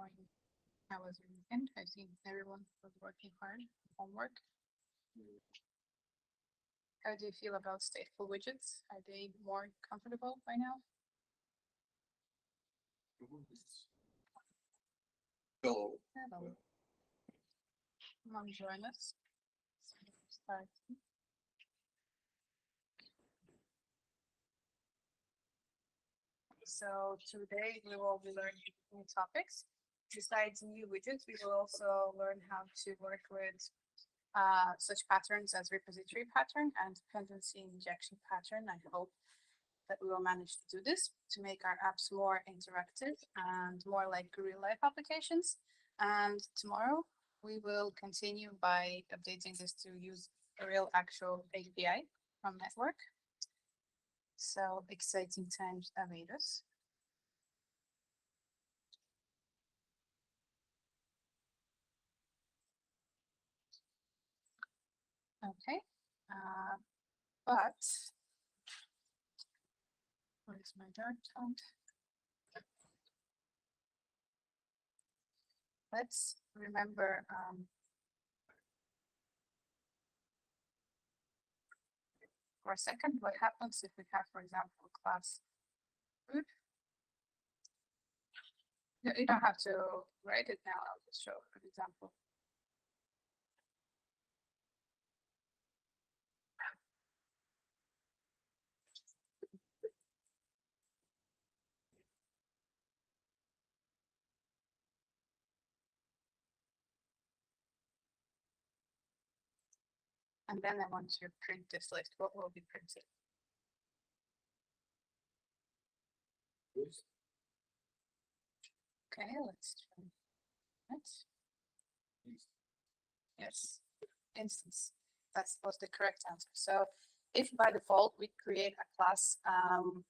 knowing how was your weekend. I think everyone was working hard on homework. How do you feel about stateful widgets? Are they more comfortable by now? Hello. Hello. Come on, join us. Start. So today we will be learning new topics. Besides new widgets, we will also learn how to work with such patterns as repository pattern and dependency injection pattern. I hope that we will manage to do this to make our apps more interactive and more like real life applications. And tomorrow we will continue by updating this to use a real actual API from network. So exciting times await us. Okay, but what is my DartPad? Let's remember for a second what happens if we have, for example, class food. You don't have to write it now. I'll just show an example. And then I want to print this list. What will be printed? Okay, let's try it. Yes, instance. That was the correct answer. So if by default we create a class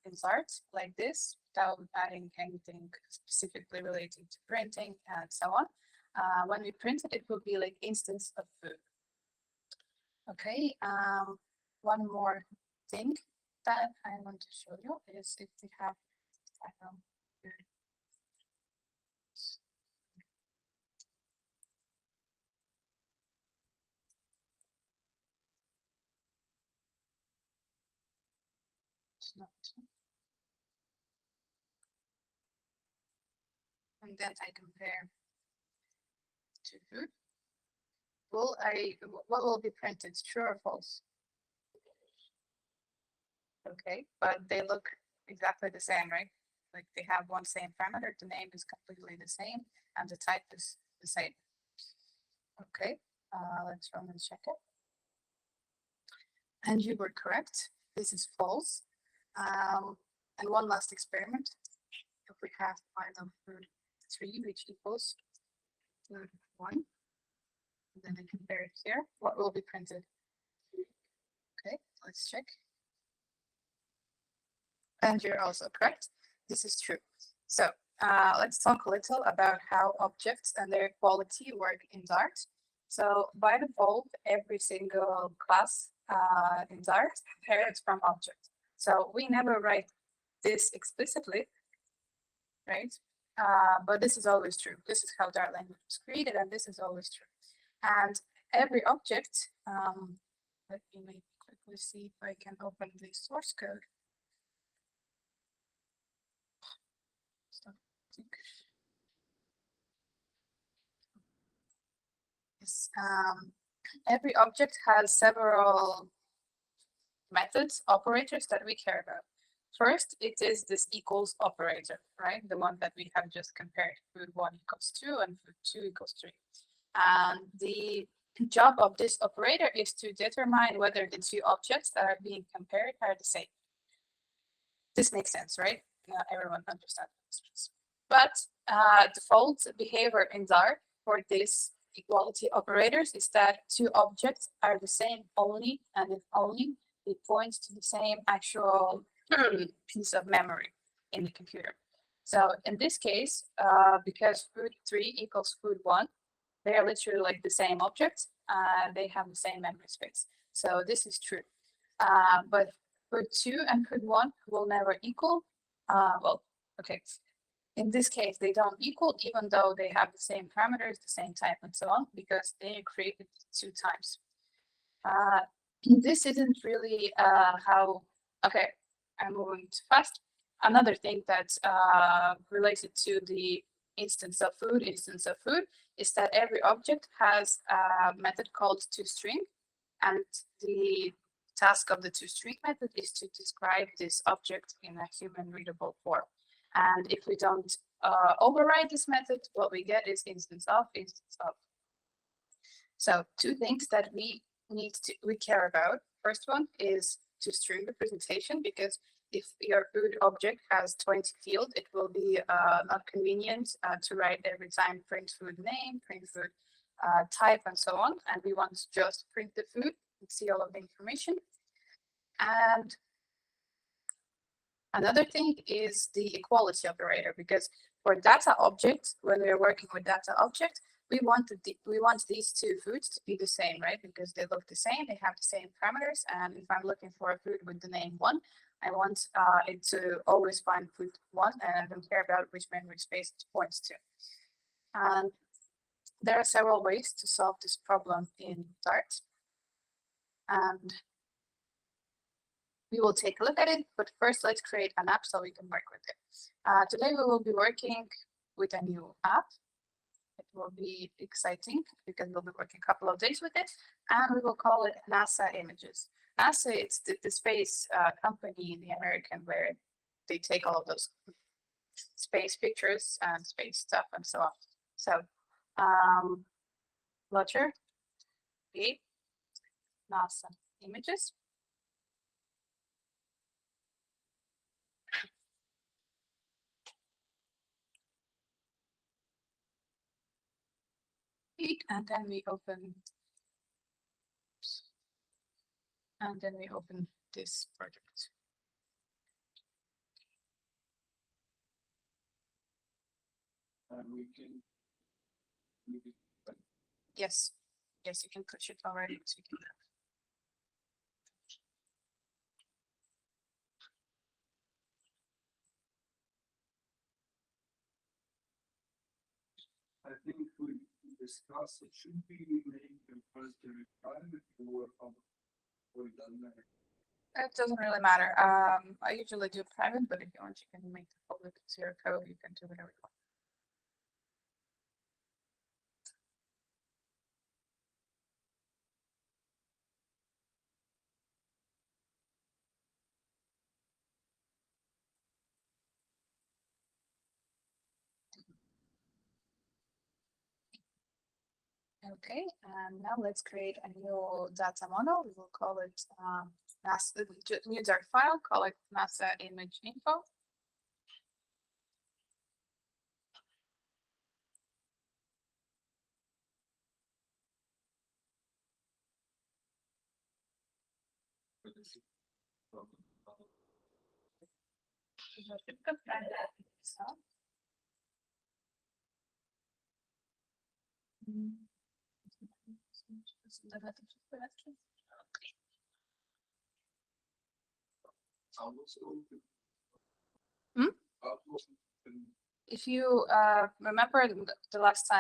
in Dart like this, without adding anything specifically related to printing and so on, when we print it, it will be like instance of food. Okay, one more thing that I want to show you is if we have, I don't know, it's not. And then I compare to food. What will be printed, true or false? Okay, but they look exactly the same, right? Like they have one same parameter, the name is completely the same, and the type is the same. Okay, let's run and check it. And you were correct. This is false. And one last experiment. If we have final food 3, which equals food 1, and then I compare it here, what will be printed? Okay, let's check. And you're also correct. This is true. So let's talk a little about how objects and their quality work in Dart. So by default, every single class in Dart inherits from object. So we never write this explicitly, right? But this is always true. This is how Dart language was created, and this is always true. And every object, let me quickly see if I can open the source code. Yes, every object has several methods, operators that we care about. First, it is this equals operator, right? The one that we have just compared. Food 1 equals 2 and food 2 equals 3. And the job of this operator is to determine whether the two objects that are being compared are the same. This makes sense, right? Not everyone understands this. But default behavior in Dart for this equality operators is that two objects are the same only, and if only, it points to the same actual piece of memory in the computer. So in this case, because food 3 equals food 1, they are literally like the same object. They have the same memory space. So this is true. But food 2 and food 1 will never equal. Well, okay. In this case, they don't equal, even though they have the same parameters, the same type, and so on, because they are created 2 times. This isn't really how. Okay, I'm moving too fast. Another thing that's related to the instance of food is that every object has a method called toString, and the task of the toString method is to describe this object in a human readable form. And if we don't override this method, what we get is instance of. So 2 things that we care about. First one is toString representation, because if your food object has 20 fields, it will be not convenient to write every time print food name, print food type, and so on. And we want to just print the food and see all of the information. And another thing is the equality operator, because for data objects, when we're working with data object, we want these 2 foods to be the same, right? Because they look the same, they have the same parameters. And if I'm looking for a food with the name 1, I want it to always find food 1, and I don't care about which memory space it points to. And there are several ways to solve this problem in Dart. And we will take a look at it, but first let's create an app so we can work with it. Today we will be working with a new app. It will be exciting because we'll be working a couple of days with it, and we will call it NASA Images. NASA, it's the space company, the American, where they take all of those space pictures and space stuff and so on. So, Flutter, NASA Images. And then we open this project. And we can yes, you can push it already. So you can I think we discussed it should be named compulsory private or it doesn't matter. It doesn't really matter. I usually do private, but if you want, you can make the public zero code. You can do whatever you want. Okay, and now let's create a new data model. We will call it NASA new Dart file. Call it NASA image info. If you remember the last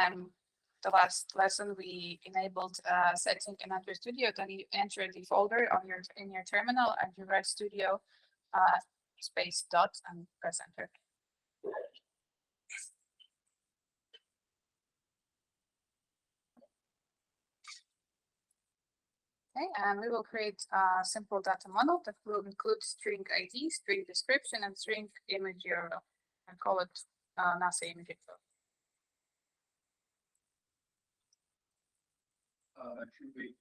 lesson, we enabled setting in Android Studio, then you enter the folder on in your terminal and you write studio space dot and press enter. Okay, and we will create a simple data model that will include string ID, string description, and string image URL, and call it NASA image info. Should we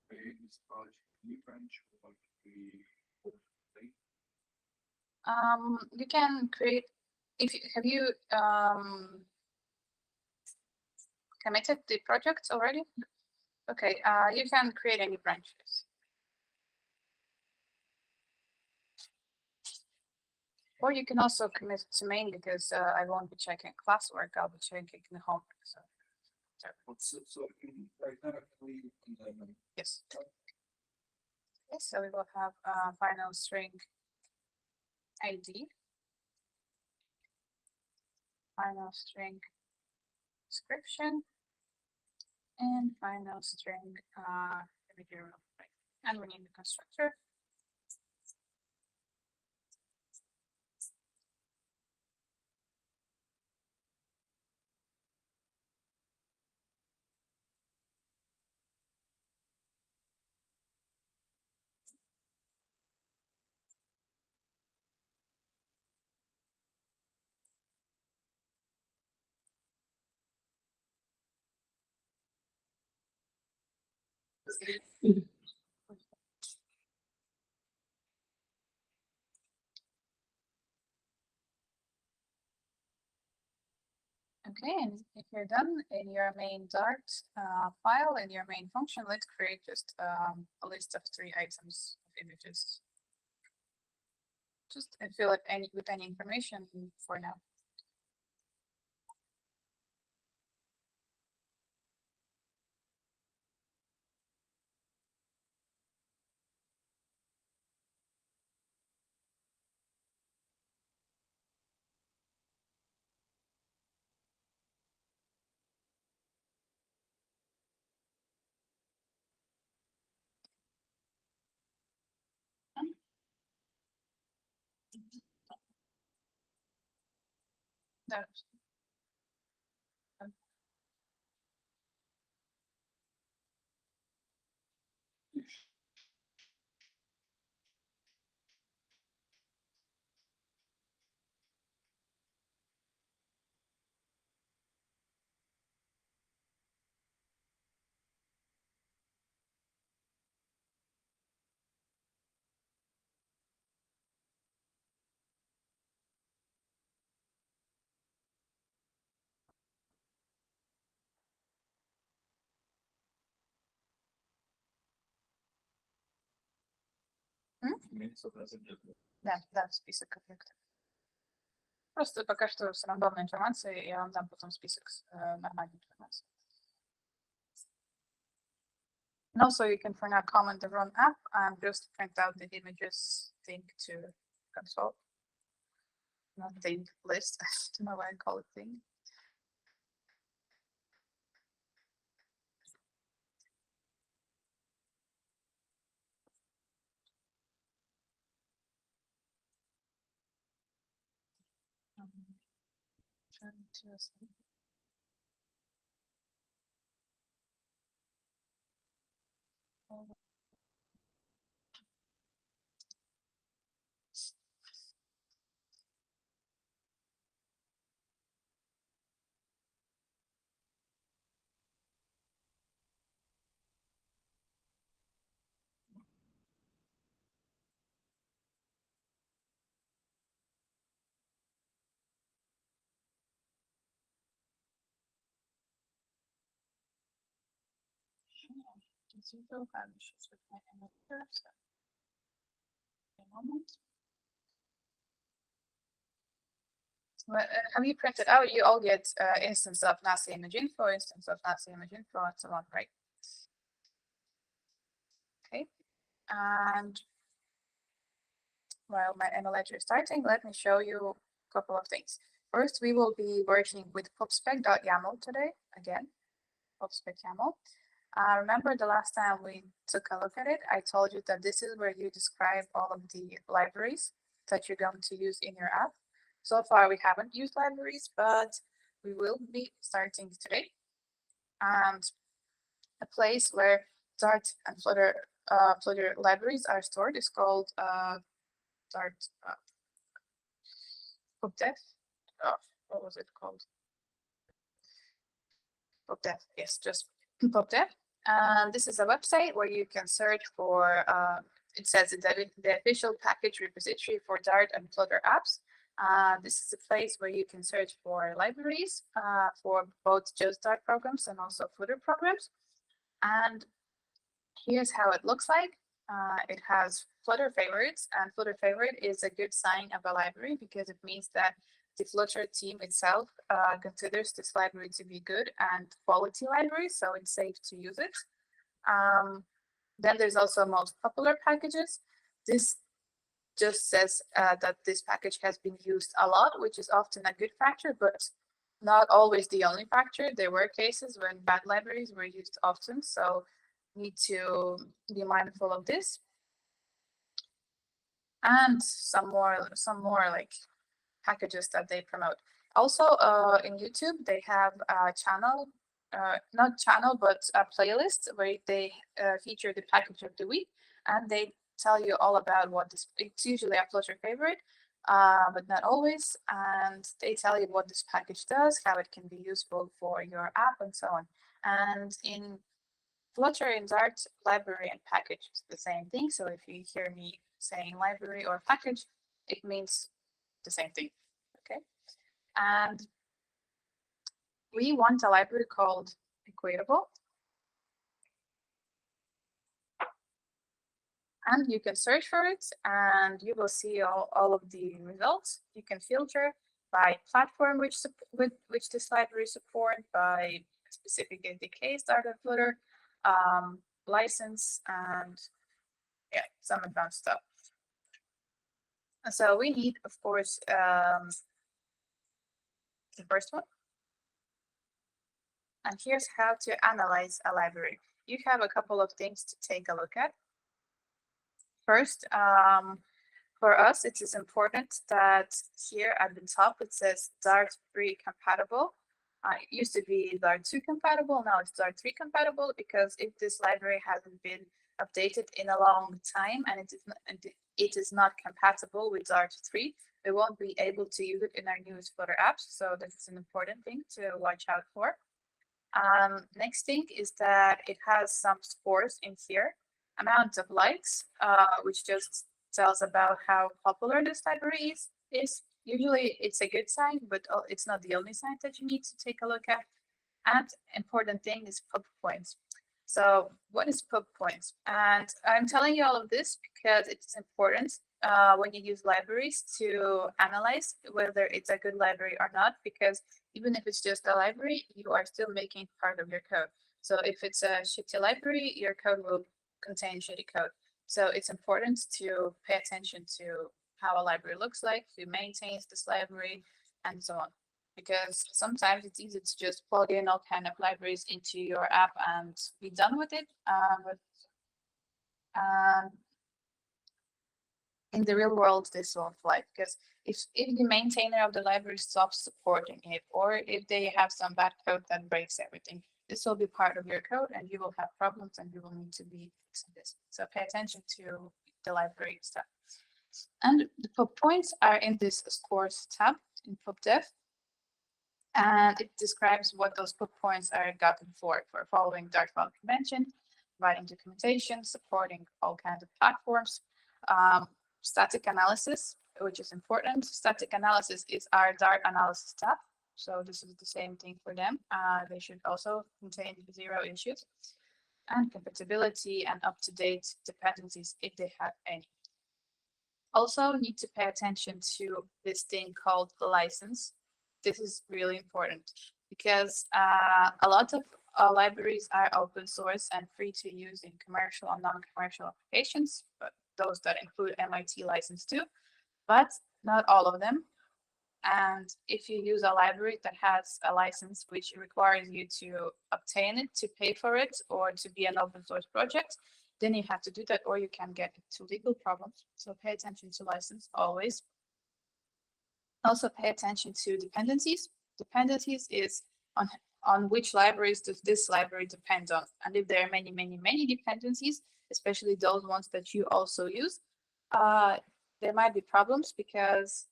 create this project new branch or you can create have you committed the project already? Okay, you can create any branches. Or you can also commit to main, because I won't be checking classwork, I'll be checking the homework. So right now we yes. Okay, so we will have final string ID. final string description and final string behavioral, right? And we need the constructor. Okay, and if you're done in your main Dart file, in your main function, let's create just a list of 3 items of images. Just fill it with any information for now. That's Да, список объектов. Просто пока что с рандомной информацией, я вам дам потом список с нормальной информацией. And also you can for now comment the run app and just print out the images thing to console. Not thing list, I don't know why I call it thing. Have issues with my emulator, so a moment. But, have you printed out? You all get instance of NASA image info, instance of NASA image info, and so on, right? Okay, and while my emulator is starting, let me show you a couple of things. First, we will be working with pubspec.yaml today, again, pubspec.yaml. Remember the last time we took a look at it, I told you that this is where you describe all of the libraries that you're going to use in your app. So far, we haven't used libraries, but we will be starting today. And a place where Dart and Flutter libraries are stored is called Dart pub.dev. What was it called? pub.dev. Yes, just pub.dev. And this is a website where you can search for, it says the official package repository for Dart and Flutter apps. This is a place where you can search for libraries for both just Dart programs and also Flutter programs. And here's how it looks like. It has Flutter favorites, and Flutter favorite is a good sign of a library because it means that the Flutter team itself considers this library to be good and quality library, so it's safe to use it. Then there's also most popular packages. This just says that this package has been used a lot, which is often a good factor, but not always the only factor. There were cases when bad libraries were used often, so need to be mindful of this. And some more like packages that they promote. Also, in YouTube, they have a channel, not channel, but a playlist where they feature the package of the week, and they tell you all about what this. It's usually a Flutter favorite, but not always. And they tell you what this package does, how it can be useful for your app, and so on. And in Flutter and Dart, library and package is the same thing. So if you hear me saying library or package, it means the same thing. Okay. And we want a library called Equatable. And you can search for it and you will see all of the results. You can filter by platform which this library support, by specific SDKs, Dart and Flutter, license, and yeah, some advanced stuff. So we need, of course, the first one. And here's how to analyze a library. You have a couple of things to take a look at. First, for us, it is important that here at the top, it says Dart 3 compatible. It used to be Dart 2 compatible, now it's Dart 3 compatible, because if this library hasn't been updated in a long time and it is not compatible with Dart 3, we won't be able to use it in our newest Flutter apps. So this is an important thing to watch out for. Next thing is that it has some scores in here, amount of likes, which just tells about how popular this library is. Usually it's a good sign, but it's not the only sign that you need to take a look at. And important thing is pub points. So what is pub points? And I'm telling you all of this because it's important when you use libraries to analyze whether it's a good library or not, because even if it's just a library, you are still making part of your code. So if it's a shitty library, your code will contain shitty code. So it's important to pay attention to how a library looks like, who maintains this library, and so on. Because sometimes it's easy to just plug in all kind of libraries into your app and be done with it. But in the real world, this won't fly, because if the maintainer of the library stops supporting it, or if they have some bad code that breaks everything, this will be part of your code and you will have problems and you will need to be fixing this. So pay attention to the library stuff. And the pub points are in this scores tab in pub.dev. And it describes what those pub points are gotten for following Dart file convention, writing documentation, supporting all kinds of platforms, static analysis, which is important. Static analysis is our Dart analysis tab. So this is the same thing for them. They should also contain 0 issues, and compatibility and up-to-date dependencies if they have any. Also need to pay attention to this thing called the license. This is really important because a lot of libraries are open source and free to use in commercial and non-commercial applications, but those that include MIT license too, but not all of them. And if you use a library that has a license which requires you to obtain it, to pay for it, or to be an open source project, then you have to do that, or you can get into legal problems. So pay attention to license always. Also pay attention to dependencies. Dependencies is on which libraries does this library depend on. And if there are many, many, many dependencies, especially those ones that you also use, there might be problems because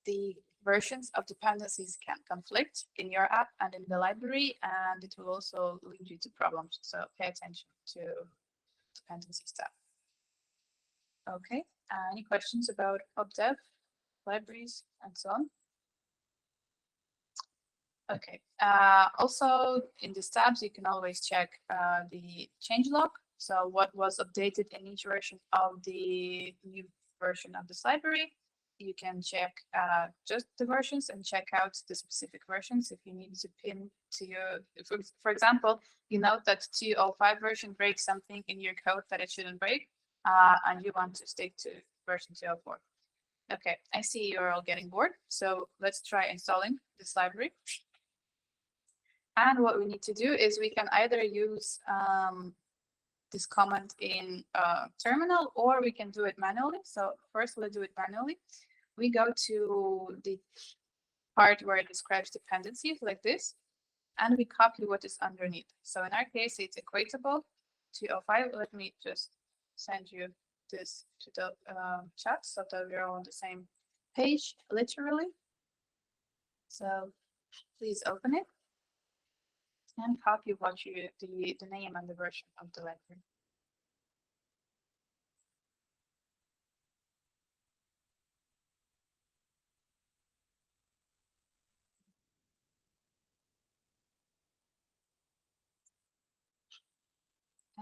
the versions of dependencies can conflict in your app and in the library, and it will also lead you to problems. So pay attention to dependency stuff. Okay, any questions about pub.dev, libraries, and so on? Okay, also in these tabs, you can always check the changelog. So what was updated in each version of the new version of this library. You can check just the versions and check out the specific versions if you need to pin to your, for example, you know that 2.05 version breaks something in your code that it shouldn't break, and you want to stick to version 2.04. Okay, I see you're all getting bored, so let's try installing this library. And what we need to do is we can either use this command in terminal, or we can do it manually. So first we'll do it manually. We go to the part where it describes dependencies like this, and we copy what is underneath. So in our case, it's Equatable 205. Let me just send you this to the chat so that we're all on the same page, literally. So please open it and copy what you the name and the version of the library.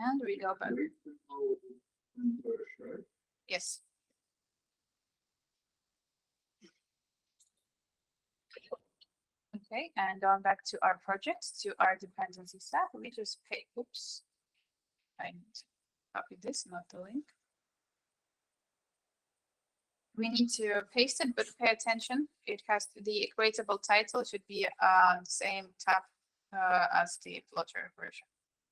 And we go back. Yes. Okay, and going back to our project, to our dependency stack, we just pay, oops, I need to copy this, not the link. We need to paste it, but pay attention. It has the Equatable title should be the same tab as the Flutter version,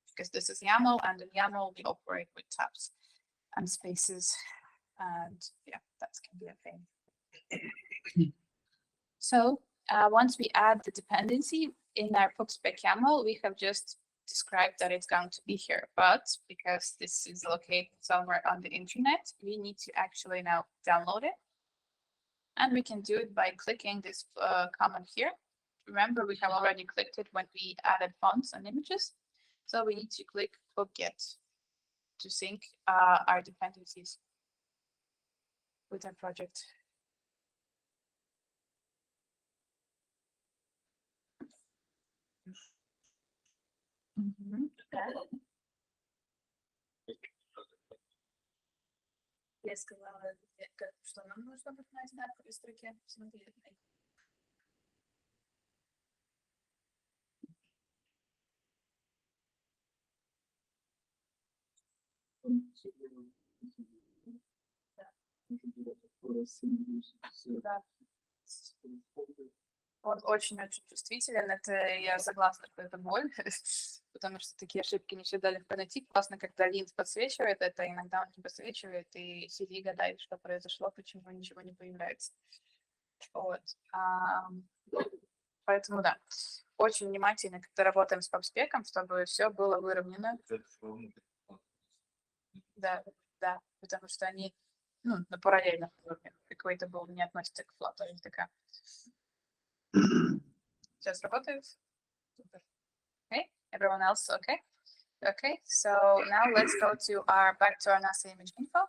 because this is YAML, and in YAML we operate with tabs and spaces, and yeah, that can be a pain. So once we add the dependency in our pubspec.yaml, we have just described that it's going to be here, but because this is located somewhere on the internet, we need to actually now download it. And we can do it by clicking this command here. Remember, we have already clicked it when we added fonts and images. So we need to click pub.get to sync our dependencies with our project. Я сказала, что нам нужно быть на одинаковой строке. Смотри, да. Он очень-очень чувствителен, это я согласна, что это боль, потому что такие ошибки не всегда легко найти. Классно, когда линз подсвечивает это, иногда он не подсвечивает, и сиди гадай, что произошло, почему ничего не появляется. Вот. Поэтому да, очень внимательно, когда работаем с пубспеком, чтобы все было выровнено. Да, да, потому что они на параллельном уровне. Какой-то был не относится к Flutter языка. Сейчас работает? Okay, everyone else okay? Okay, so now let's go to back to our NASA image info.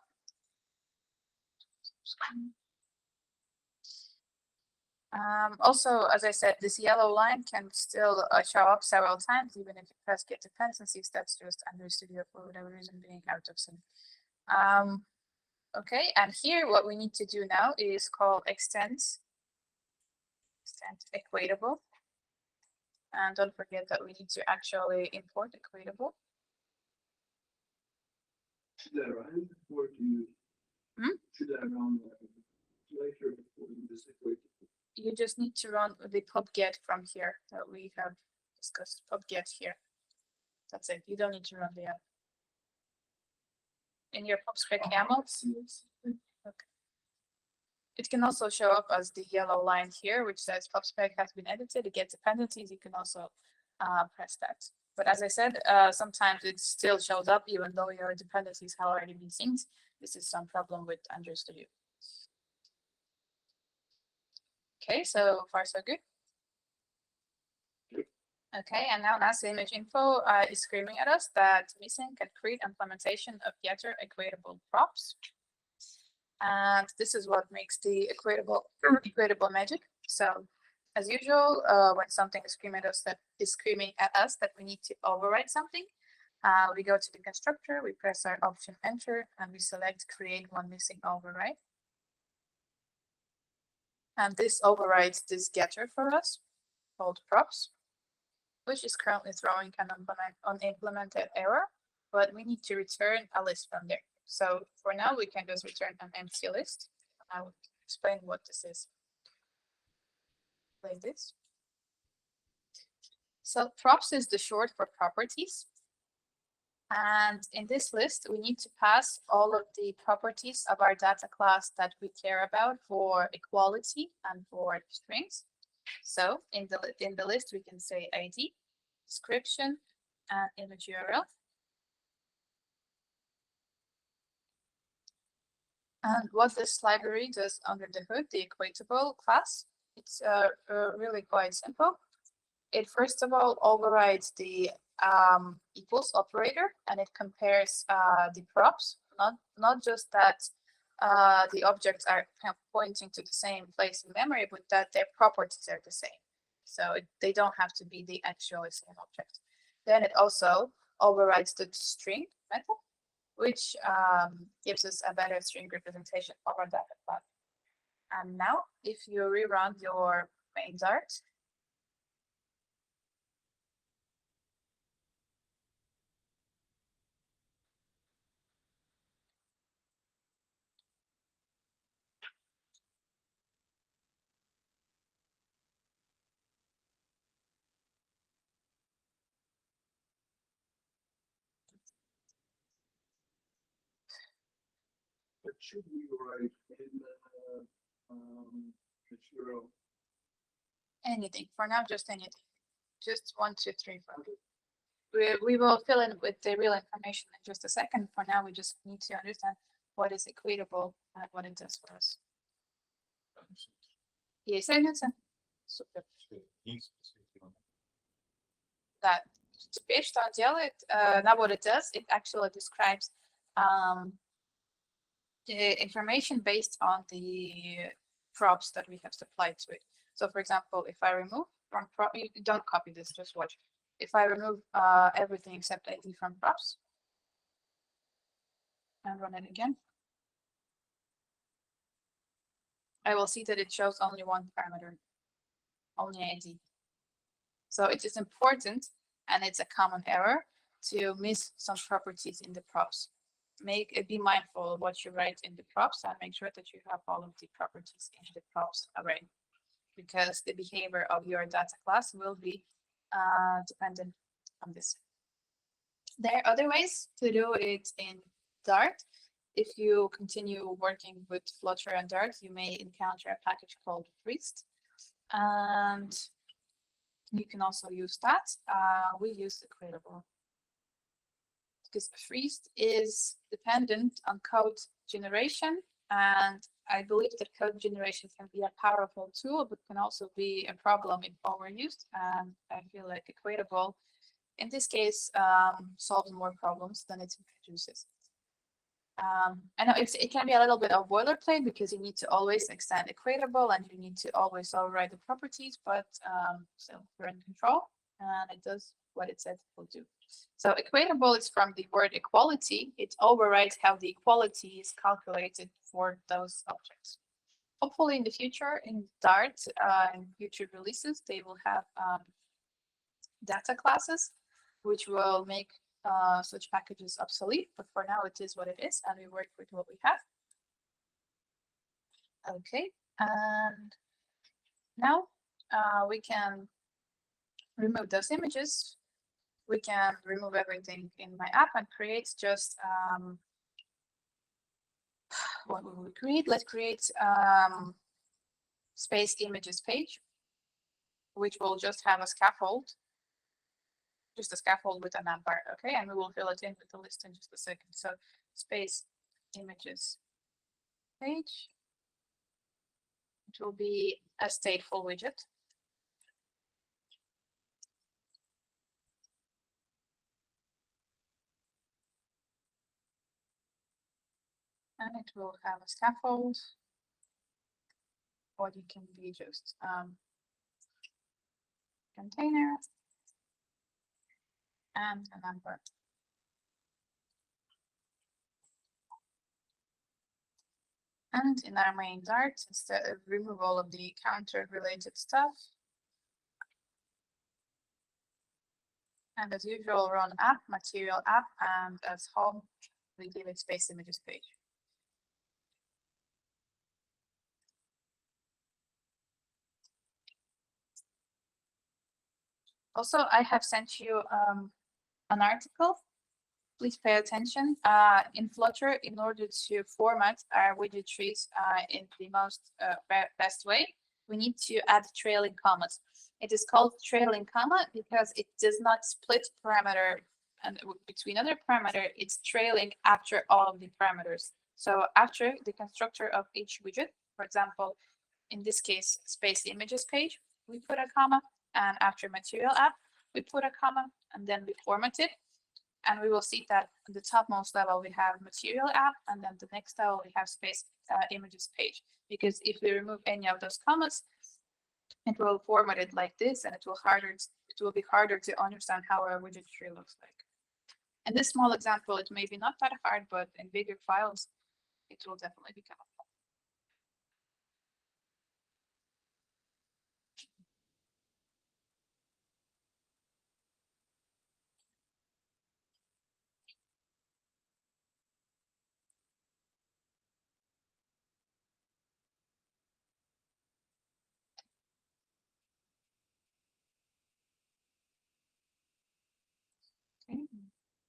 Also, as I said, this yellow line can still show up several times, even if you press get dependencies. That's just Android Studio for whatever reason being out of sync. Okay, and here what we need to do now is call extend Equatable. And don't forget that we need to actually import Equatable. Should I run before you? Should I run later before this Equatable? You just need to run the pub.get from here that we have discussed. Pub.get here. That's it. You don't need to run the app. In your pubspec.yaml. Okay. It can also show up as the yellow line here, which says pubspec has been edited. To get dependencies, you can also press that. But as I said, sometimes it still shows up even though your dependencies have already been synced. This is some problem with Android Studio. Okay, so far so good. Okay, and now NASA image info is screaming at us that missing can create implementation of Getter Equatable props. And this is what makes the Equatable magic. So as usual, when something is screaming at us that we need to override something, we go to the constructor, we press our option enter, and we select create one missing override. And this overrides this getter for us called props, which is currently throwing an unimplemented error, but we need to return a list from there. So for now, we can just return an empty list. I will explain what this is like this. So props is the short for properties. And in this list, we need to pass all of the properties of our data class that we care about for equality and for strings. So in the list, we can say ID, description, and image URL. And what this library does under the hood, the Equatable class, it's really quite simple. It first of all overrides the equals operator, and it compares the props, not just that the objects are kind of pointing to the same place in memory, but that their properties are the same. So they don't have to be the actually same object. Then it also overrides the string method, which gives us a better string representation of our data class. And now, if you rerun your main Dart, What should we write in material? anything. For now, just anything. Just 1, 2, 3, 4. We will fill in with the real information in just a second. For now, we just need to understand what is equatable and what it does for us. Супер. That теперь что он делает? Now what it does, it actually describes the information based on the props that we have supplied to it. So for example, if I remove from prop, you don't copy this, just watch. If I remove everything except ID from props and run it again, I will see that it shows only one parameter, only ID. So it is important, and it's a common error, to miss some properties in the props. Be mindful of what you write in the props and make sure that you have all of the properties in the props array, because the behavior of your data class will be dependent on this. There are other ways to do it in Dart. If you continue working with Flutter and Dart, you may encounter a package called Priest, and you can also use that. We use Equatable because Priest is dependent on code generation, and I believe that code generation can be a powerful tool, but can also be a problem if overused. And I feel like Equatable, in this case, solves more problems than it introduces. I know it can be a little bit of boilerplate because you need to always extend Equatable and you need to always override the properties, but so we're in control and it does what it said it will do. So Equatable is from the word equality. It overrides how the equality is calculated for those objects. Hopefully in the future, in Dart, in future releases, they will have data classes, which will make such packages obsolete, but for now it is what it is, and we work with what we have. Okay, and now we can remove those images. We can remove everything in my app and create just what we will create. Let's create space images page, which will just have a scaffold. Just a scaffold with a navbar, okay, and we will fill it in with the list in just a second. So space images page, it will be a stateful widget. And it will have a scaffold, or it can be just container and a number. And in our main Dart, instead of remove all of the counter related stuff. And as usual, run app, material app, and as home, we give it space images page. Also, I have sent you an article. Please pay attention. In Flutter, in order to format our widget trees in the most best way, we need to add trailing commas. It is called trailing comma because it does not split parameter and between other parameter. It's trailing after all of the parameters. So after the constructor of each widget, for example, in this case, space images page, we put a comma, and after material app, we put a comma, and then we format it. And we will see that at the topmost level, we have material app, and then the next level, we have space images page. Because if we remove any of those commas, it will format it like this, and it will be harder to understand how a widget tree looks like. In this small example, it may be not that hard, but in bigger files, it will definitely become helpful. Okay,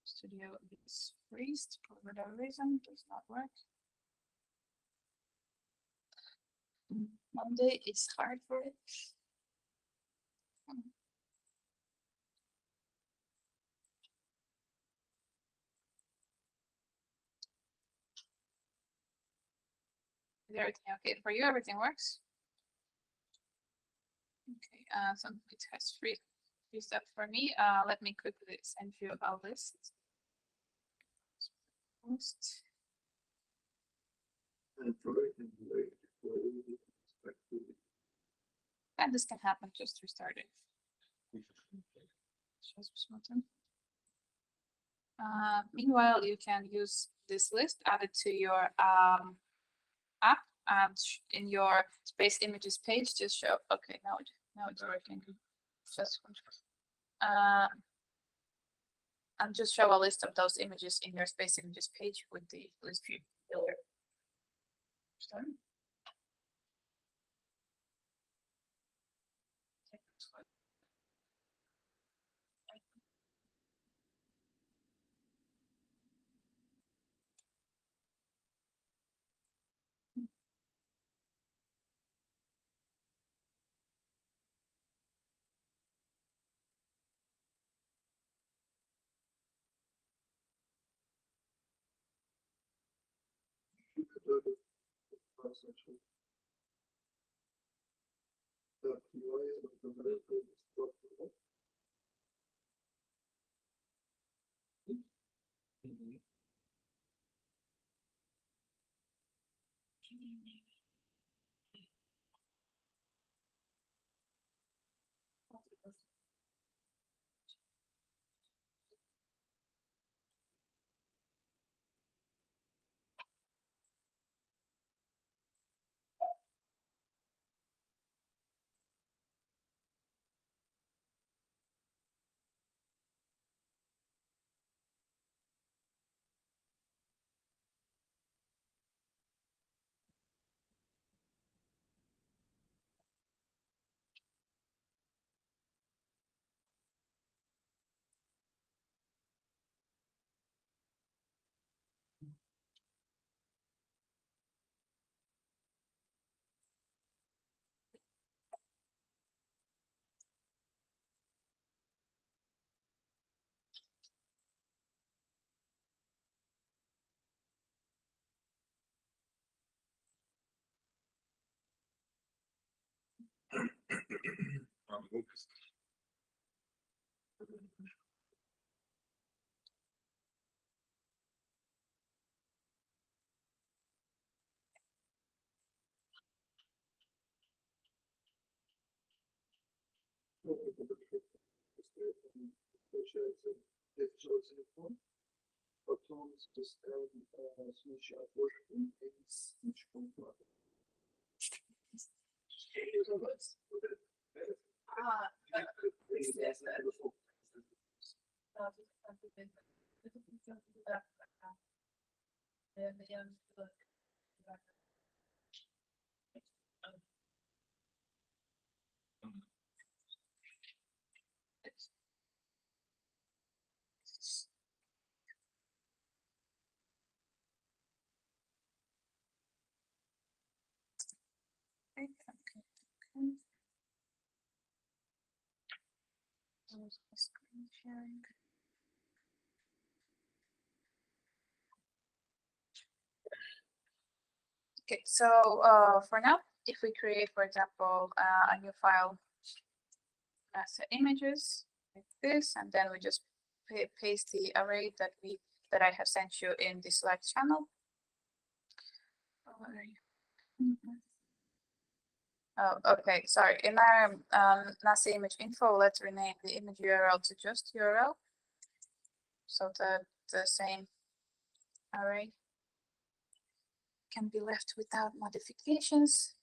Studio is freezed for whatever reason, does not work. Monday is hard for it. Is everything okay for you? Everything works? Okay, so it has free stuff for me. Let me quickly send you a list. Post. And this can happen, just restart it. Meanwhile, you can use this list added to your app, and in your space images page, just show. Okay, now it's working. Just and just show a list of those images in your space images page with the list view builder. Start. close my screen sharing. Okay, so for now, if we create, for example, a new file as images like this, and then we just paste the array that I have sent you in the Slack channel. Oh, okay, sorry. In our NASA image info, let's rename the image URL to just URL, so that the same array can be left without modifications.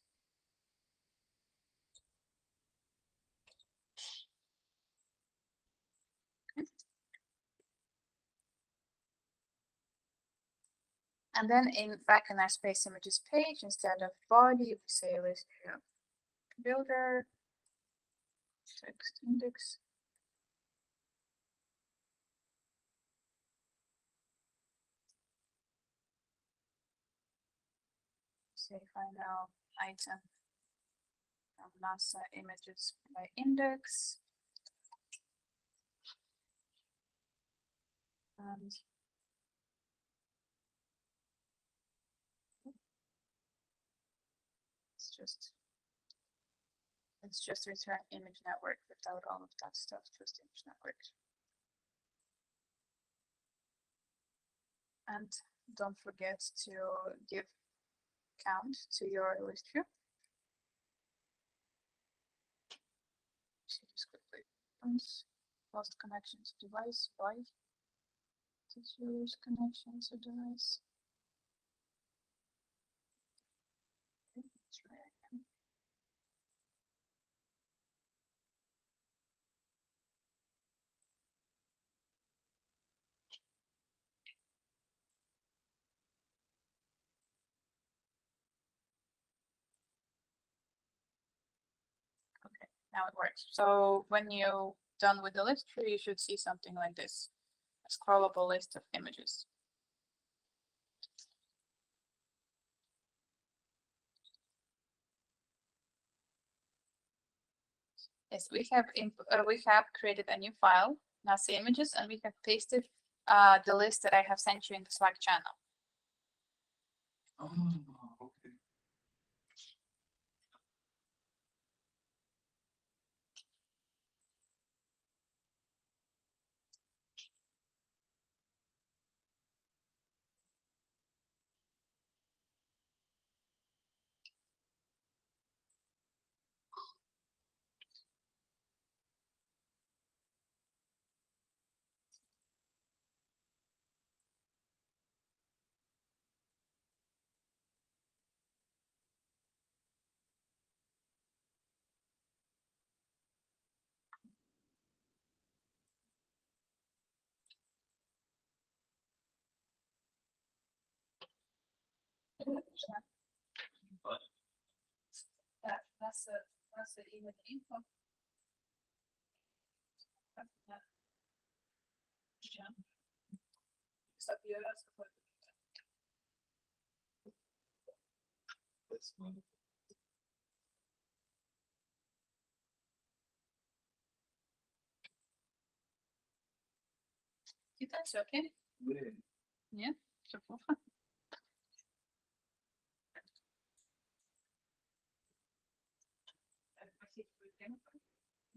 And then back in our space images page, instead of body, we say list builder, text index. Say find out item from NASA images by index. And let's just return image network without all of that stuff, just image network. And don't forget to give count to your list view. Just quickly lost connection to device. Why did you lose connection to device? Okay, let's try again. Okay, now it works. So when you're done with the list tree, you should see something like this, a scrollable list of images. Yes, we have created a new file, NASA images, and we have pasted the list that I have sent you in the Slack channel. Oh, okay. That's the image info. That's fine. That's okay. Yeah. Yeah, sure.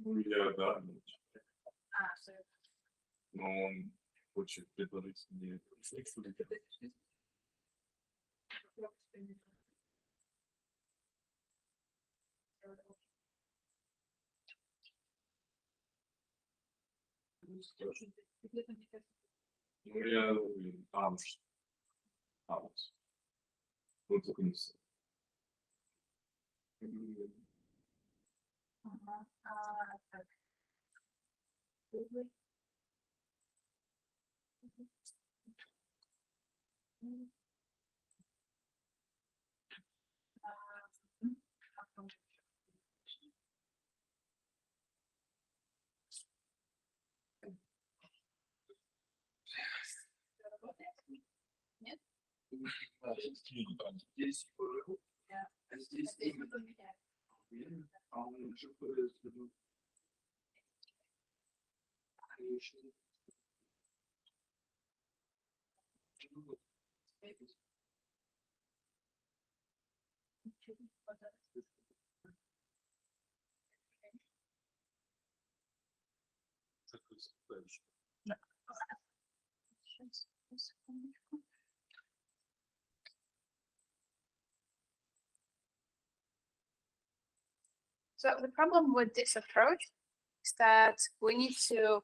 Yeah, that much. So No one puts your abilities in the Я Амш. Амш. Вот это комиссия. так. Нет? Здесь Да. а здесь а он уже So the problem with this approach is that we need to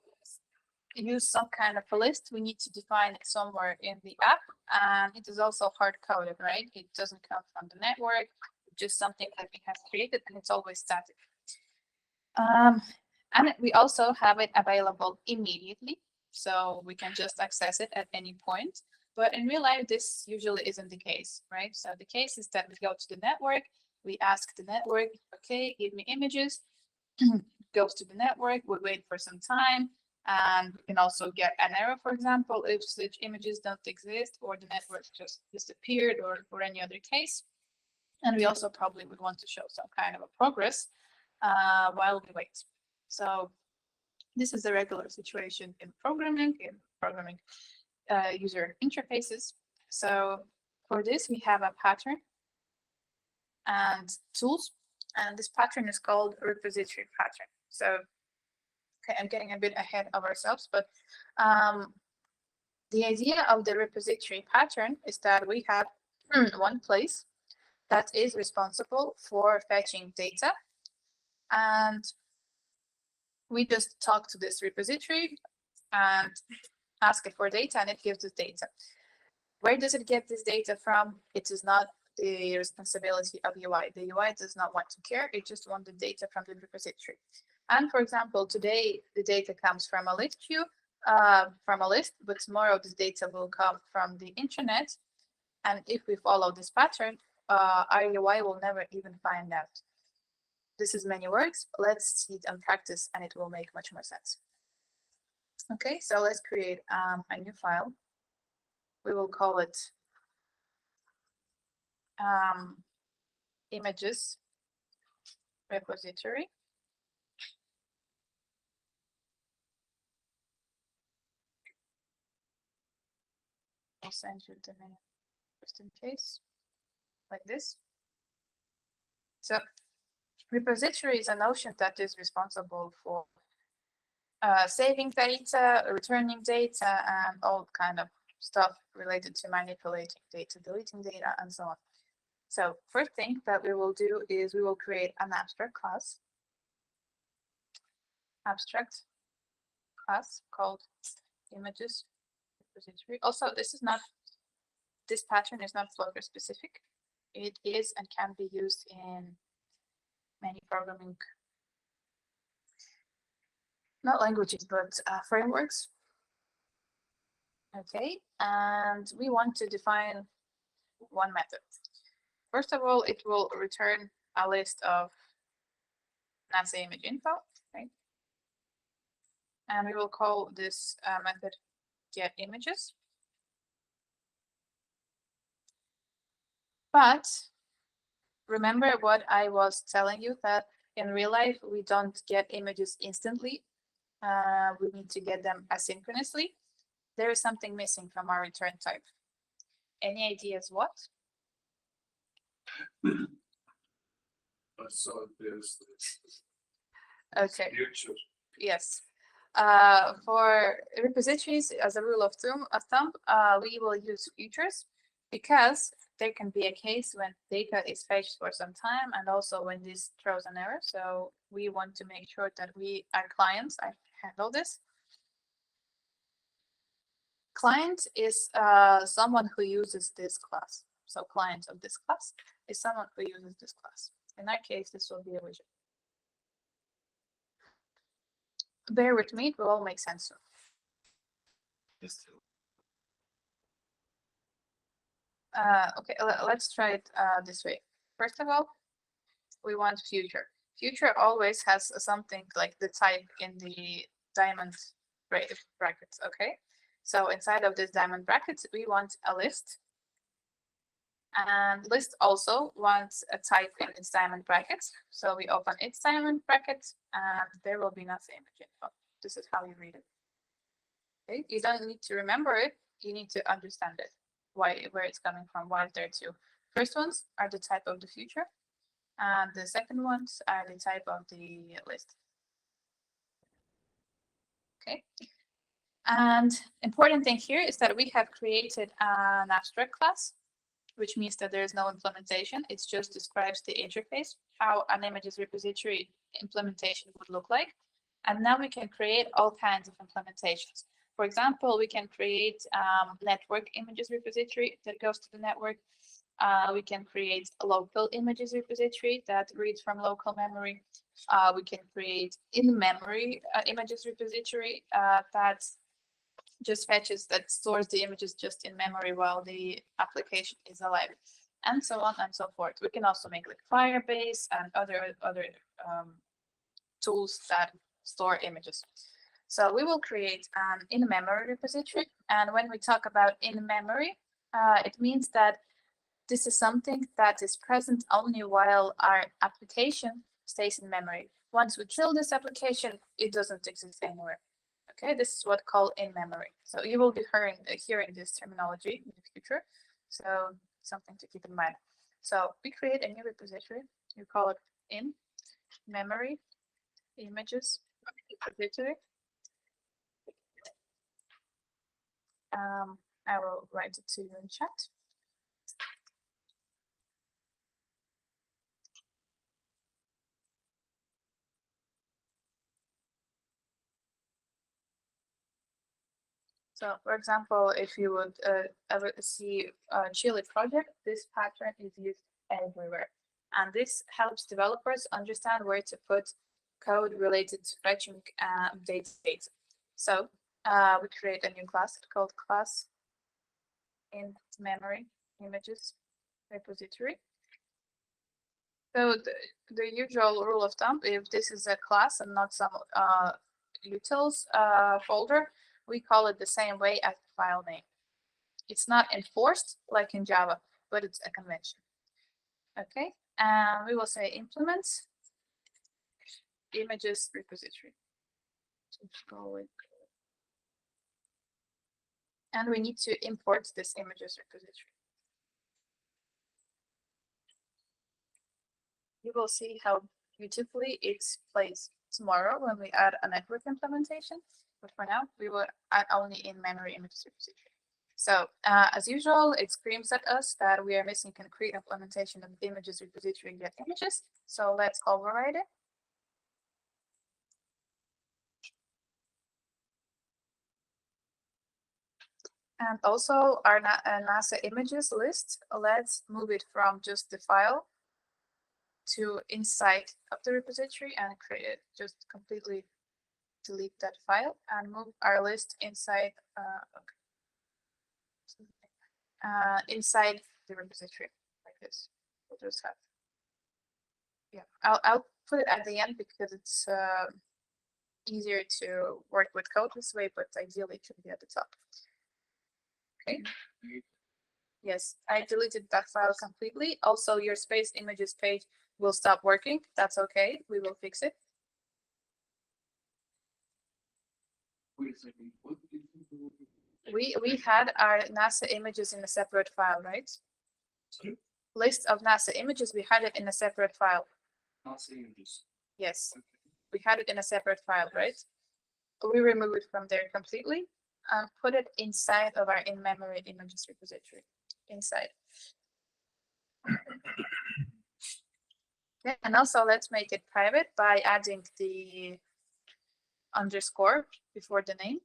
use some kind of a list. We need to define it somewhere in the app, and it is also hard coded, right? It doesn't come from the network, it's just something that we have created, and it's always static. And we also have it available immediately, so we can just access it at any point. But in real life, this usually isn't the case, right? So the case is that we go to the network, we ask the network, okay, give me images, goes to the network, we wait for some time, and we can also get an error, for example, if such images don't exist or the network just disappeared or for any other case. And we also probably would want to show some kind of a progress while we wait. So this is the regular situation in programming user interfaces. So for this, we have a pattern and tools, and this pattern is called repository pattern. So, okay, I'm getting a bit ahead of ourselves, but the idea of the repository pattern is that we have one place that is responsible for fetching data, and we just talk to this repository and ask it for data, and it gives us data. Where does it get this data from? It is not the responsibility of UI. The UI does not want to care. It just wants the data from the repository. And for example, today the data comes from a list view, but tomorrow this data will come from the internet. And if we follow this pattern, our UI will never even find out. This is many words. Let's see it in practice, and it will make much more sense. Okay, so let's create a new file. We will call it images repository. I'll send you the name just in case, like this. So repository is a notion that is responsible for saving data, returning data, and all kind of stuff related to manipulating data, deleting data, and so on. So first thing that we will do is we will create an abstract class called images repository. Also, this pattern is not Flutter specific. It is and can be used in many programming, not languages, but frameworks. Okay, and we want to define one method. First of all, it will return a list of NASA image info, right? And we will call this method get images. But remember what I was telling you, that in real life, we don't get images instantly. We need to get them asynchronously. There is something missing from our return type. Any ideas what? So there's Okay. future. Yes. For repositories, as a rule of thumb, we will use futures because there can be a case when data is fetched for some time, and also when this throws an error. So we want to make sure that our clients, I handle this. Client is someone who uses this class. So client of this class is someone who uses this class. In our case, this will be a widget. Bear with me, it will all make sense soon. Okay, let's try it this way. First of all, we want future. Future always has something like the type in the diamond brackets, okay? So inside of this diamond brackets, we want a list. And list also wants a type in its diamond brackets. So we open its diamond brackets, and there will be nothing image info. This is how you read it. Okay, you don't need to remember it, you need to understand it, where it's coming from, why there are two. First ones are the type of the future, and the second ones are the type of the list. Okay. And important thing here is that we have created an abstract class, which means that there is no implementation. It just describes the interface, how an images repository implementation would look like. And now we can create all kinds of implementations. For example, we can create network images repository that goes to the network. We can create a local images repository that reads from local memory. We can create in-memory images repository that just fetches, that stores the images just in memory while the application is alive, and so on and so forth. We can also make like Firebase and other tools that store images. So we will create an in-memory repository. And when we talk about in-memory, it means that this is something that is present only while our application stays in memory. Once we kill this application, it doesn't exist anywhere. Okay, this is what called in memory. So you will be hearing this terminology in the future. So something to keep in mind. So we create a new repository. You call it in memory images repository. I will write it to you in chat. So for example, if you would ever see a Chili project, this pattern is used everywhere. And this helps developers understand where to put code related to fetching data. So we create a new class called class in memory images repository. So the usual rule of thumb, if this is a class and not some utils folder, we call it the same way as the file name. It's not enforced like in Java, but it's a convention. Okay, and we will say implements images repository. And we need to import this images repository. You will see how beautifully it plays tomorrow when we add a network implementation. But for now, we will add only in-memory images repository. So as usual, it screams at us that we are missing concrete implementation of images repository get images. So let's override it. And also our NASA images list, let's move it from just the file to inside of the repository and create it, just completely delete that file and move our list inside inside the repository like this. We'll just have, yeah, I'll put it at the end because it's easier to work with code this way, but ideally it should be at the top. Okay. Yes, I deleted that file completely. Also, your space images page will stop working. That's okay. We will fix it. Wait a second. What did you do? We had our NASA images in a separate file, right? Sorry? List of NASA images, we had it in a separate file. NASA images. Yes, Okay. we had it in a separate file, right? We remove it from there completely and put it inside of our in-memory images repository. Inside. Okay, and also let's make it private by adding the underscore before the name.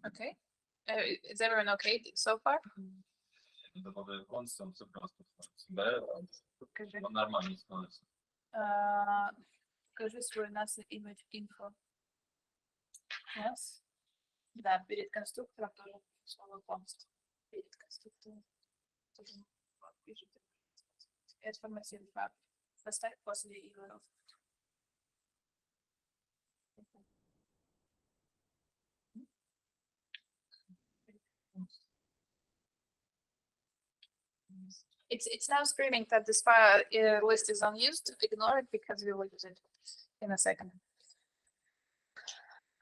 Okay. Is everyone okay so far? Domowy constant po prostu B, on normalnie jest. Кажись, у нас image info. Yes. Да, перед конструктором тоже слово const. Перед конструктором тоже пишите. Это формативный факт. Поставь после email. It's now screaming that this file list is unused. Ignore it because we will use it in a second.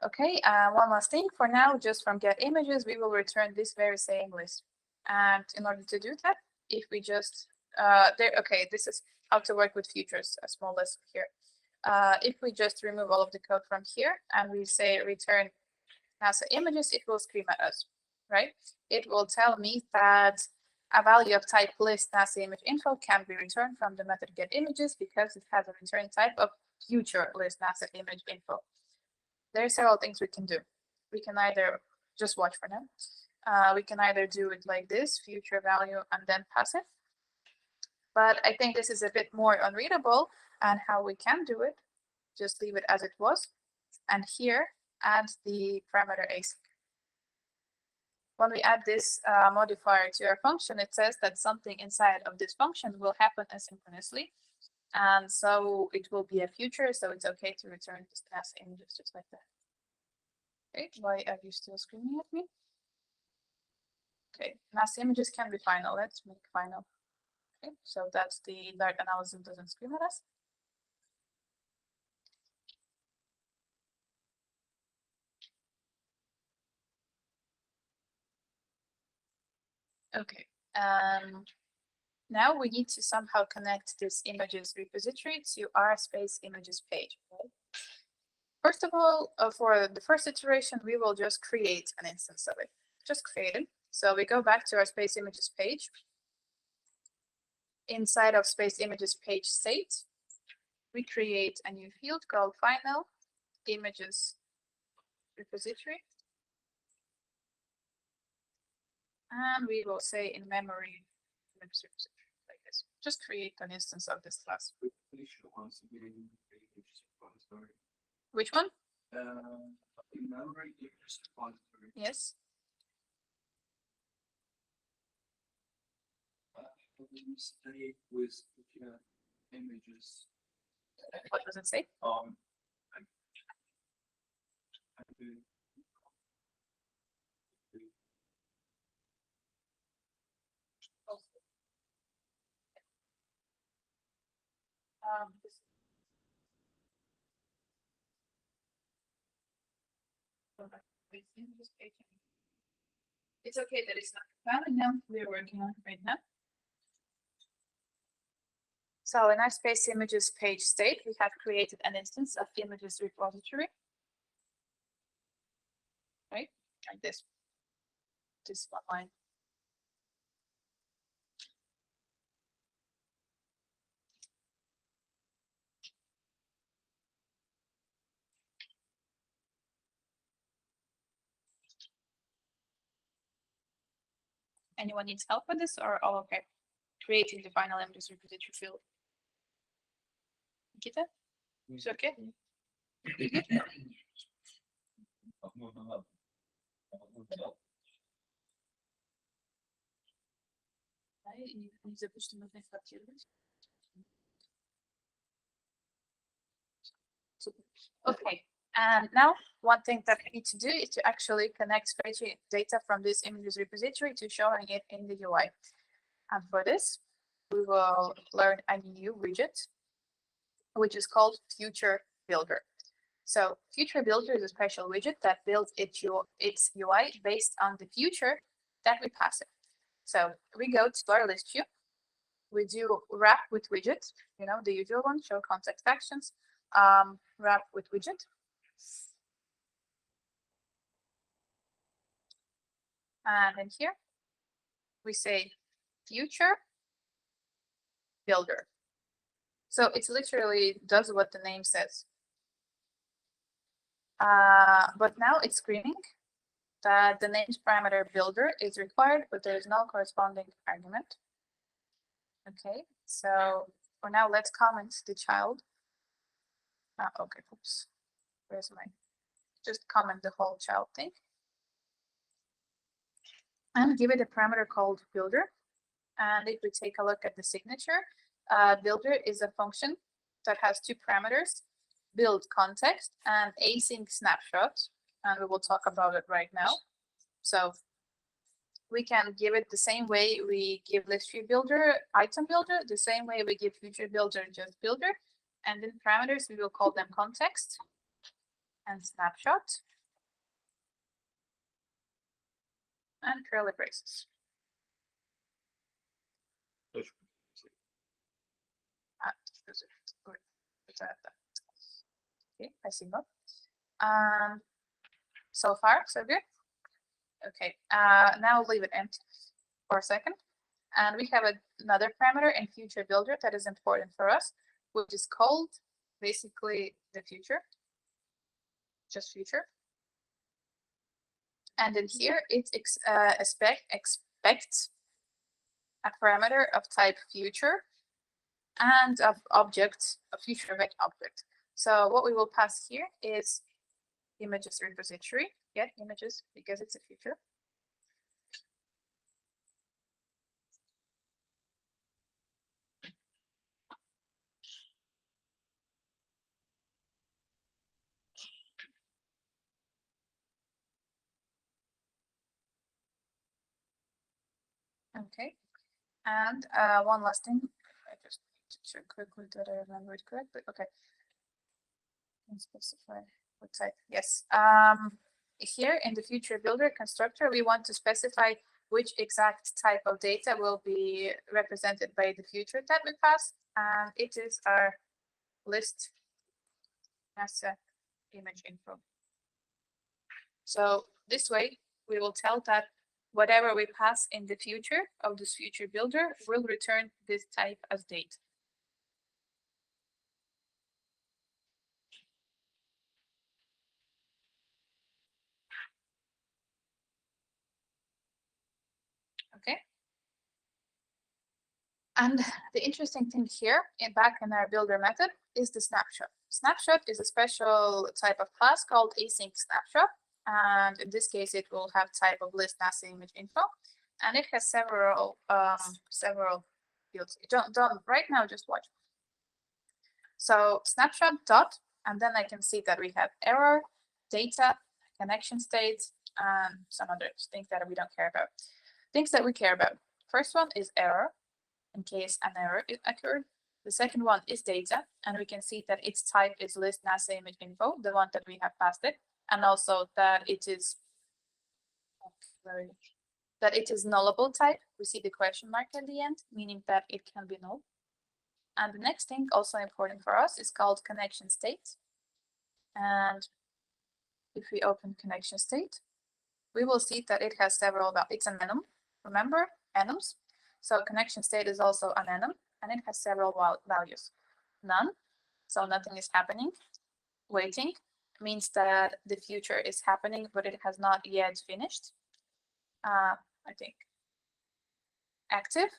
Okay, one last thing. For now, just from get images, we will return this very same list. And in order to do that, if we just okay, this is how to work with futures, a small list here. If we just remove all of the code from here and we say return NASA images, it will scream at us, right? It will tell me that a value of type list NASA image info can be returned from the method get images because it has a return type of future list NASA image info. There are several things we can do. We can either just watch for now. We can either do it like this, future value, and then pass it. But I think this is a bit more unreadable, and how we can do it, just leave it as it was. And here, add the parameter async. When we add this modifier to our function, it says that something inside of this function will happen asynchronously. And so it will be a future, so it's okay to return this class images just like that. Okay, why are you still screaming at me? Okay, mass images can be final. Let's make final. Okay, so that's the Dart analysis doesn't scream at us. Okay, now we need to somehow connect this images repository to our space images page. Right? First of all, for the first iteration, we will just create an instance of it. Just create it. So we go back to our space images page. Inside of space images page state, we create a new field called final images repository. And we will say in memory images repository like this. Just create an instance of this class. Which one? In memory images repository. Yes. Stay with images. What does it say? It's okay that it's not valid now. We're working on it right now. So in our space images page state, we have created an instance of images repository. Right, like this. This one line. Anyone needs help with this or all okay? Creating the final images repository field. Nikita? It's okay? Okay, and now one thing that we need to do is to actually connect spreadsheet data from this images repository to showing it in the UI. And for this, we will learn a new widget, which is called Future Builder. So Future Builder is a special widget that builds its UI based on the future that we pass it. So we go to our list view. We do wrap with widget, you know, the usual one, show context actions, wrap with widget. And then here we say Future Builder. So it literally does what the name says. But now it's screaming that the names parameter builder is required, but there is no corresponding argument. Okay, so for now, let's comment the child. Okay, oops. Where's my, just comment the whole child thing. And give it a parameter called builder. And if we take a look at the signature, builder is a function that has two parameters, build context and async snapshot. And we will talk about it right now. So we can give it the same way we give list view builder, item builder, the same way we give future builder, just builder. And in parameters, we will call them context and snapshot and curly braces. Okay, I see that. So far, so good. Okay, now leave it empty for a second. And we have another parameter in future builder that is important for us, which is called basically the future, just future. And in here, it expects a parameter of type future and of object, a future event object. So what we will pass here is images repository, get images because it's a future. Okay, and one last thing, I just need to check quickly that I remember it correctly. Okay, can specify what type. Yes. Here in the future builder constructor, we want to specify which exact type of data will be represented by the future that we pass, and it is our list as a image info. So this way, we will tell that whatever we pass in the future of this future builder will return this type as data. Okay. And the interesting thing here, back in our builder method, is the snapshot. Snapshot is a special type of class called async snapshot. And in this case, it will have type of list as image info. And it has several fields. Don't right now, just watch. So snapshot dot, and then I can see that we have error, data, connection state, and some other things that we don't care about. Things that we care about. First one is error, in case an error occurred. The second one is data, and we can see that its type is list NASA image info, the one that we have passed it, and also that it is nullable type. We see the question mark at the end, meaning that it can be null. And the next thing, also important for us, is called connection state. And if we open connection state, we will see that it has several, it's an enum. Remember, enums? So connection state is also an enum, and it has several values. None, so nothing is happening. Waiting means that the future is happening, but it has not yet finished. I think. Active.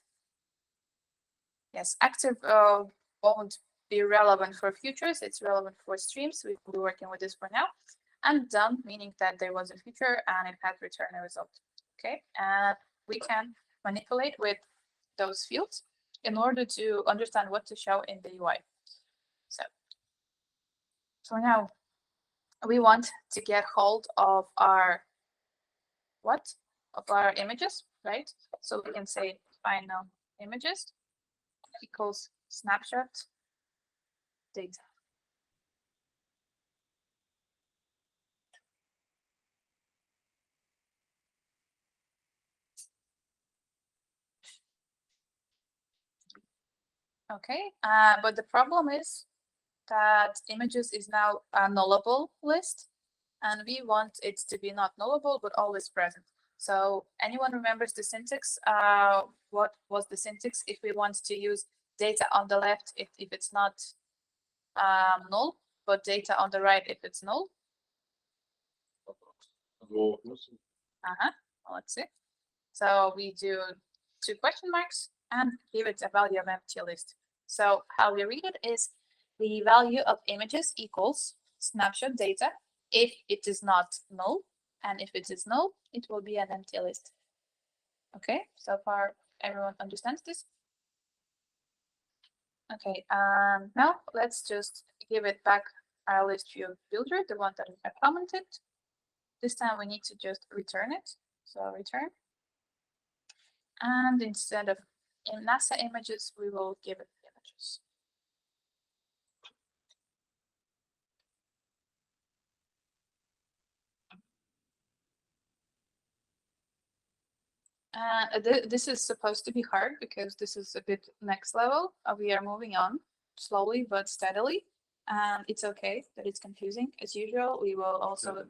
Yes, active won't be relevant for futures. It's relevant for streams. We will be working with this for now. And done, meaning that there was a future and it has returned a result. Okay, and we can manipulate with those fields in order to understand what to show in the UI. So for now, we want to get hold of our images, right? So we can say final images equals snapshot data. Okay, but the problem is that images is now a nullable list, and we want it to be not nullable, but always present. So anyone remembers the syntax? What was the syntax if we want to use data on the left if it's not null, but data on the right if it's null? Let's see. So we do 2 question marks and give it a value of empty list. So how we read it is the value of images equals snapshot data if it is not null, and if it is null, it will be an empty list. Okay, so far everyone understands this? Okay, now let's just give it back our list view builder, the one that we have commented. This time we need to just return it. So return. And instead of in NASA images, we will give it images. This is supposed to be hard because this is a bit next level. We are moving on slowly but steadily. And it's okay that it's confusing. As usual, we will also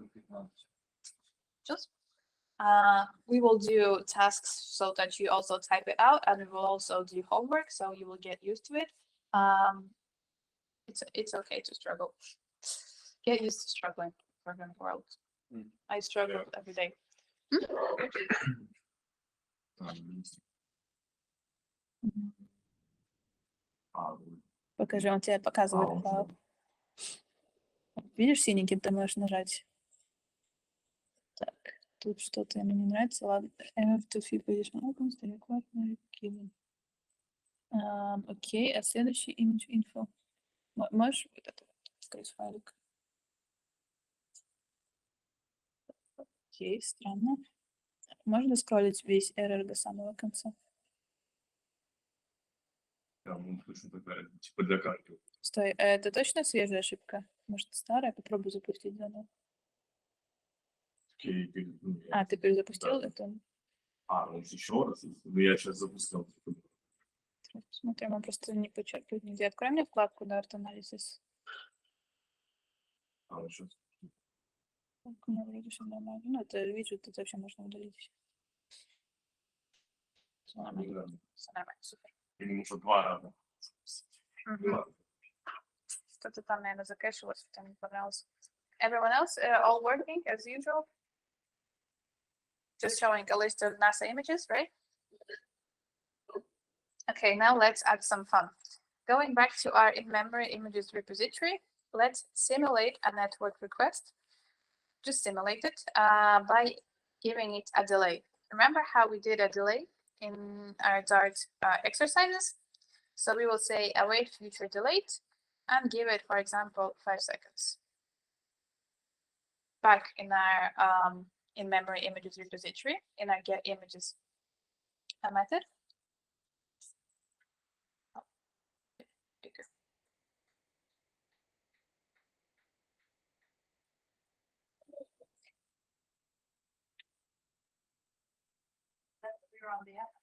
just we will do tasks so that you also type it out, and we will also do homework so you will get used to it. It's okay to struggle. Get used to struggling for the world. I struggle every day. Покажи, он тебе показывает файл. Видишь, синенький ты можешь нажать. Так, тут что-то ему не нравится. Ладно. Окей, а следующий image info. Можешь вот это открыть файлик? Окей, странно. Можно скроллить весь error до самого конца? Там точно такая, типа для карты. Стой, это точно свежая ошибка? Может, старая? Попробуй запустить заново. А, ты перезапустил это? Ну еще раз. Ну, я сейчас запустил. Посмотрим, он просто не подчеркивает нигде. Открой мне вкладку Dart Analysis. Сейчас. У меня вроде все нормально. Ну, это виджет, это вообще можно удалить. Все нормально. Все нормально, супер. Или уже 2 раза. Что-то там, наверное, закэшилось, что мне понравилось. Everyone else, all working as usual? Just showing a list of NASA images, right? Okay, now let's add some fun. Going back to our in-memory images repository, let's simulate a network request. Just simulate it by giving it a delay. Remember how we did a delay in our Dart exercises? So we will say await future delayed and give it, for example, 5 seconds. Back in our in-memory images repository, in our get images method. On the app.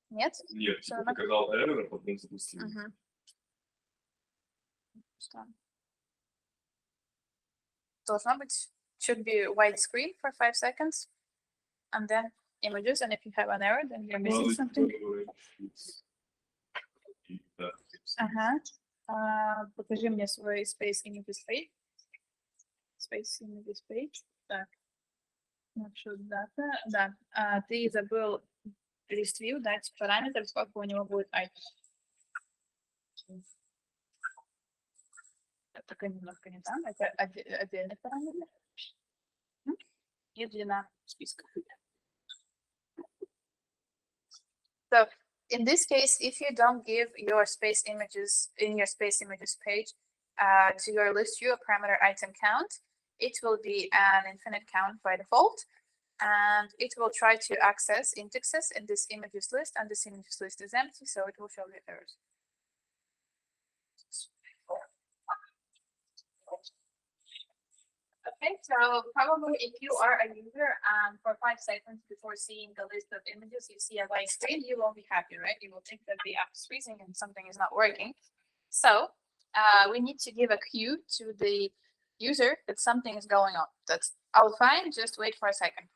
Нет? Нет, ты показал error, потом запустил. Должно быть, should be white screen for 5 seconds, and then images, and if you have an error, then you're missing something. Покажи мне свой Space Images page. Space Images page. Так. Marshal data. Да. Ты забыл list view дать параметр, сколько у него будет items. Это немножко не там. Это отдельный параметр. И длина списка. So in this case, if you don't give your space images in your space images page to your list view a parameter item count, it will be an infinite count by default, and it will try to access indexes in this images list, and this images list is empty, so it will show the errors. Okay, so probably if you are a user and for 5 seconds before seeing the list of images, you see a white screen, you won't be happy, right? You will think that the app is freezing and something is not working. So we need to give a cue to the user that something is going on. That's all fine, just wait for a second.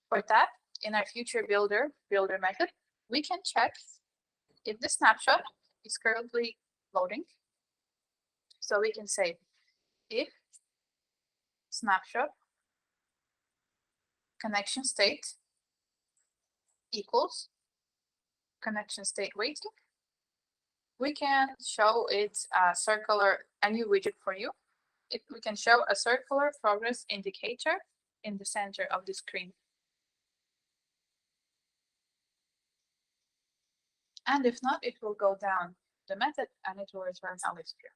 For that, in our future builder method, we can check if the snapshot is currently loading. So we can say if snapshot connection state equals connection state waiting. We can show it a new widget for you. We can show a circular progress indicator in the center of the screen. And if not, it will go down the method, and it will return a list here.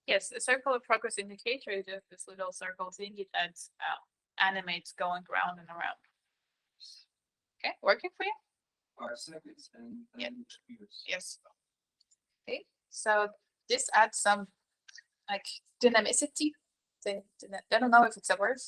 Yes, a circular progress indicator is just this little circle thingy that animates going round and around. Okay, working for you? 5 seconds and Yeah. then years. Yes. Okay, so this adds some like dynamicity. I don't know if it's a word.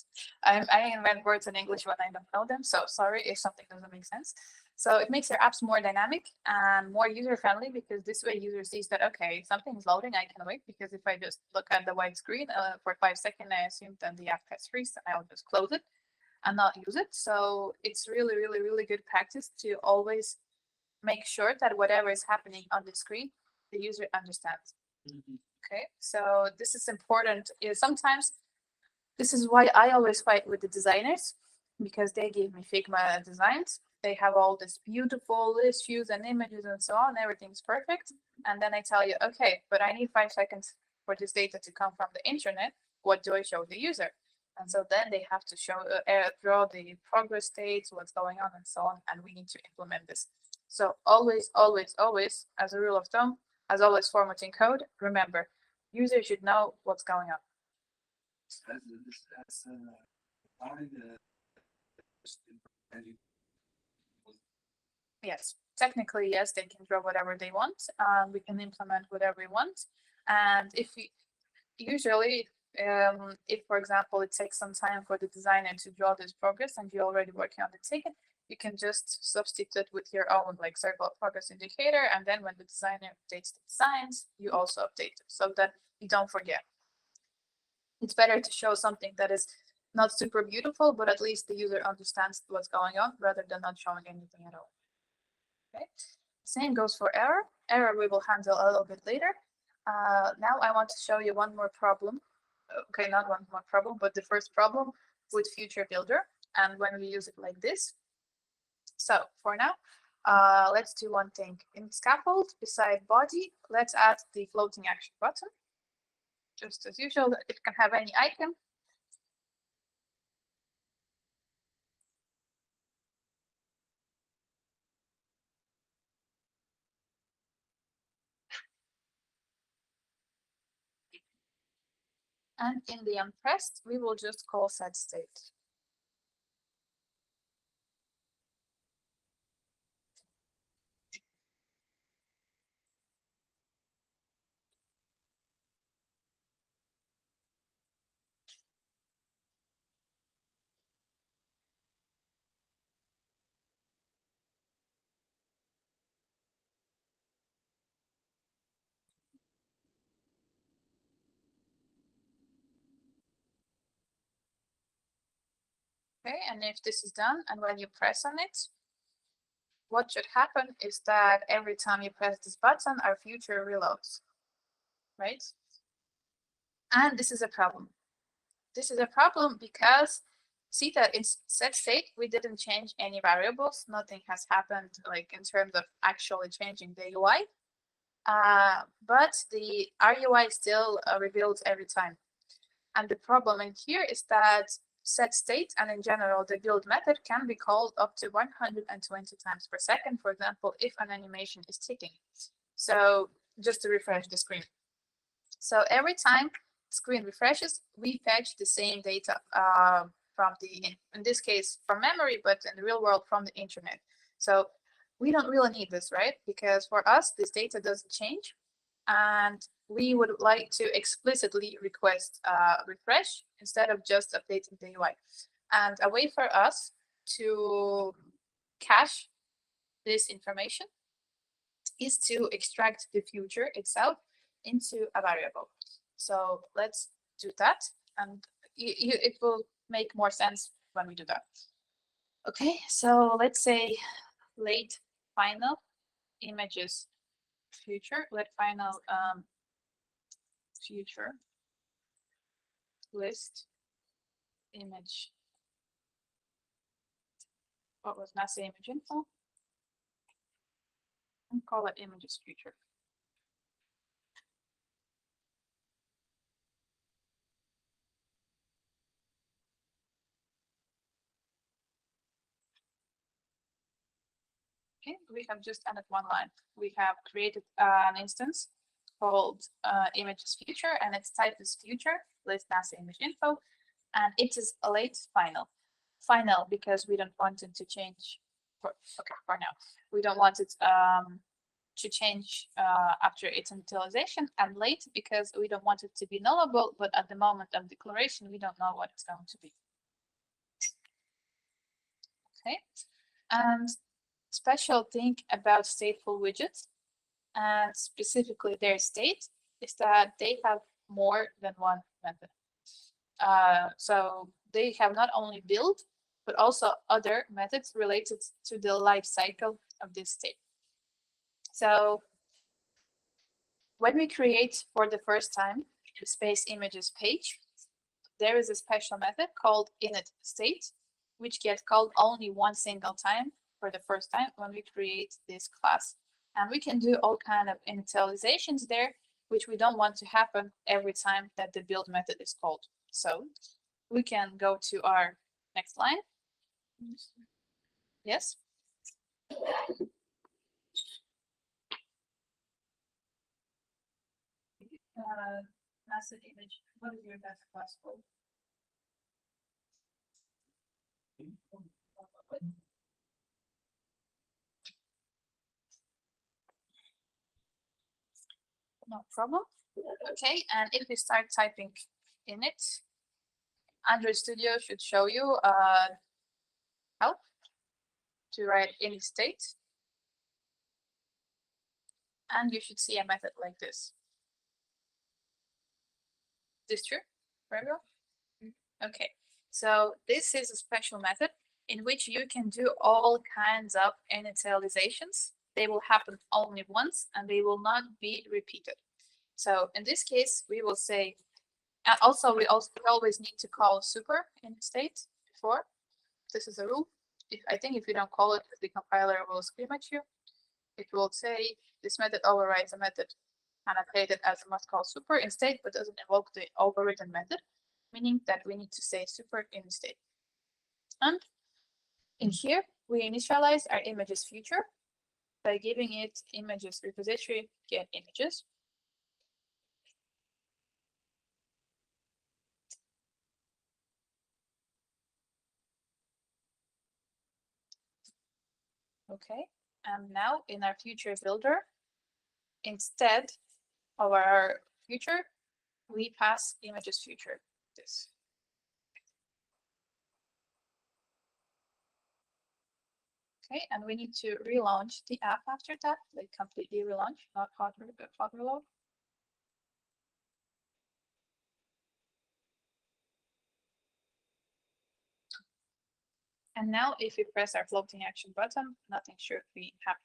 I invent words in English when I don't know them, so sorry if something doesn't make sense. So it makes your apps more dynamic and more user-friendly, because this way user sees that, okay, something's loading, I can wait, because if I just look at the white screen for 5 seconds, I assume then the app has freeze and I'll just close it and not use it. So it's really, really, really good practice to always make sure that whatever is happening on the screen, the user understands. Okay, so this is important. Sometimes this is why I always fight with the designers, because they give me Figma designs. They have all this beautiful list views and images and so on. Everything's perfect. And then I tell you, okay, but I need 5 seconds for this data to come from the internet. What do I show the user? And so then they have to show, draw the progress states, what's going on, and so on. And we need to implement this. So always, always, always, as a rule of thumb, as always, formatting code, remember, user should know what's going on. Yes, technically, yes, they can draw whatever they want. We can implement whatever we want. And if we usually, if, for example, it takes some time for the designer to draw this progress and you're already working on the ticket, you can just substitute with your own like circle progress indicator. And then when the designer updates the designs, you also update it so that you don't forget. It's better to show something that is not super beautiful, but at least the user understands what's going on rather than not showing anything at all. Okay. Same goes for error. Error we will handle a little bit later. Now I want to show you one more problem. Okay, not one more problem, but the first problem with Future Builder and when we use it like this. So for now, let's do one thing. In scaffold, beside body, let's add the floating action button. Just as usual, it can have any icon. And in the unpressed, we will just call set state. Okay, and if this is done, and when you press on it, what should happen is that every time you press this button, our future reloads, right? And this is a problem. This is a problem because see that in set state, we didn't change any variables. Nothing has happened like in terms of actually changing the UI. But the RUI still rebuilds every time. And the problem in here is that set state and in general, the build method can be called up to 120 times per second, for example, if an animation is ticking. So just to refresh the screen. So every time screen refreshes, we fetch the same data from the, in this case, from memory, but in the real world from the internet. So we don't really need this, right? Because for us, this data doesn't change. And we would like to explicitly request refresh instead of just updating the UI. And a way for us to cache this information is to extract the future itself into a variable. So let's do that, and it will make more sense when we do that. Okay, so let's say late final images future, let final future list image. What was NASA image info? And call it images future. Okay, we have just added one line. We have created an instance called images future, and its type is future, list NASA image info, and it is a late final. Final because we don't want it to change. For now, we don't want it to change after its initialization, and late because we don't want it to be nullable, but at the moment of declaration, we don't know what it's going to be. Okay, and special thing about stateful widgets, and specifically their state, is that they have more than one method. So they have not only build, but also other methods related to the life cycle of this state. So when we create for the first time the space images page, there is a special method called init state, which gets called only one single time for the first time when we create this class. And we can do all kind of initializations there, which we don't want to happen every time that the build method is called. So we can go to our next line. Yes. Massive image. What is your best class called? No problem. Okay, and if we start typing in it, Android Studio should show you help to write init state. And you should see a method like this. Is this true? Very well. Okay, so this is a special method in which you can do all kinds of initializations. They will happen only once and they will not be repeated. So in this case, we will say, and also we always need to call super in state before. This is a rule. I think if you don't call it, the compiler will scream at you. It will say this method overrides a method annotated as a must call super in state, but doesn't invoke the overridden method, meaning that we need to say super in state. And in here, we initialize our images future by giving it images repository get images. Okay, and now in our future builder, instead of our future, we pass images future. This. Okay, and we need to relaunch the app after that, like completely relaunch, not hot reload. And now if we press our floating action button, nothing should be happening.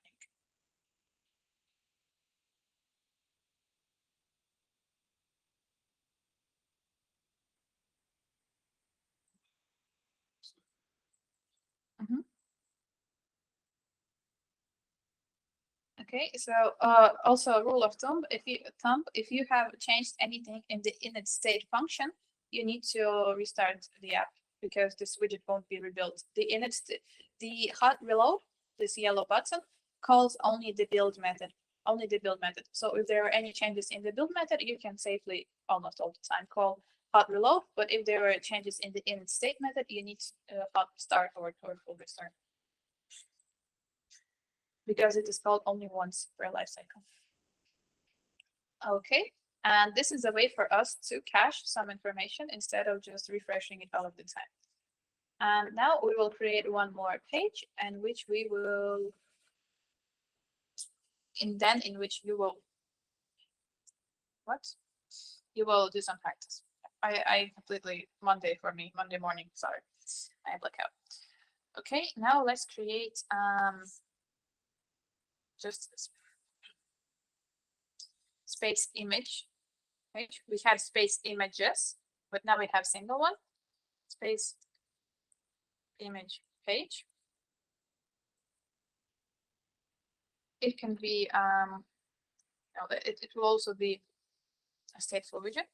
Okay, so also a rule of thumb, if you have changed anything in the init state function, you need to restart the app because this widget won't be rebuilt. The hot reload, this yellow button, calls only the build method. So if there are any changes in the build method, you can safely, almost all the time, call hot reload. But if there are changes in the init state method, you need hot start or full restart, because it is called only once per lifecycle. Okay, and this is a way for us to cache some information instead of just refreshing it all of the time. And now we will create one more page, and which we will indent, in which you will you will do some practice. I completely Monday morning, sorry. I blackout. Okay, now let's create just space image page. We have space images, but now we have single one. Space image page. It can be no, it will also be a stateful widget.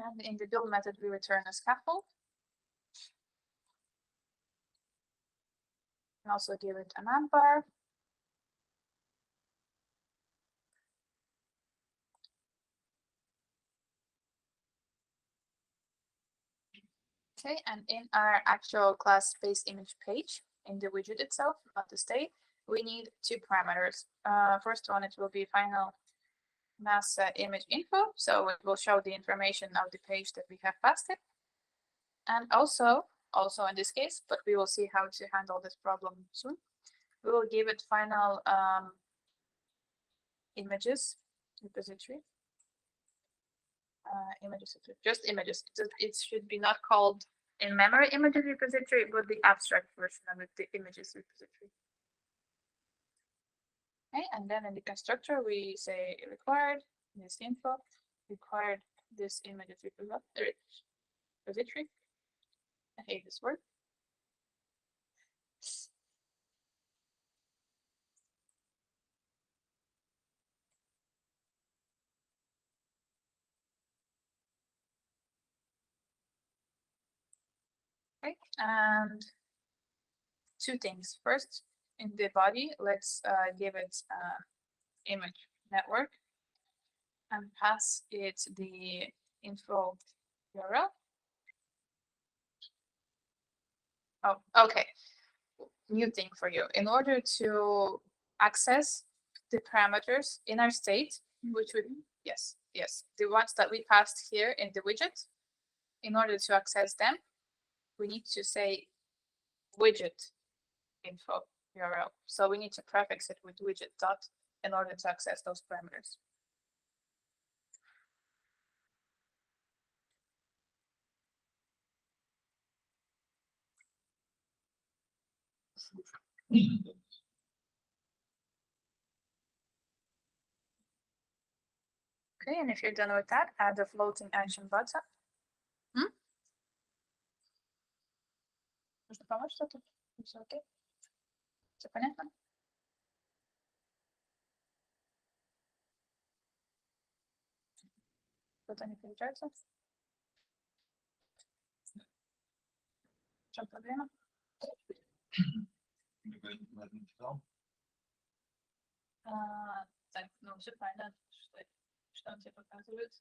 And in the build method, we return a scaffold. And also give it a navbar. Okay, and in our actual class space image page, in the widget itself, not the state, we need two parameters. First one, it will be final mass image info, so it will show the information of the page that we have passed it. And also in this case, but we will see how to handle this problem soon, we will give it final images repository. Images, just images. It should be not called in memory images repository, but the abstract version of it, the images repository. Okay, and then in the constructor, we say required this info, required this images repository. I hate this word. Okay, and two things. First, in the body, let's give it image network and pass it the info URL. Oh, okay. New thing for you. In order to access the parameters in our state, which would, yes, the ones that we passed here in the widget, in order to access them, we need to say widget info URL. So we need to prefix it with widget dot in order to access those parameters. Okay, and if you're done with that, add the floating action button. Нужно помочь что-то? Все окей? Все понятно? Что-то не получается? В чем проблема? Так, ну все правильно. Что он тебе показывает?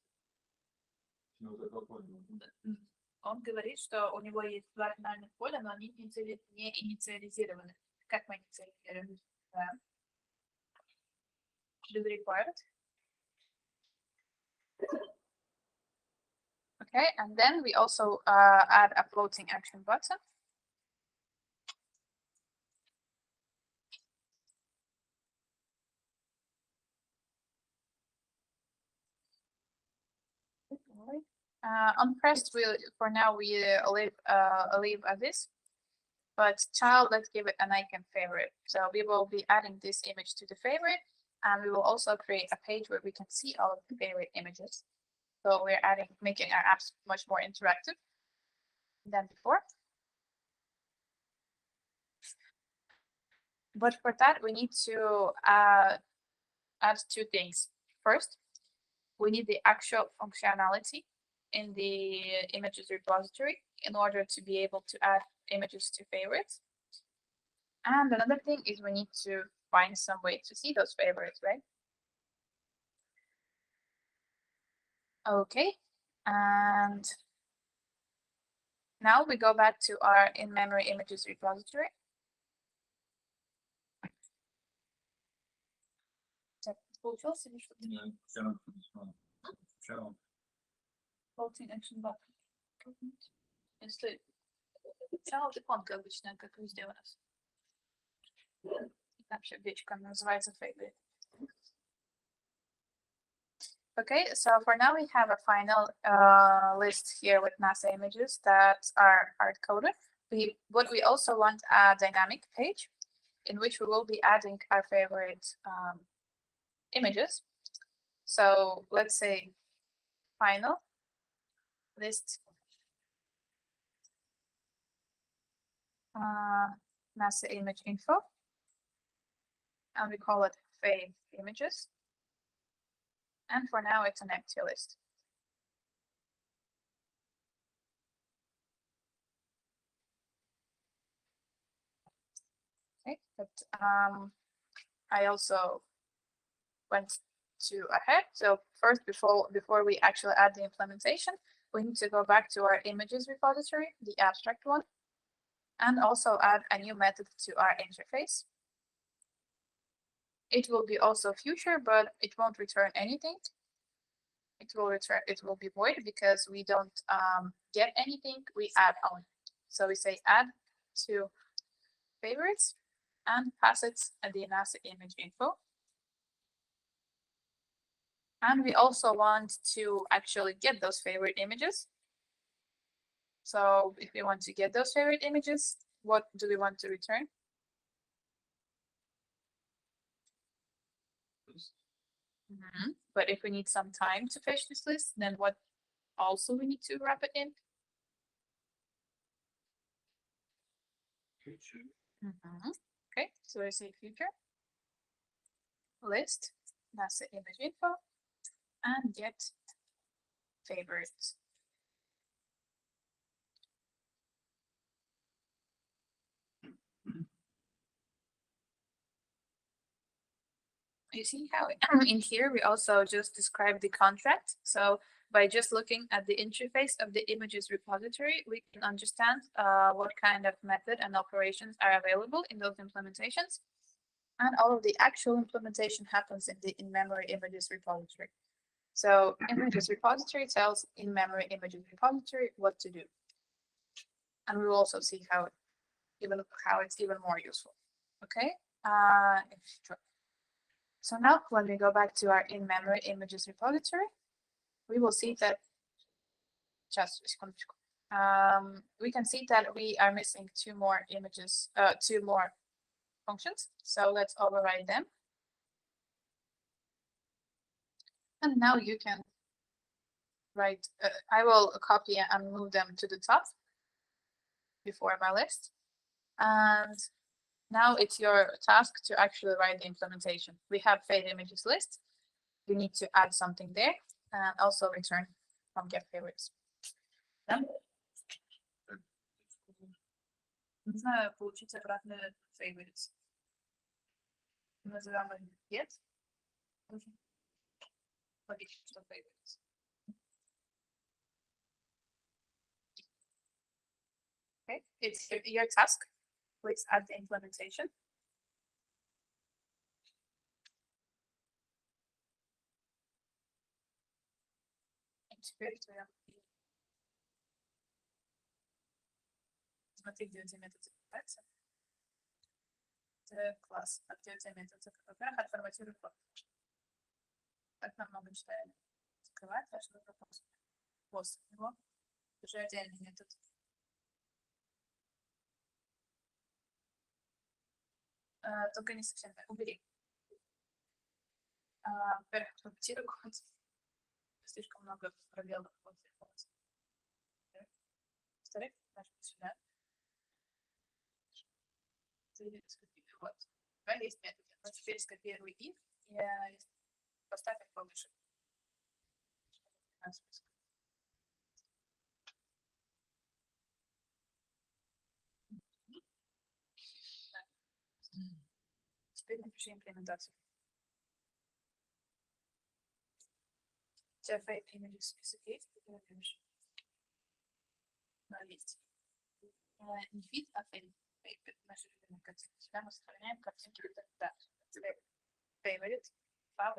Он говорит, что у него есть два финальных поля, но они не инициализированы. Как мы инициализируем? Да. Do required. Okay, and then we also add a floating action button. On pressed, for now we leave as this, but child, let's give it an icon favorite. So we will be adding this image to the favorite, and we will also create a page where we can see all of the favorite images. So we're making our apps much more interactive than before. But for that, we need to add two things. First, we need the actual functionality in the images repository in order to be able to add images to favorites. And another thing is we need to find some way to see those favorites, right? Okay, and now we go back to our in-memory images repository. Получился или что-то? Все. Floating action button. Если сначала иконка обычная, как везде у нас. Там сердечко называется favorite. Okay, so for now we have a final list here with NASA images that are hard-coded. But we also want a dynamic page in which we will be adding our favorite images. So let's say final list NASA image info, and we call it fav images. And for now, it's an empty list. Okay, but I also went ahead. So first, before we actually add the implementation, we need to go back to our images repository, the abstract one, and also add a new method to our interface. It will be also future, but it won't return anything. It will be void because we don't get anything, we add on. So we say add to favorites and pass it at the NASA image info. And we also want to actually get those favorite images. So if we want to get those favorite images, what do we want to return? But if we need some time to fetch this list, then what also we need to wrap it in? Future. Okay, so I say future list, NASA image info, and get favorites. You see how in here we also just describe the contract. So by just looking at the interface of the images repository, we can understand what kind of method and operations are available in those implementations. And all of the actual implementation happens in the in-memory images repository. So images repository tells in-memory images repository what to do. And we will also see how it's even more useful. Okay. So now when we go back to our in-memory images repository, we will see that we can see that we are missing two more images, two more functions. So let's override them. And now you can write, I will copy and move them to the top before my list. And now it's your task to actually write the implementation. We have favorite images list. You need to add something there and also return from get favorites. Нужно получить обратно favorites. Называем их get. Логично, что favorites. Okay, it's your task. Please add the implementation. Смотри, где у тебя метод закрывается. Это класс. А где у тебя метод закрывается? Отформатируй код. Так нам много читаем. Закрывать, а что вопрос? После него уже отдельный метод. Только не совсем так. Убери. Во-первых, форматируй код. Слишком много пробелов. Во-вторых, нажми сюда. Вот. Есть метод. Но теперь скопируй их и поставь их повыше. Теперь напиши имплементацию. У тебя favorite images список есть, ты напишешь. Да, есть. Не fit, а favorite. Наши любимые картинки. Сюда мы сохраняем картинки. Да. Favorite, pub,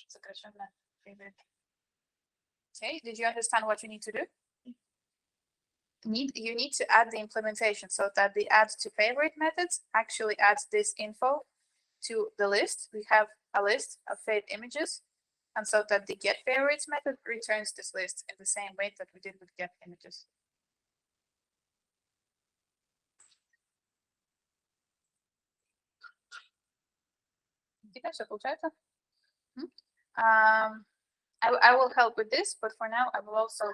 сокращенно Okay, did you understand what you need to do? You need to add the implementation so that the add to favorite methods actually adds this info to the list. We have a list of favorite images, and so that the get favorites method returns this list in the same way that we did with get images. I will help with this, but for now I will also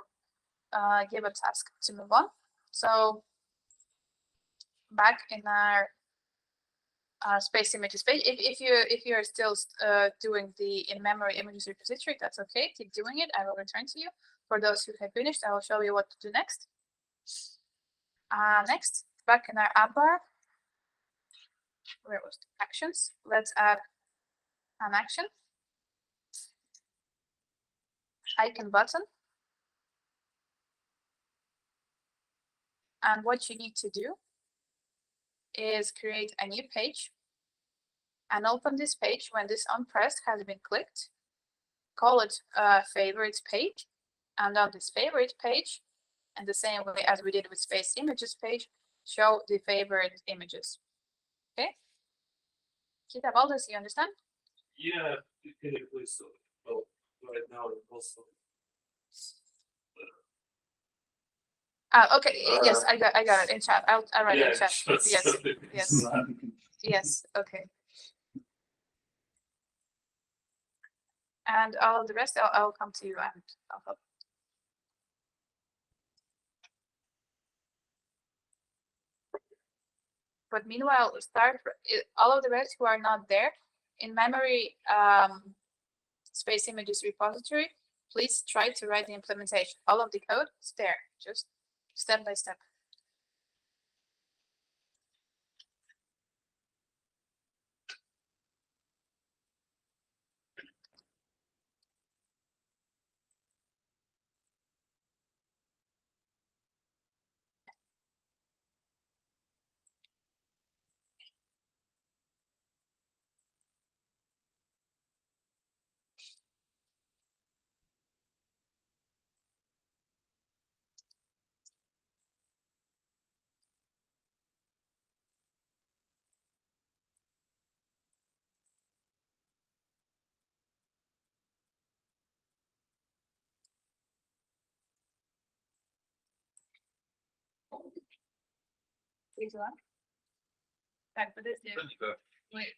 give a task to move on. So back in our space images page, if you're still doing the in-memory images repository, that's okay. Keep doing it. I will return to you. For those who have finished, I will show you what to do next. Next, back in our app bar, where was the actions? Let's add an action. Icon button. And what you need to do is create a new page and open this page when this onPressed has been clicked. Call it favorites page. And on this favorite page, and the same way as we did with space images page, show the favorite images. Okay? Kita, Valdis, you understand? Yeah, can you please? Oh, right now also. Okay. Yes, I got it in chat. I'll write it in chat. Yes. Yes. Yes. Okay. And all of the rest, I'll come to you and I'll help. But meanwhile, start all of the rest who are not there in memory space images repository. Please try to write the implementation. All of the code is there, just step by step. Так, подожди.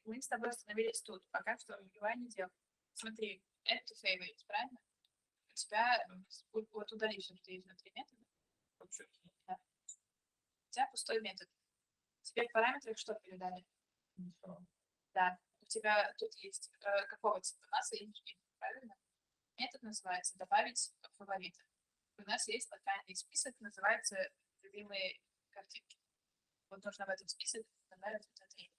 Мы с тобой остановились тут. Пока что UI не делал. Смотри, это favorite, правильно? У тебя вот удали все, что есть внутри метода. Да. У тебя пустой метод. Тебе в параметрах что передали? Да. У тебя тут есть какого типа? У нас есть, правильно? Метод называется добавить фавориты. У нас есть локальный список, называется любимые картинки. Вот нужно в этот список добавить вот это имя.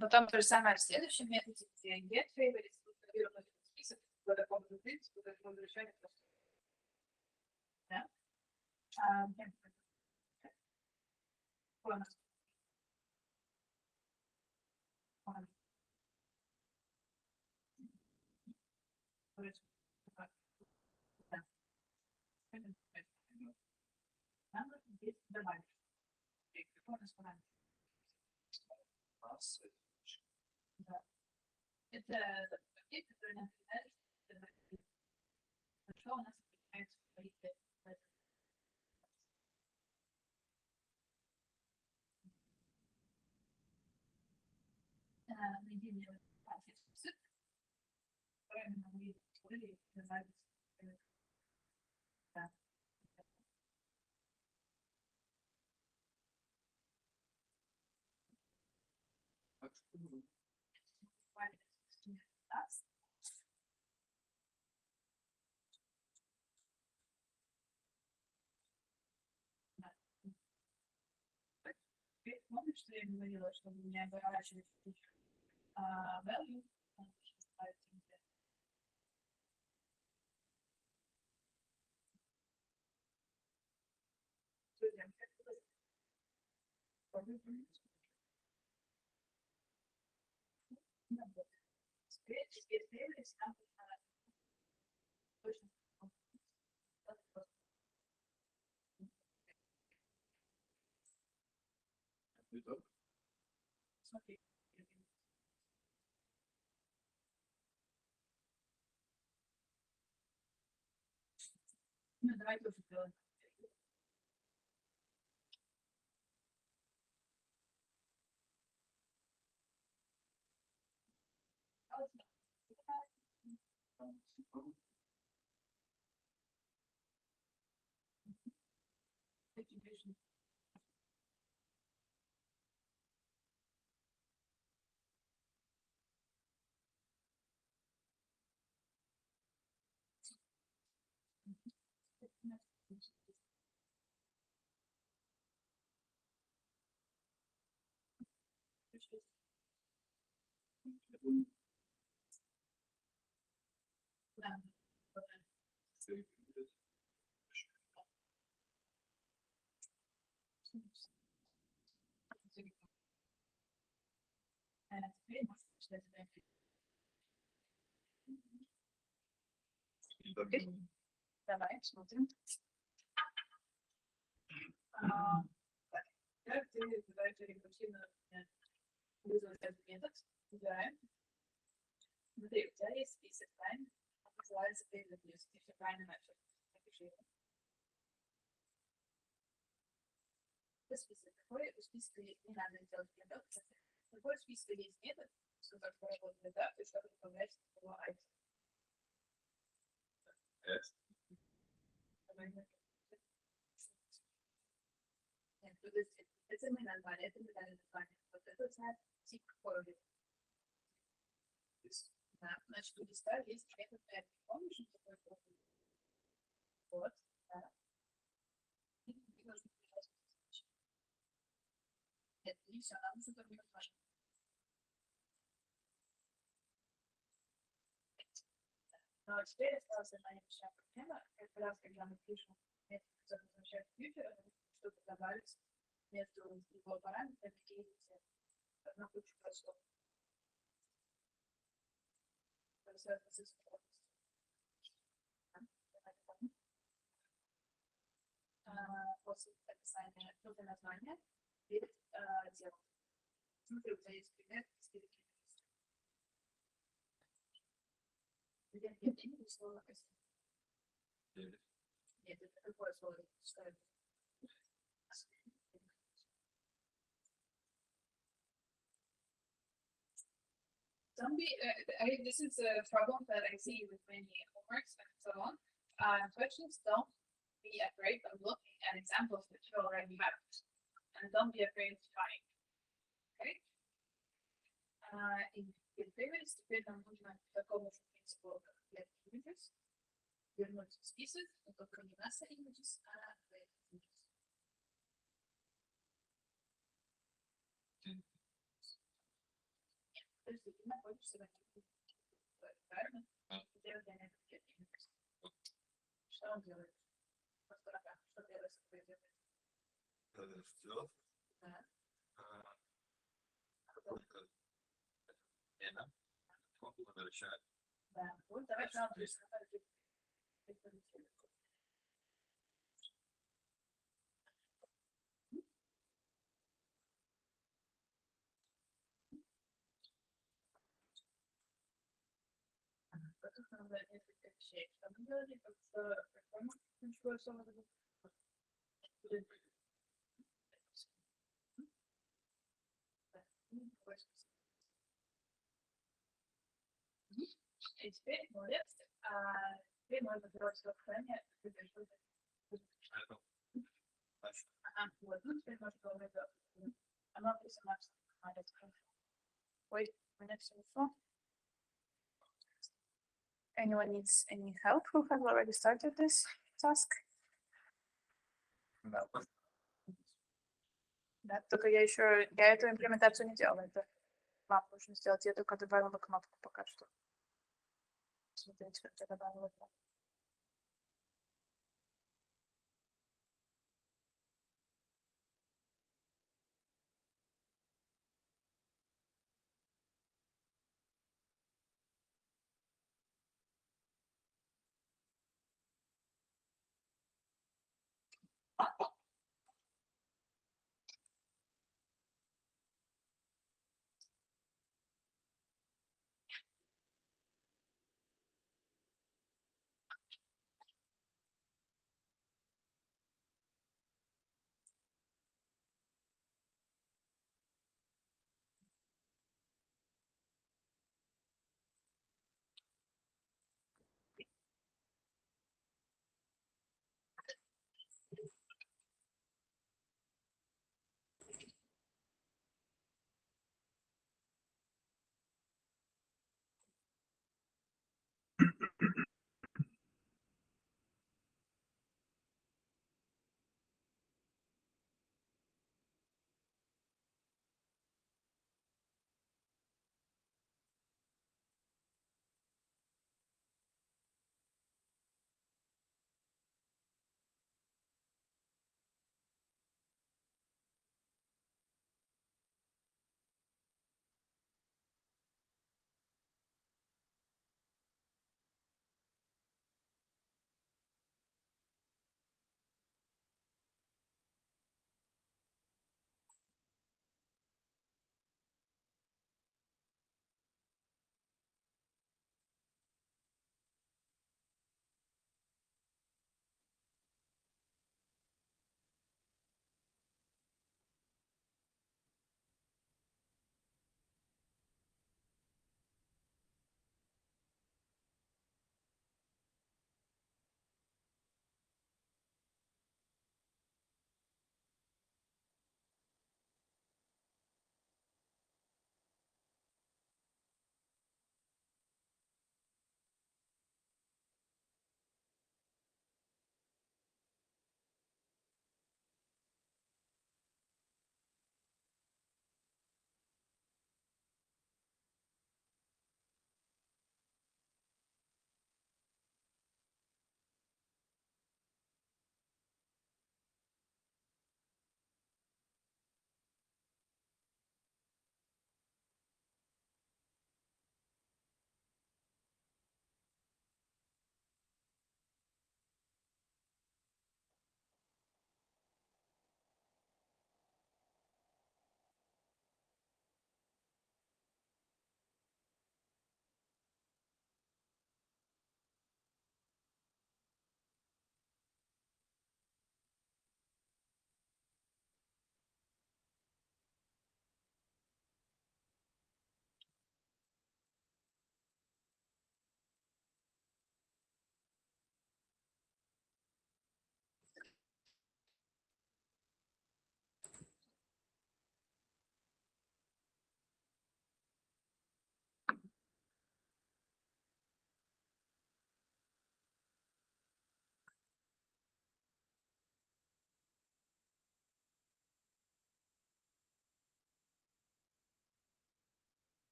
Потом то же самое в следующем методе, где get favorites, копируем этот список, по такому принципу, как мы возвращали просто. Да? Надо здесь добавить. Да. Это пакет, который нам передали. Хорошо, у нас появляется фавориты. Найди мне список, который мы использовали, называется. Да. Помнишь, что я говорила, чтобы не оборачивать value? Ну, давай тоже сделаем. Давай, смотрим. Как ты выбираешь рекурсивно вызвать этот метод? Выбираем. Смотри, у тебя есть список, правильно? Он называется Dependencies. Ты все правильно начал. Напиши его. Это список. Какой у списка есть? Не надо делать метод. Какой у списка есть метод, что такое работает, да, и что добавляется в его item. Нет, подожди. Это мы назвали, это мы дали название. Вот это у тебя тип какой? Да, значит, у листа есть метод add. Помнишь, что такое профиль? Вот, да. И нужно писать. Нет, не все, нам нужно только важно. Но теперь осталась одна небольшая проблема. Каждый раз, когда мы пишем метод, который возвращает фьючер, чтобы добавить между его параметрами и одну кучу простов. После описания нового названия перед делом. Смотри, у тебя есть пример из перекидывания. Нет, слово нет, это какое слово? This is a problem that I see with many homeworks and so on. Questions don't be afraid of looking at examples that you already have, and don't be afraid of trying. Okay? In previous, теперь нам нужно такому же принципу, как для images, вернуть список, но только не NASA images, а images. То есть ты находишься в правильно? Что он делает? Что делает с тобой делает? Ждет. Да. Какое-то время. Он возвращает. Да. Вот давай сразу. Во-первых, надо несколько вещей. Что мы делали, как ключевое слово и теперь молодец. Теперь можно сделать сообщение. Ага, вот, ну теперь можно говорить. Оно написано. Wait, my next info. Anyone needs any help who has already started this task? Да. Да, только я эту имплементацию не делала. Это вам нужно сделать. Я только добавила кнопку пока что. Смотрите, как я добавила кнопку.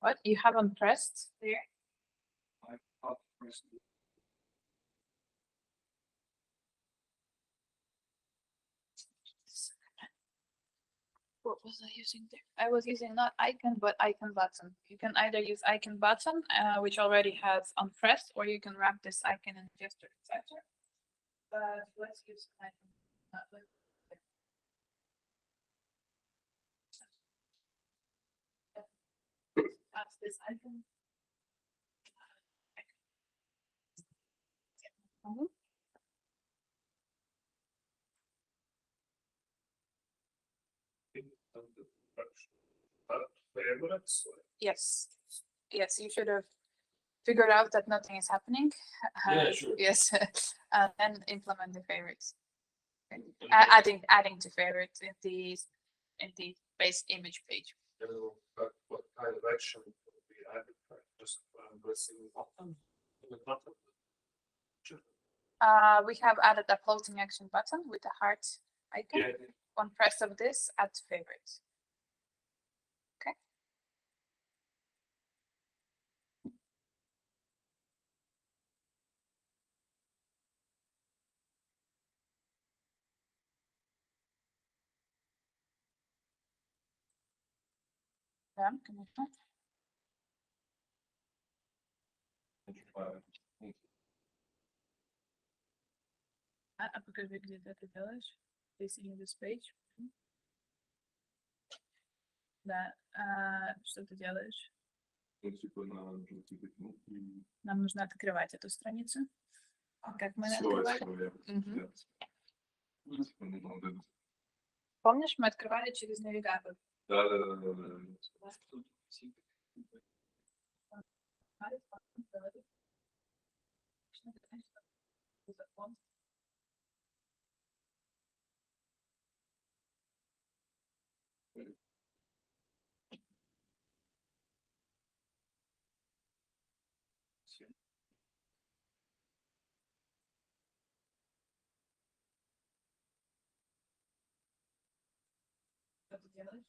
What you haven't pressed there? I pub pressed it. What was I using there? I was using not icon, but icon button. You can either use icon button, which already has unpressed, or you can wrap this icon in gesture, etc. But let's use icon. That's this icon. Favorites. Yes. Yes, you should have figured out that nothing is happening. Yeah, sure. Yes, and then implement the favorites. Okay. Adding to favorites in the base image page. What kind of action would be added? Just pressing the button. The button. We have added a floating action button with a heart icon. Yeah. One press of this, add to favorites. Okay. Yeah, can you try? Porque we did that delas, facing this page. Да, что ты делаешь? Нам нужно открывать эту страницу. Как мы открывали? Помнишь, мы открывали через навигатор? Да. Что ты делаешь?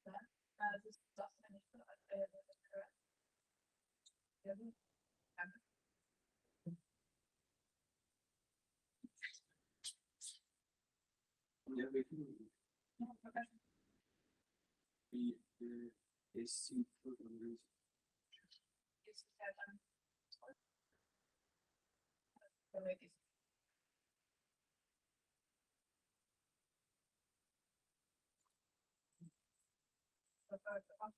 Да. Здесь страница открывать. Ну, покажи. Если там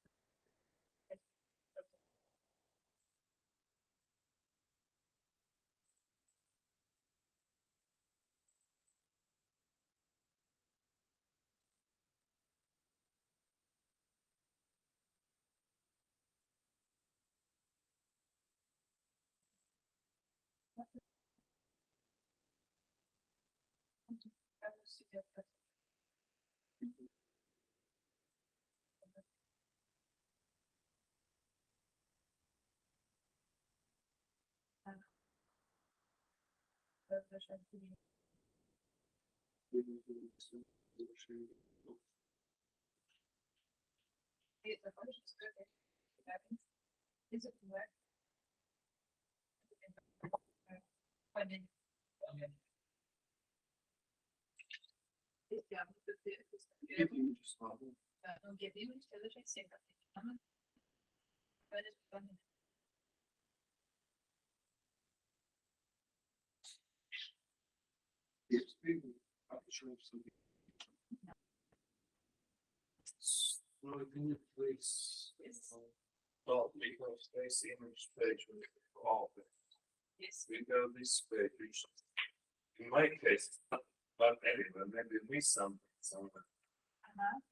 Well, can you please? Well, because space image page with all of it. Yes. We go this page. In my case, not anywhere, maybe we something somewhere.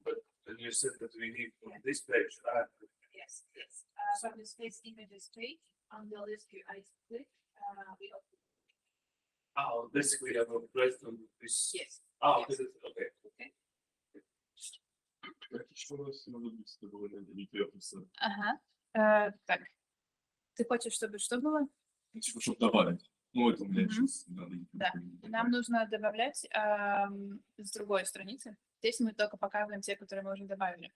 But you said that we need from this page. Yes. So the space images page on the list you I click. We open. Oh, this we have a pressed on this. Yes. Oh, Yes. this is okay. Okay. Ага. Так. Ты хочешь, чтобы что было? Чтобы добавить. Ну, это у меня Мгм. сейчас надо. Да. Нам нужно добавлять с другой страницы. Здесь мы только показываем те, которые мы уже добавили.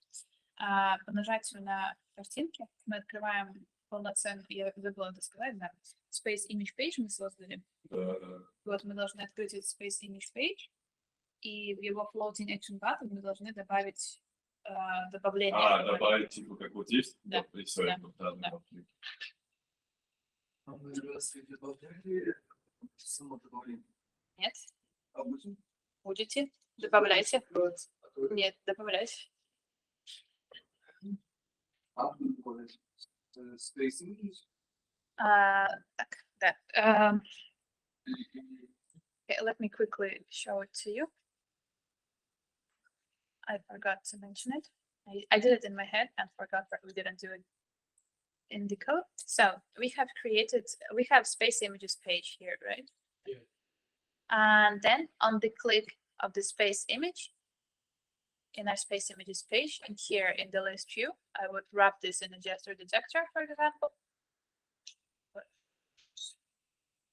По нажатию на картинки мы открываем полноценный, я забыла это сказать, да, Space Image Page мы создали. Да, да. Вот мы должны открыть этот Space Image Page, и в его Floating Action Button мы должны добавить добавление. Добавить, типа, как вот есть? Да, И все, да, это, да. А мы разве добавляли само добавление? Нет, А будем? будете, добавляйте. Нет, добавляйте. А будем добавлять Space Images? Так, да. Okay, let me quickly show it to you. I forgot to mention it. I did it in my head and forgot that we didn't do it in the code. So we have space images page here, right? Yeah. And then on the click of the space image, in our space images page, and here in the list view, I would wrap this in a gesture detector, for example.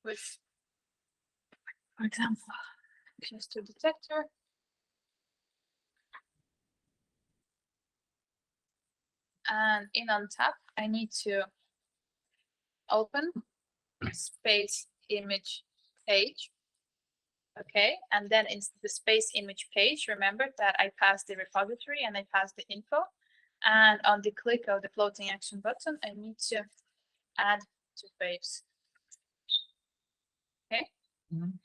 With, for example, gesture detector. And in on top, I need to open space image page. Okay, and then in the space image page, remember that I passed the repository and I passed the info. And on the click of the floating action button, I need to add two waves. Okay. Mhm.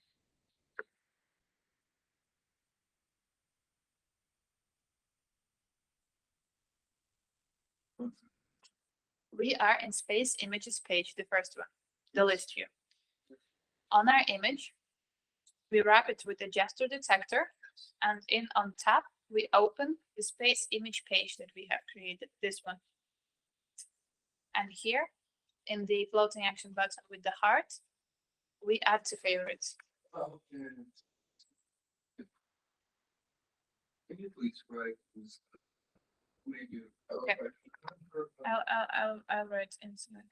We are in space images page, the first one, the list view. On our image, we wrap it with the gesture detector, and in on top, we open the space image page that we have created, this one. And here, in the floating action button with the heart, we add two favorites. Okay. Can you please write this? Maybe. Okay. I'll write in Slack.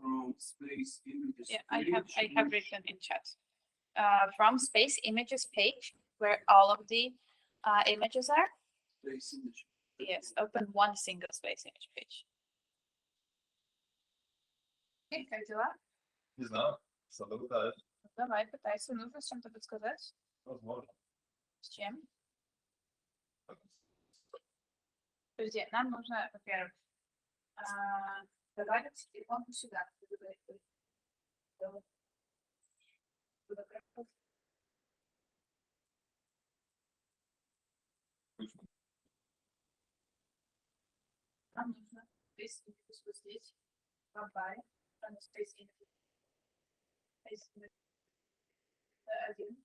From space images. Yeah, I have page, written in chat. From space images page, where all of the images are, Space image. yes, open one single space image page. Okay, как дела? Не знаю, соблюдаю. Давай, пытайся, нужно с чем-то подсказать. Возможно. С чем? Подожди, нам нужно, во-первых, добавить иконку сюда. Нам нужно space images вот здесь, добавить, space images. Space images. Один,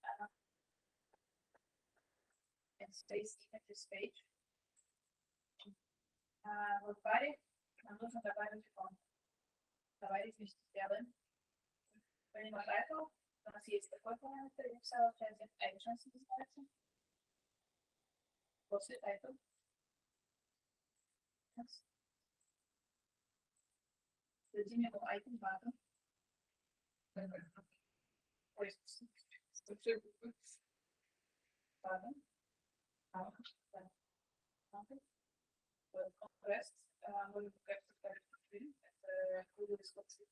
and space images page. Вот в баре нам нужно добавить иконку. Давай вместе сделаем. Помимо этого, у нас есть такой параметр, я написала в чате, actions называется. После этого. Дадим ему item button. Ой, структура буквы. Button. Rest. Мы как-то ставим это Google Scholar.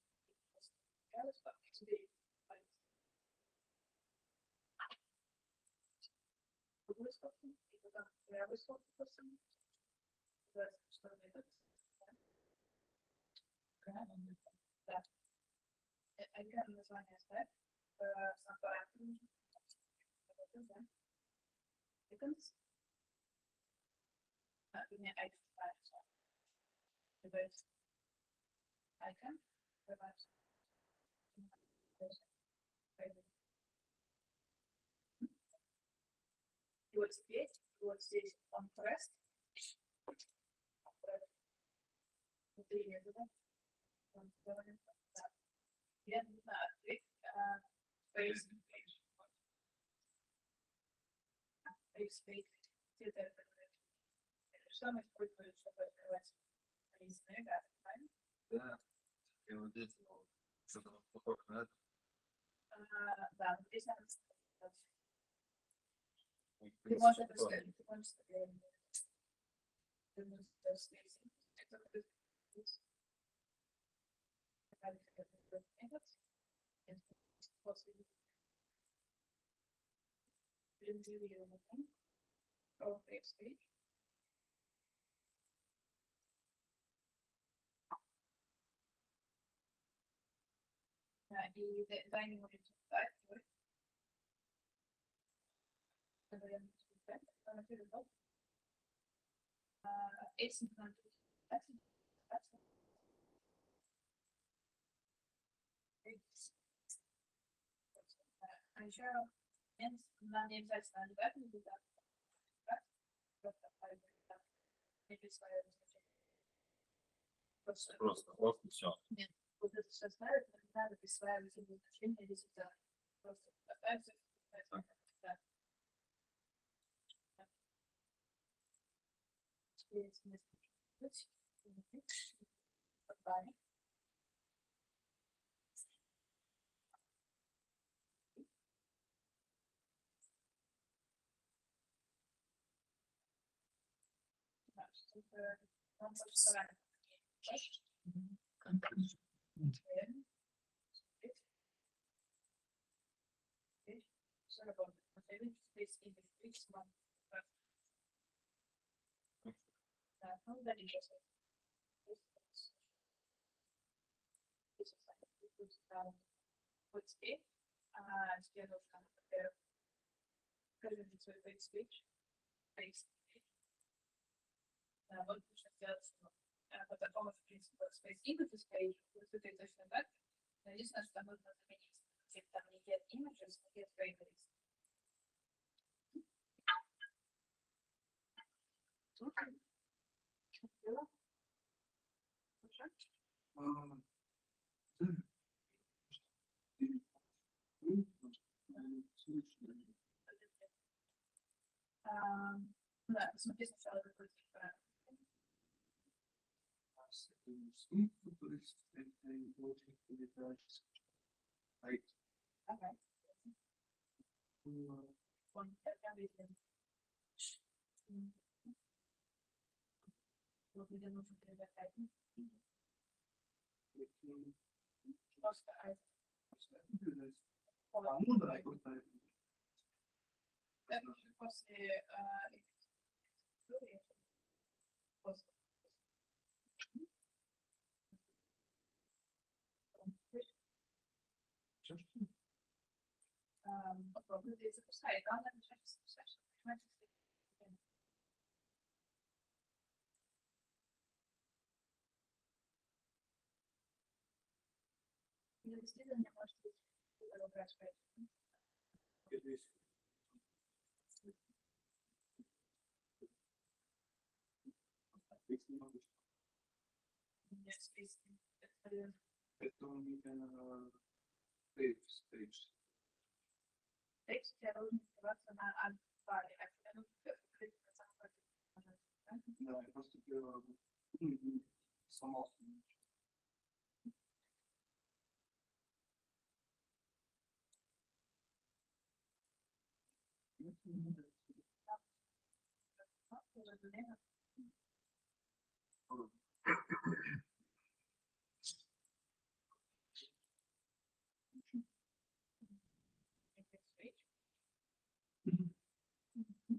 Google Scholar. И потом Google Scholar. Уникальное название ставь. Seconds. Мне icon. И вот теперь, вот здесь он pressed. Внутри метода. Я не знаю, space что мы используем, чтобы открывать рисунок, правильно? Да. И вот здесь что-то похоже на это. Да, вот здесь надо сказать. Ты можешь это сказать, ты можешь сказать. Ты можешь сказать. И дай мне результат. Этим а еще нам не обязательно ожидать результат. Просто все. Нет, вот это все ставить, надо присваивать значение результата. Просто поставить. Вот теперь тебе нужно, например, скажите свой face speech. Вот нужно сделать по такому принципу space images page, высветить точно так. Единственное, что нужно заменить, типа там не get images, а get favorites. Да, смотри сначала какой типа. Ага. Он прям виден. Вот где нужно передать. Просто после попробуй здесь запускай. Главное начать запускать, чтобы понимать, если действительно может быть убрать поэтому. Нет, список. Это у меня stage. Текст я должен называться на альфаре, а тебе нужно открыть на самом деле. Да, я просто сломался.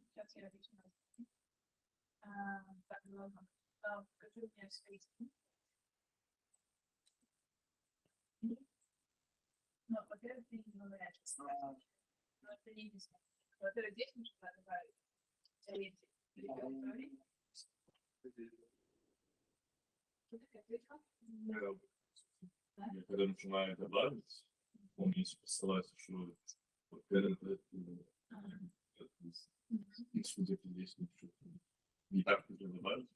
Сейчас я обычно. Так, ладно. Покажи мне список. Когда начинаем добавить, помните, посылать еще судя по здесь не так уже добавить.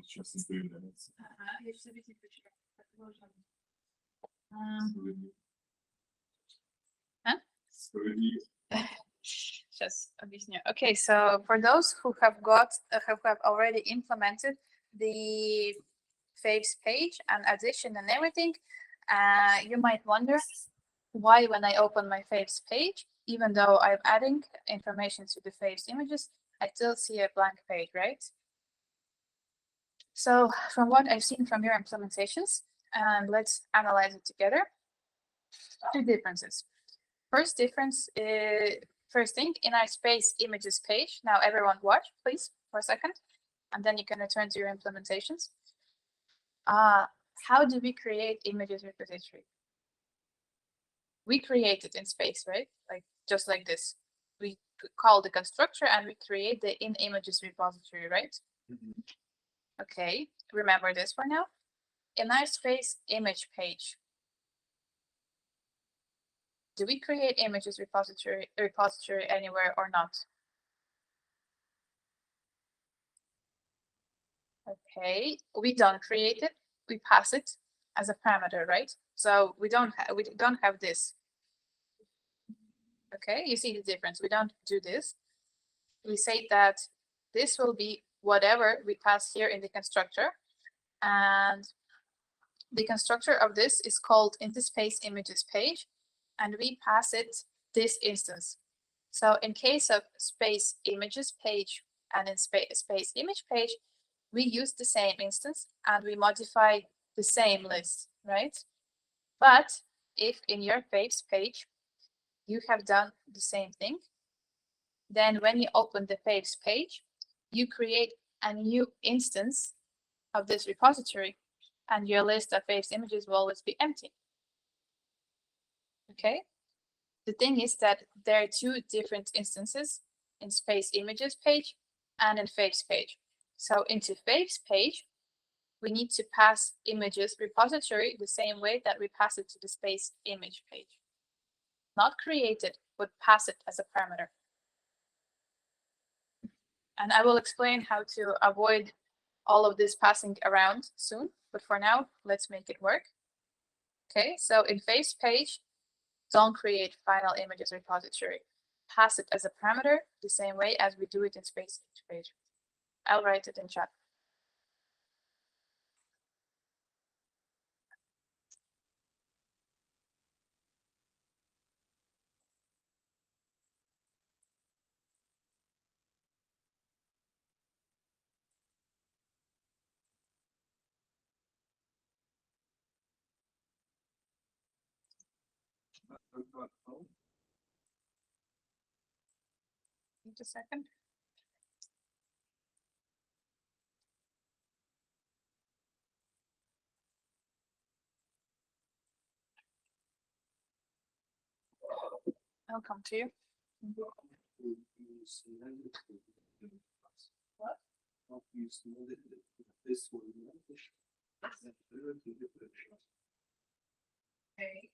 Сейчас не появляется. Just объясню. Okay, so for those who have already implemented the faves page and addition and everything, you might wonder why when I open my faves page, even though I'm adding information to the faves images, I still see a blank page, right? So from what I've seen from your implementations, and let's analyze it together, two differences. First difference is, first thing, in our space images page, now everyone watch, please, for a second, and then you can return to your implementations. How do we create images repository? We create it in space, right? Like just like this. We call the constructor and we create the in images repository, right? Mm-hmm. Okay, remember this for now. In our space image page, do we create images repository anywhere or not? Okay, we don't create it. We pass it as a parameter, right? So we don't have this. Okay, you see the difference. We don't do this. We say that this will be whatever we pass here in the constructor, and the constructor of this is called in the space images page, and we pass it this instance. So in case of space images page and in space image page, we use the same instance and we modify the same list, right? But if in your faves page, you have done the same thing, then when you open the faves page, you create a new instance of this repository and your list of faves images will always be empty. Okay? The thing is that there are two different instances in space images page and in faves page. So into faves page, we need to pass images repository the same way that we pass it to the space image page. Not create it, but pass it as a parameter. And I will explain how to avoid all of this passing around soon, but for now, let's make it work. Okay, so in faves page, don't create final images repository. Pass it as a parameter the same way as we do it in space image page. I'll write it in chat. Just a second. I'll come to you. What? Okay.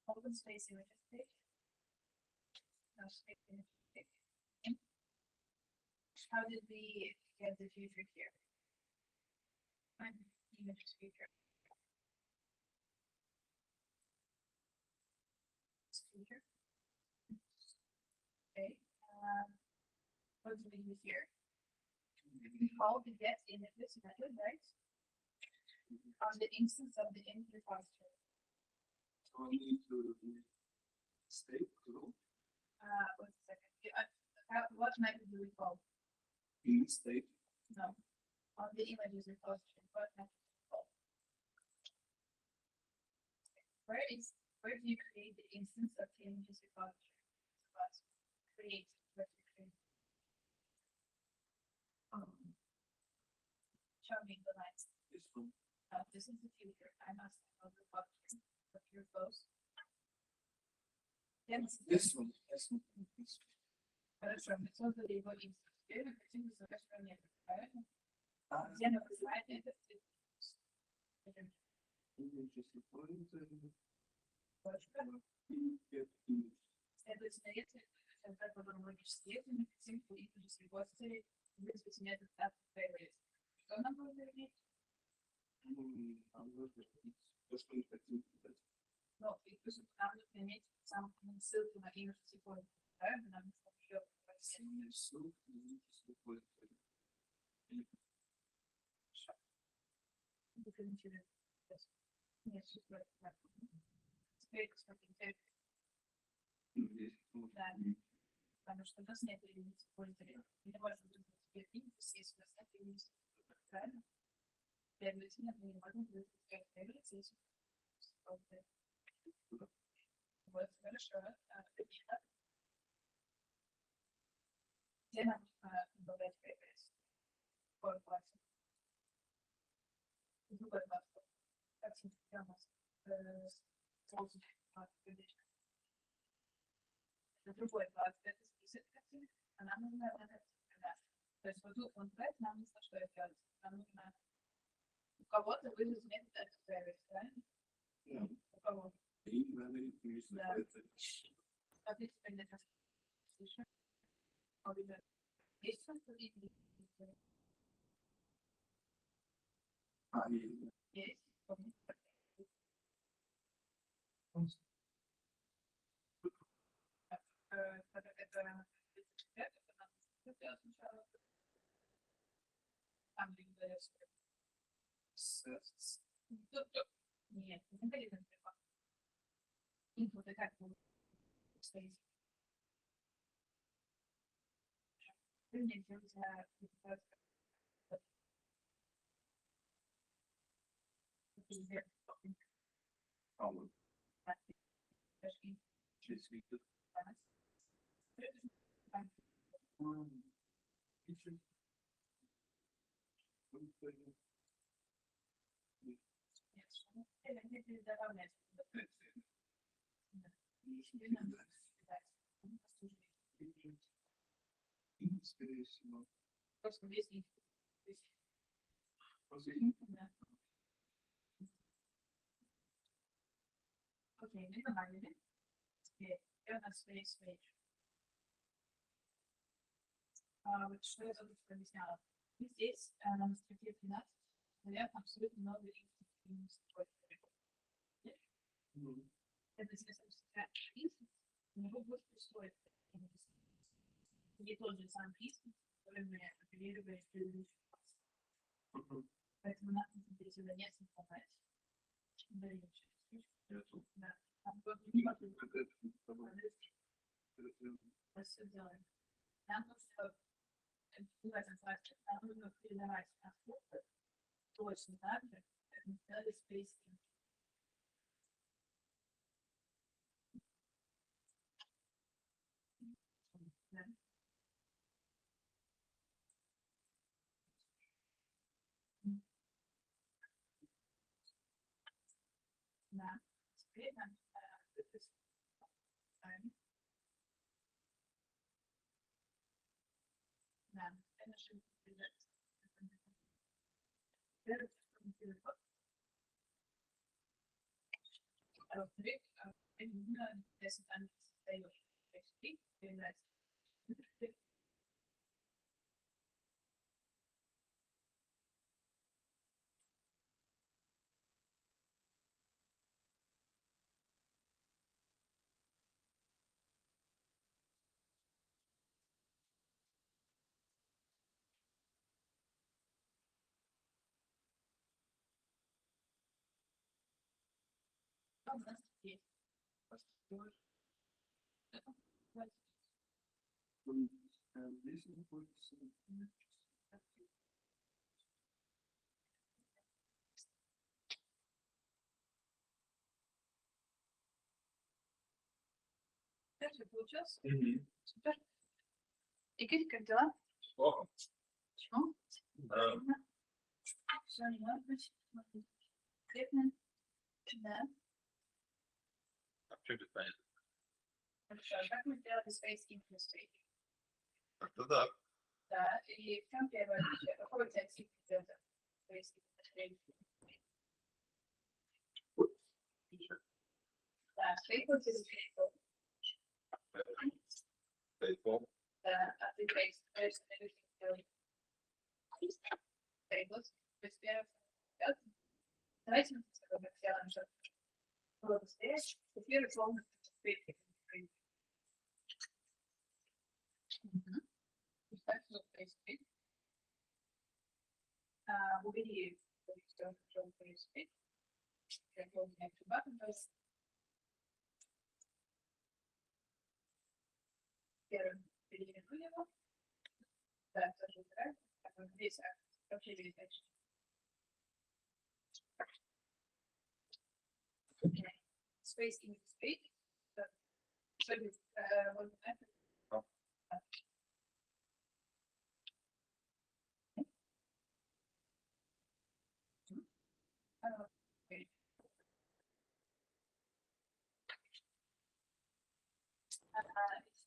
Open space images page. No space images page. How did we get the future here? Images future. Future. Okay. What do we do here? We call the get images method, right? On the instance of the image repository. So we need to state to Wait a second. What method do we call? in state. No. On the images repository, what method do we call? where do you create the instance of changes repository? Create where to create. Show me the lines. This one. This is the future. I must have the repository of your post. Yes. This one. This one. Хорошо, мы создали его инстанс. Теперь мы хотим создать метод, правильно? А, Где мы вызываем этот точка. Следовательно, если создать логический язык, мы хотим по inject репозитории вызвать метод DartPad. Что нам нужно иметь? То, что мы хотим дать. Ну, и плюс нам нужно иметь сам ссылку на inject репозиторий. Правильно? Нам нужно еще Ссылку на inject репозиторий. дифференцировать. Нет, теперь посмотрите. Да. Потому что у нас нет единицы пользователя. Не может быть теперь индекс, если у нас нет единицы. Правильно? Следовательно, мы не можем вызвать появиться, если вот, хорошо. Где нам добавлять появляется? Какой класс? Другой класс. Как у нас другой класс, это список картинок, а нам нужно это. То есть вот тут конкретно нам нужно что делать? Нам нужно у кого-то вызвать метод DartPad, правильно? У кого? Да. Смотрите, теперь это слышу. Есть что-то видно? Есть. Нет, не говорит например. Инпуты как будут стоять? Вы мне делаете Скорее всего. просто весь их. Да. Окей, мы добавили. Теперь у нас есть page. Вот что я тут объясняла. И здесь на строке 13 стоят абсолютно новые инструменты. Это если институт, у него будет присвоить не тот же самый институт, который мы апеллировали в предыдущий класс. Поэтому нам нужно пересюда не создавать. Да. Все делаем. Нам нужно в этом классе, нам нужно передавать ответы точно так же, как мы сделали с пейским. Да. Да. Теперь нам да, это наша а во-вторых, если там создаешь PHP, передать. У нас есть. Просто Здесь находится. тебе получилось? Мгм. Супер. Игорь, как дела? Плохо. Почему? Да. Все, не может быть. Конкретно. Да. Абсолютно понятно. Хорошо. Как мы сделали Space Industry? Как-то да. Да. И в чем первое отличие? Какой у тебя тип где-то? Space Industry? Да, Stateful или Stateful? Stateful. Да, а ты Space на любых делаешь? Stateful. То есть первое. Давайте мы с тобой сделаем, чтобы было быстрее. Первый словно Space Industry. Так, что Space. Убери все, что Space. Я помню, как баттон, то есть первым переверну его. Да, тоже убираю. Так, вот здесь вообще весь дальше. Space in space. Что здесь? Вот это.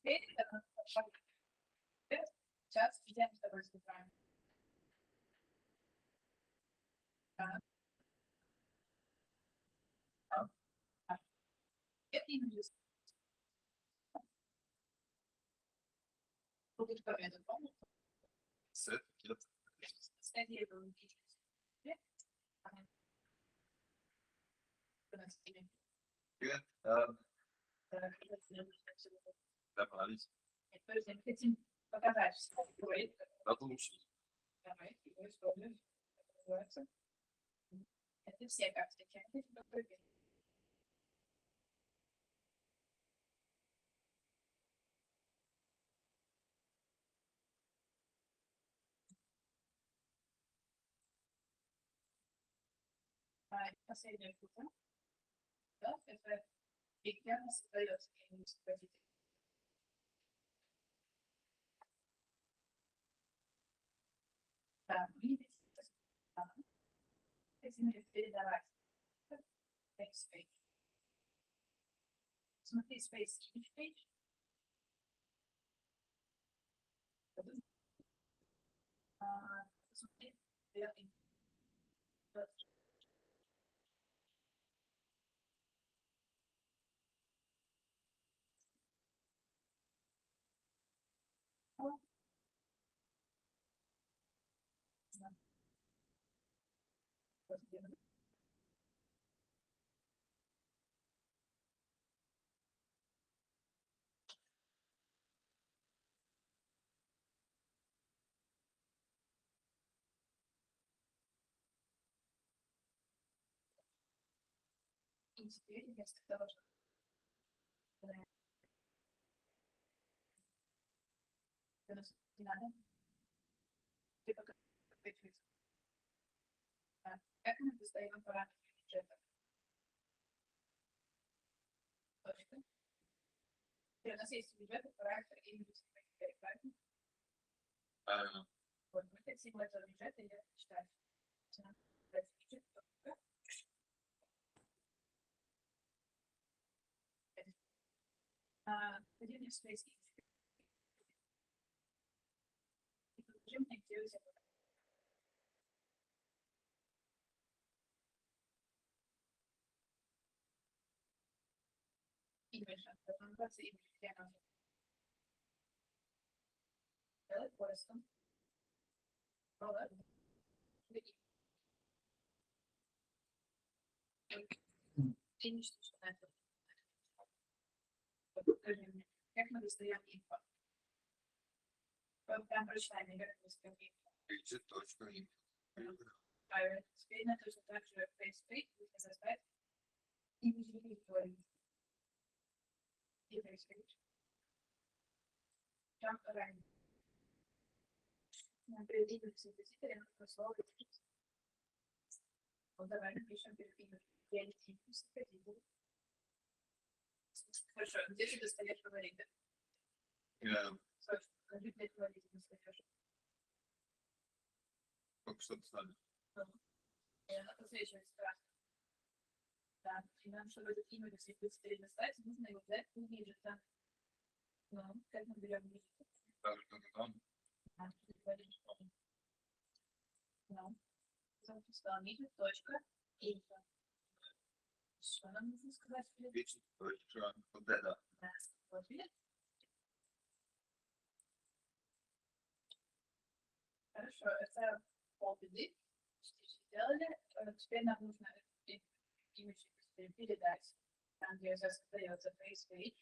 Теперь сейчас идем с тобой сыграем. Это именно будет победа, помнишь? Сет, нет. Сканировал. Привет. Добрались. Хотим показать, что говорит. Отлично. Давай, его используем. Это называется. Это все как встречаете. Последняя штука. Да, это экран создается каким-нибудь. Да, видите, хотим передавать. Space. Смотри, space each page. Смотри, и теперь вместо того, чтобы не надо, ты пока как мы достаем параметры бюджета? Точка. У нас есть бюджет, параметр и бюджет. Правильно. Вот, мы хотим этого бюджета и читать. Где мне space и покажи мне, где у тебя имидж, называется имидж, где она делает поиском. Имидж, что это. Покажи мне, как мы достаем инфо. Прям прочитай мне, как мы достаем инфо. Видите, точка. Правильно. Теперь на точно так же Facebook нужно создать имидж репозиторий. И Facebook. Там ранее. Перед имиджем репозитория нужно слово «репозиторий». Вот давай напишем перед имиджем. Я не имидж репозиторий. Хорошо, где ты достаешь фавориты? Я Скажи, где фавориты достаешь? только что писали. Я посвящаю страх. Да, и нам, чтобы этот имя все быстрее достать, нужно его взять у виджета. Ну, как мы берем виджет? Так, как там. Ну, запустил виджет, точка, info. Что нам нужно сказать? Виджет, точка, pub.dev. Да, вот видишь? Хорошо, это полбеды. Сделали. Теперь нам нужно имидж передать. Там, где создается FacePage.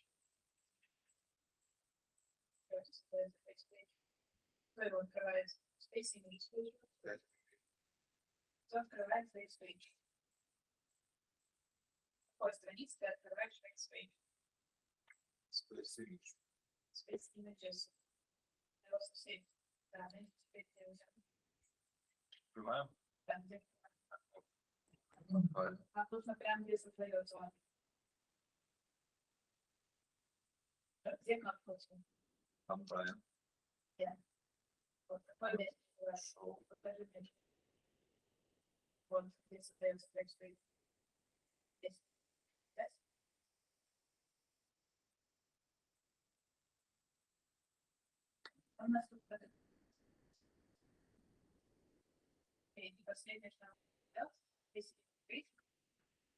Создается FacePage. Кто его открывает? Space Image Page. Кто открывает FacePage? Какой странице ты открываешь FacePage? Space Image. Space Images. 97. Да, теперь где у тебя? Открываем. Там, где Правильно. а нужно прям где создается он. Где кнопка? Там правильно. Вот такой место. Хорошо. Покажи мне. Вот где создается текст. Здесь. Здесь. У нас тут и последнее, что надо сделать, если открыть,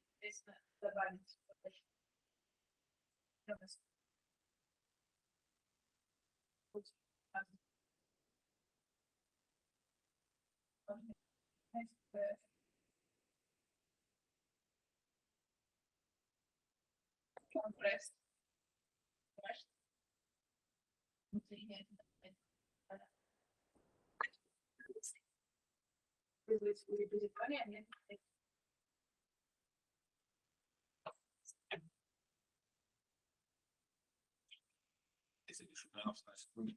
соответственно, добавить. У нас будет компресс. Внутри вызвать репозитория. Если пишу прямо, значит, вы. У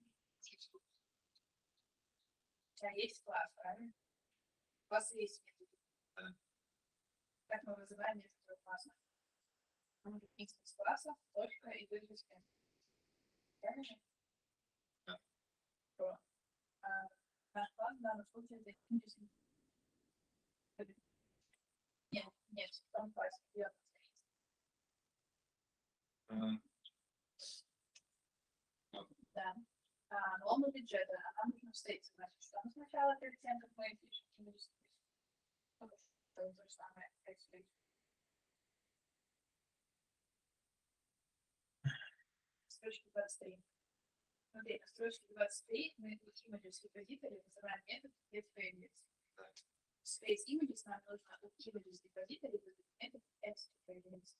тебя есть класс, правильно? У вас есть метод. Как мы вызываем метод класса? Инстанс класса, точка и вызвать метод. Правильно? Да. Наш класс в данном случае это индекс. Нет, в том классе идет. Да. Норму бюджета, нам нужно встретиться. Значит, что мы сначала перед тем, как мы пишем химический список. То же самое. Строчка 23. Смотри, на строчке 23 мы у images репозитории вызываем метод getFavorites. Space images нам нужно у images репозитории вызвать метод xFavorites.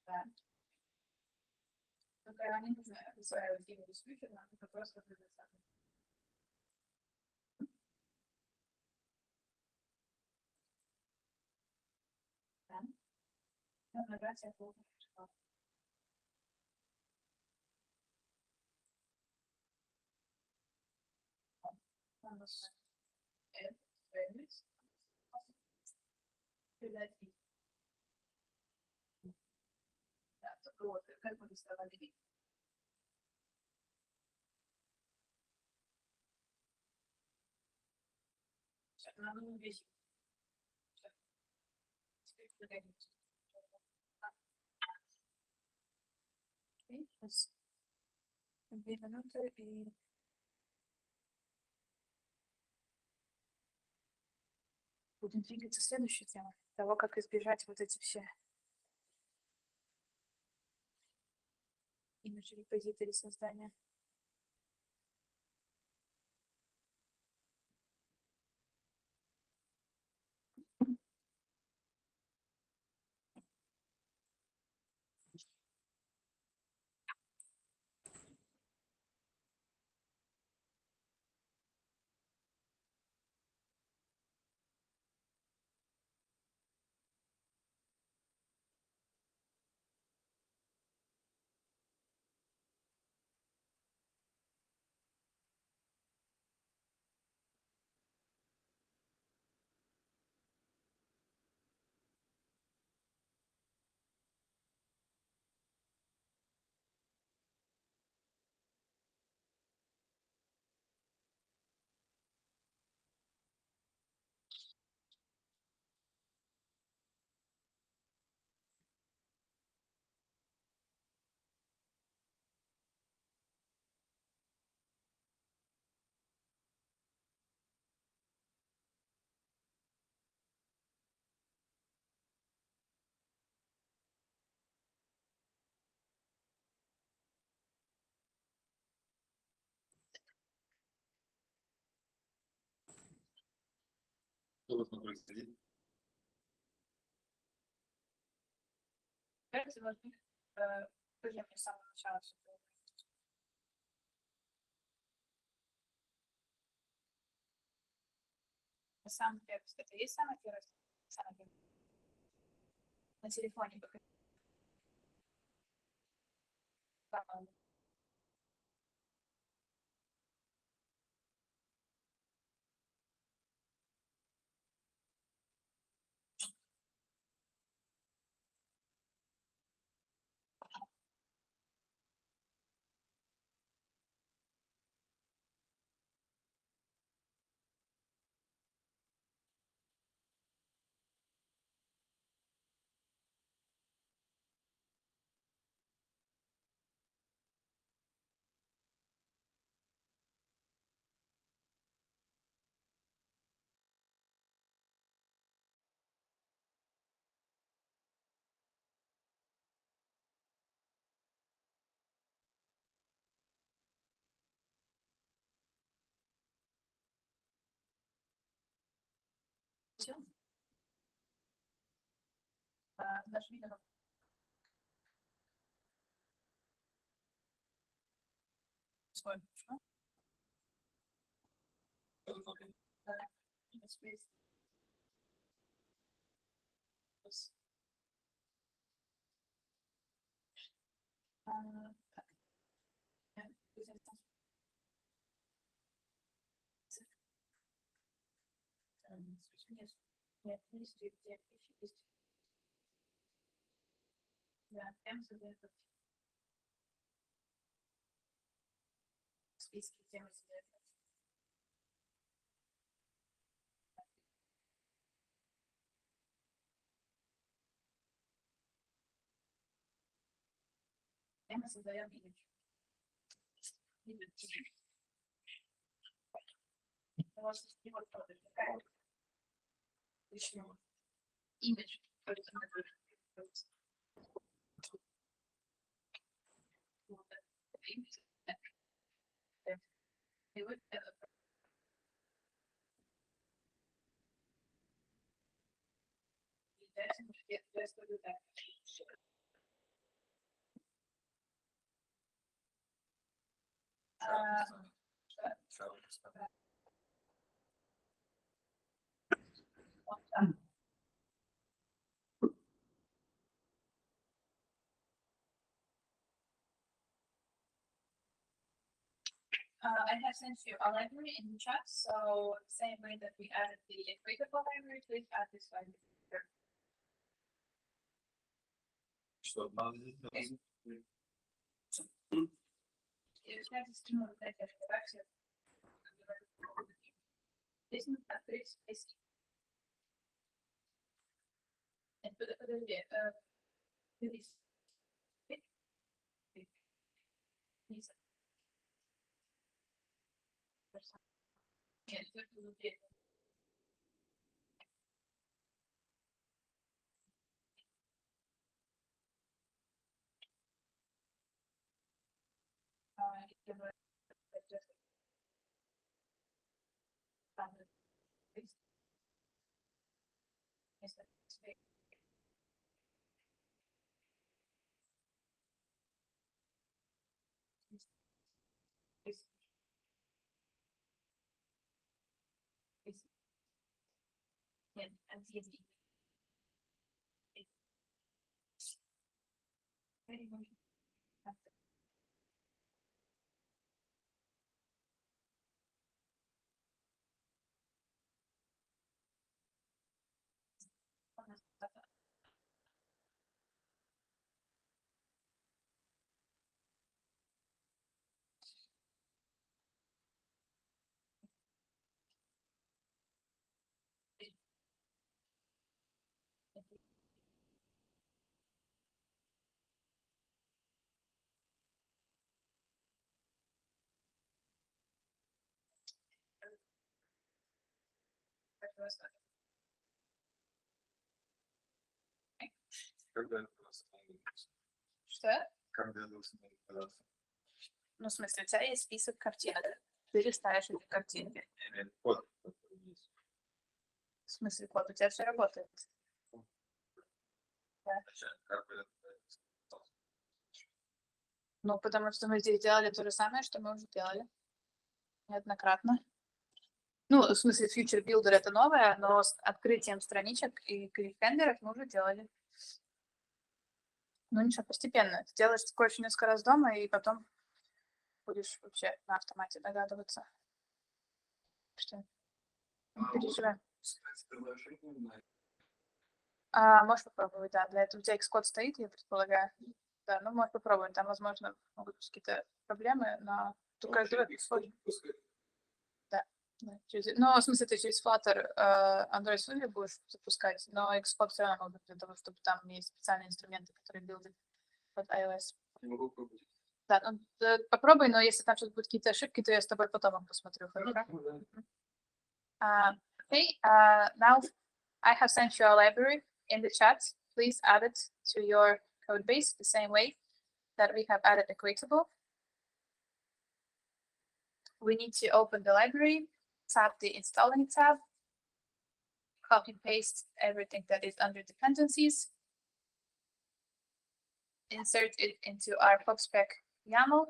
Да. Только не нужно высваивать images future, нам нужно просто предоставить. Да. Набрать я полный. Да, только вот, как мы доставали вид. Сейчас, надо не весить. Теперь пригодится. Сейчас 2 минуты и будем двигаться в следующую тему. Того, как избежать вот эти все image репозитории создания. Что должно происходить? Кажется, вот, тоже мне с самого начала всё было. Сам текст. Это есть самый первый? Самый первый. На телефоне пока. По-моему. Всё. Нажми на свой. Да. Space. Так. Нет, нет, есть где есть. Да, прям задает списки темы задает. Темы создаем имидж. Имидж. И вот это. И дальше я скажу так. I have sent you a library in the chat, so same way that we added the Equatable library, please add this library. Что надо сделать? И начинается стимул вот этой редакции. Здесь нужно открыть списки. Подожди, релиз. Нет, только внутри. Нет, отъезди. Когда это восстановится? Что? Когда это восстановится? Ну, в смысле, у тебя есть список картинок. Ты листаешь эти картинки. Или код, который есть. смысле код? У тебя все работает. Ну, потому что мы здесь делали то же самое, что мы уже делали неоднократно. Ну, в смысле, Future Builder это новое, но с открытием страничек и рендеров мы уже делали. Ну, ничего, постепенно. Сделаешь такое еще несколько раз дома, и потом будешь вообще на автомате догадываться. Что? Не переживай. Можешь попробовать, да. Для этого у тебя Xcode стоит, я предполагаю. Да, ну можешь попробовать. Там, возможно, могут быть какие-то проблемы, но только да. Ну, в смысле, ты через Flutter Android Studio будешь запускать, но Xcode все равно нужно для того, чтобы там есть специальные инструменты, которые билдят под iOS. Да, ну, попробуй, но если там что-то будут какие-то ошибки, то я с тобой потом посмотрю. Okay, now I have sent you a library in the chat. Please add it to your code base the same way that we have added Equatable. We need to open the library, tap the installing tab, copy paste everything that is under dependencies, insert it into our pubspec.yaml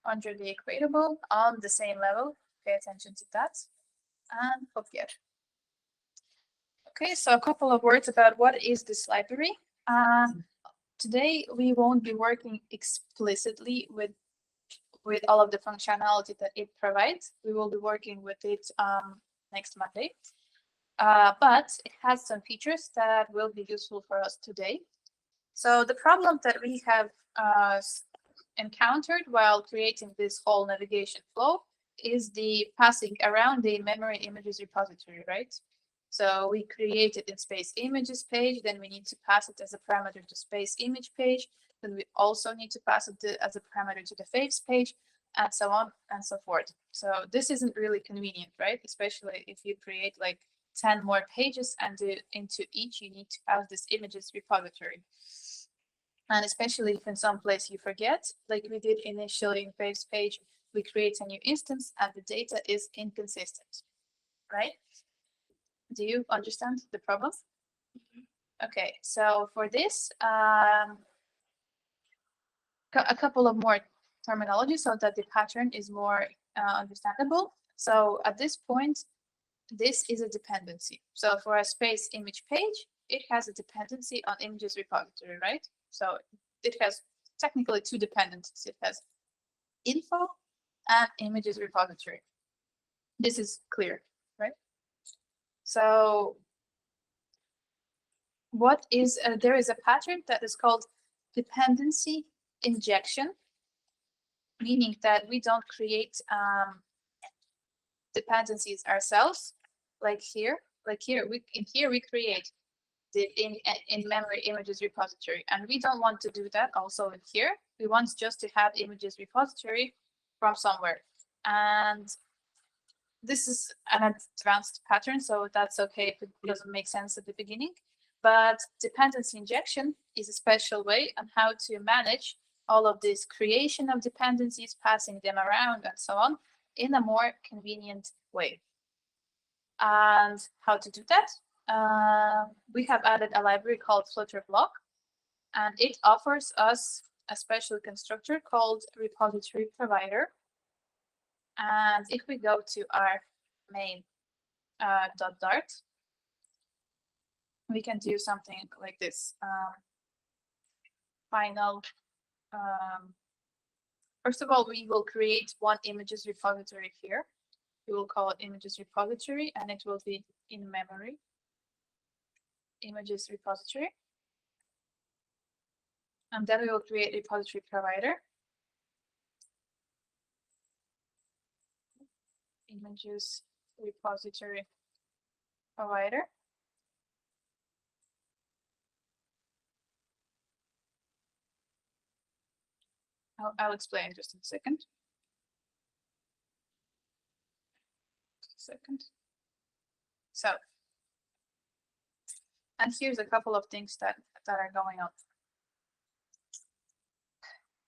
under the Equatable on the same level. Pay attention to that and forget. Okay, so a couple of words about what is this library. Today, we won't be working explicitly with all of the functionality that it provides. We will be working with it next Monday. But it has some features that will be useful for us today. So the problem that we have encountered while creating this whole navigation flow is the passing around the memory images repository, right? So we create it in space images page, then we need to pass it as a parameter to space image page. Then we also need to pass it as a parameter to the faves page, and so on and so forth. So this isn't really convenient, right? Especially if you create like 10 more pages and into each you need to pass this images repository. And especially if in some place you forget, like we did initially in faves page, we create a new instance and the data is inconsistent, right? Do you understand the problem? Okay, so for this, a couple of more terminology so that the pattern is more understandable. So at this point, this is a dependency. So for a space image page, it has a dependency on images repository, right? So it has technically two dependencies. It has info and images repository. This is clear, right? So what is there is a pattern that is called dependency injection, meaning that we don't create dependencies ourselves, like here we create the in-memory images repository, and we don't want to do that also in here. We want just to have images repository from somewhere, and this is an advanced pattern, so that's okay if it doesn't make sense at the beginning. But dependency injection is a special way on how to manage all of this creation of dependencies, passing them around, and so on in a more convenient way. And how to do that? We have added a library called Flutter block, and it offers us a special constructor called repository provider. And if we go to our main .dart, we can do something like this. Final. First of all, we will create one images repository here. We will call it images repository, and it will be in memory images repository. And then we will create a repository provider. Images repository provider. I'll explain just in a second. So, and here's a couple of things that are going on.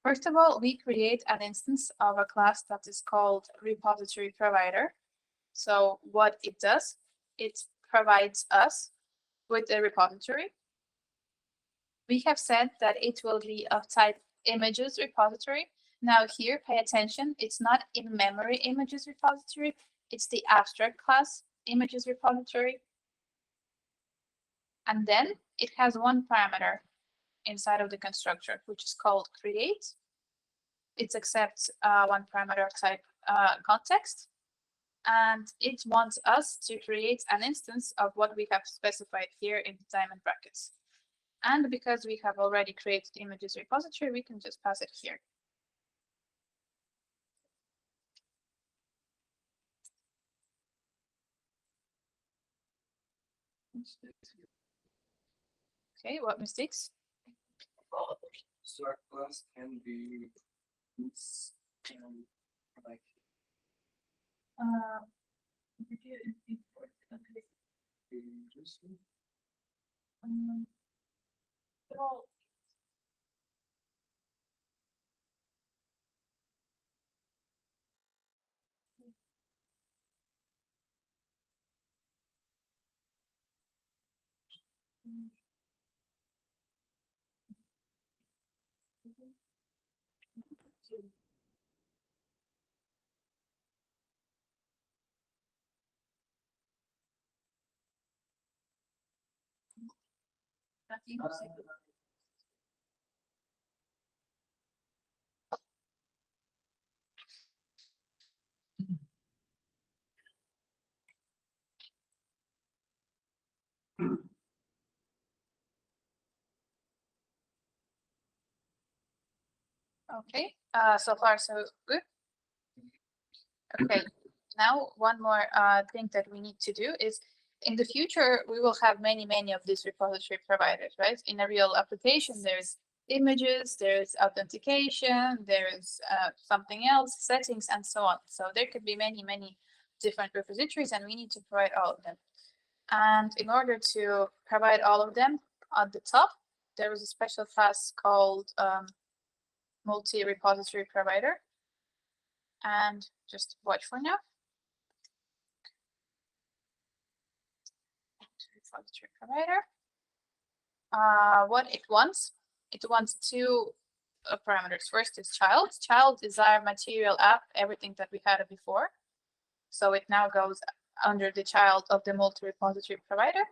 First of all, we create an instance of a class that is called repository provider. So what it does, it provides us with a repository. We have said that it will be of type images repository. Now here, pay attention, it's not in memory images repository, it's the abstract class images repository. And then it has one parameter inside of the constructor, which is called create. It accepts one parameter of type context, and it wants us to create an instance of what we have specified here in the diamond brackets. And because we have already created images repository, we can just pass it here. Okay, what mistakes? Start class can be it's like Did you import? Okay. images. Well, okay, so far so good. Okay, now one more thing that we need to do is in the future, we will have many of these repository providers, right? In a real application, there's images, there's authentication, there's something else, settings, and so on. So there could be many different repositories, and we need to provide all of them. And in order to provide all of them at the top, there was a special class called multi-repository provider. And just watch for now. Repository provider. What it wants two parameters. First is child. Child is our material app, everything that we had before. So it now goes under the child of the multi-repository provider.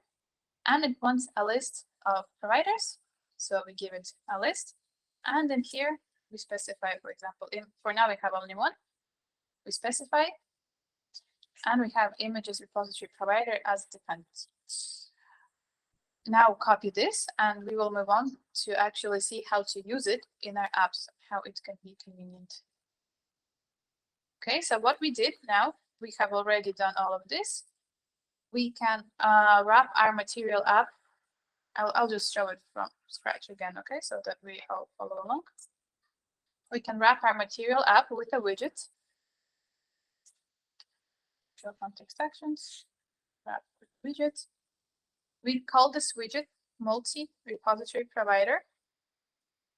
And it wants a list of providers. So we give it a list. And then here we specify, for example, for now we have only one. We specify, and we have images repository provider as dependency. Now copy this, and we will move on to actually see how to use it in our apps, how it can be convenient. Okay, so what we did now, we have already done all of this. We can wrap our material app. I'll just show it from scratch again, okay, so that we all follow along. We can wrap our material app with a widget. Show context actions, wrap with widget. We call this widget multi-repository provider.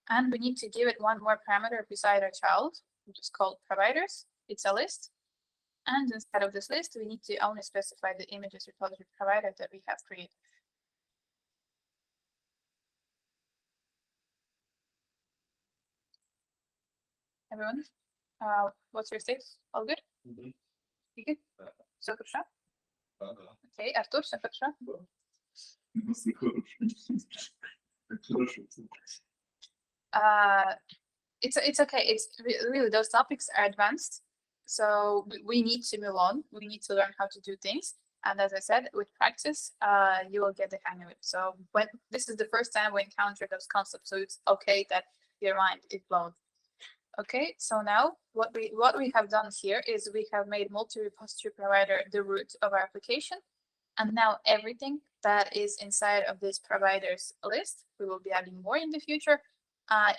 And we need to give it one more parameter beside our child, which is called providers. It's a list. And instead of this list, we need to only specify the images repository provider that we have created. Everyone, what's your state? All good? Mhm. You good? So good shot. Okay, Artur, so good shot. It's okay. It's really those topics are advanced, so we need to move on. We need to learn how to do things, and as I said, with practice, you will get the hang of it. So when this is the first time we encounter those concepts, so it's okay that your mind is blown. Okay, so now what we have done here is we have made multi-repository provider the root of our application, and now everything that is inside of this providers list, we will be adding more in the future,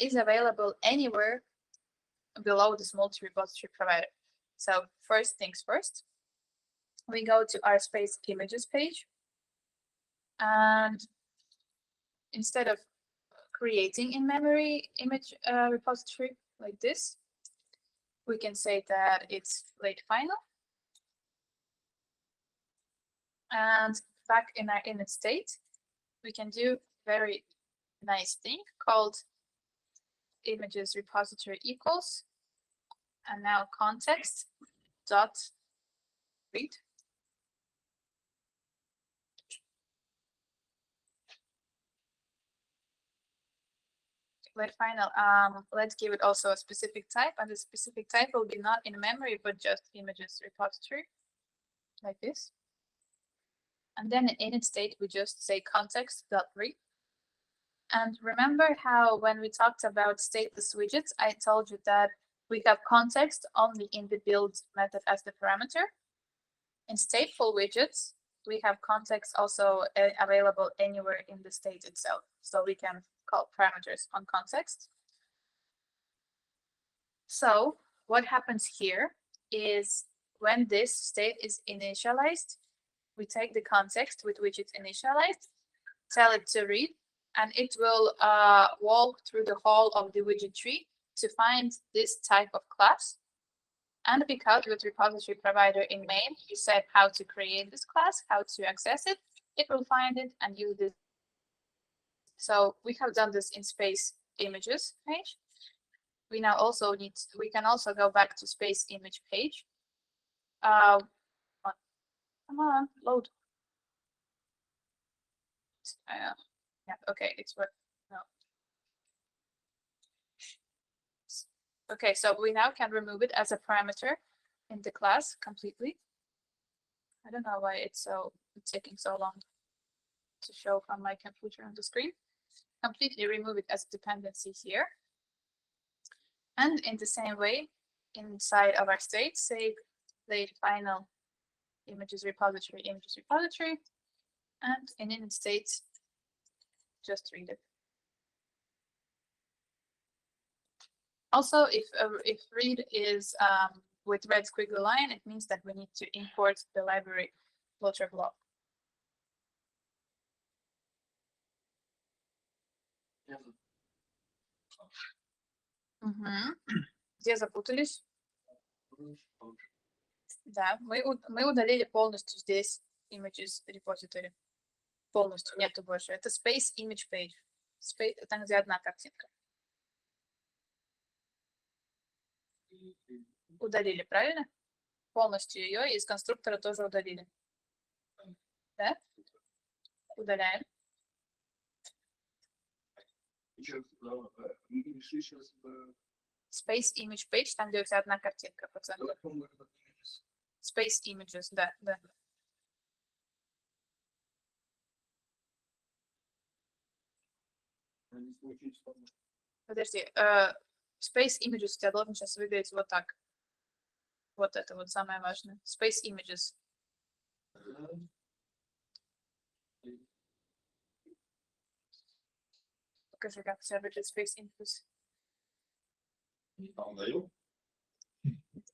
is available anywhere below this multi-repository provider. So first things first, we go to our space images page, and instead of creating in-memory image repository like this, we can say that it's late final. And back in our init state, we can do very nice thing called images repository equals, and now context dot read. Let final, let's give it also a specific type, and the specific type will be not in memory, but just images repository, like this. And then in init state, we just say context dot read. And remember how when we talked about stateless widgets, I told you that we have context only in the build method as the parameter. In stateful widgets, we have context also available anywhere in the state itself. So we can call parameters on context. So what happens here is when this state is initialized, we take the context with which it's initialized, tell it to read, and it will walk through the whole of the widget tree to find this type of class. And because with repository provider in main, you said how to create this class, how to access it, it will find it and use it. So we have done this in space images page. We now also we can also go back to space image page. Come on, load. Yeah, okay, it's what, no. Okay, so we now can remove it as a parameter in the class completely. I don't know why it's taking so long to show from my computer on the screen. Completely remove it as a dependency here. And in the same way, inside of our state, say late final images repository, and in init state, just read it. Also, if read is with red squiggly line, it means that we need to import the library Flutter block. Где запутались? Да, мы удалили полностью здесь images repository. Полностью, нету больше. Это space image page. Там, где одна картинка. Удалили, правильно? Полностью ее из конструктора тоже удалили. Да? Удаляем. Space image page, там, где у тебя одна картинка по центру. Space images, да, да. Подожди, Space images у тебя должен сейчас выглядеть вот так. Вот это вот самое важное. Space images. Покажи, как у тебя выглядит Space images.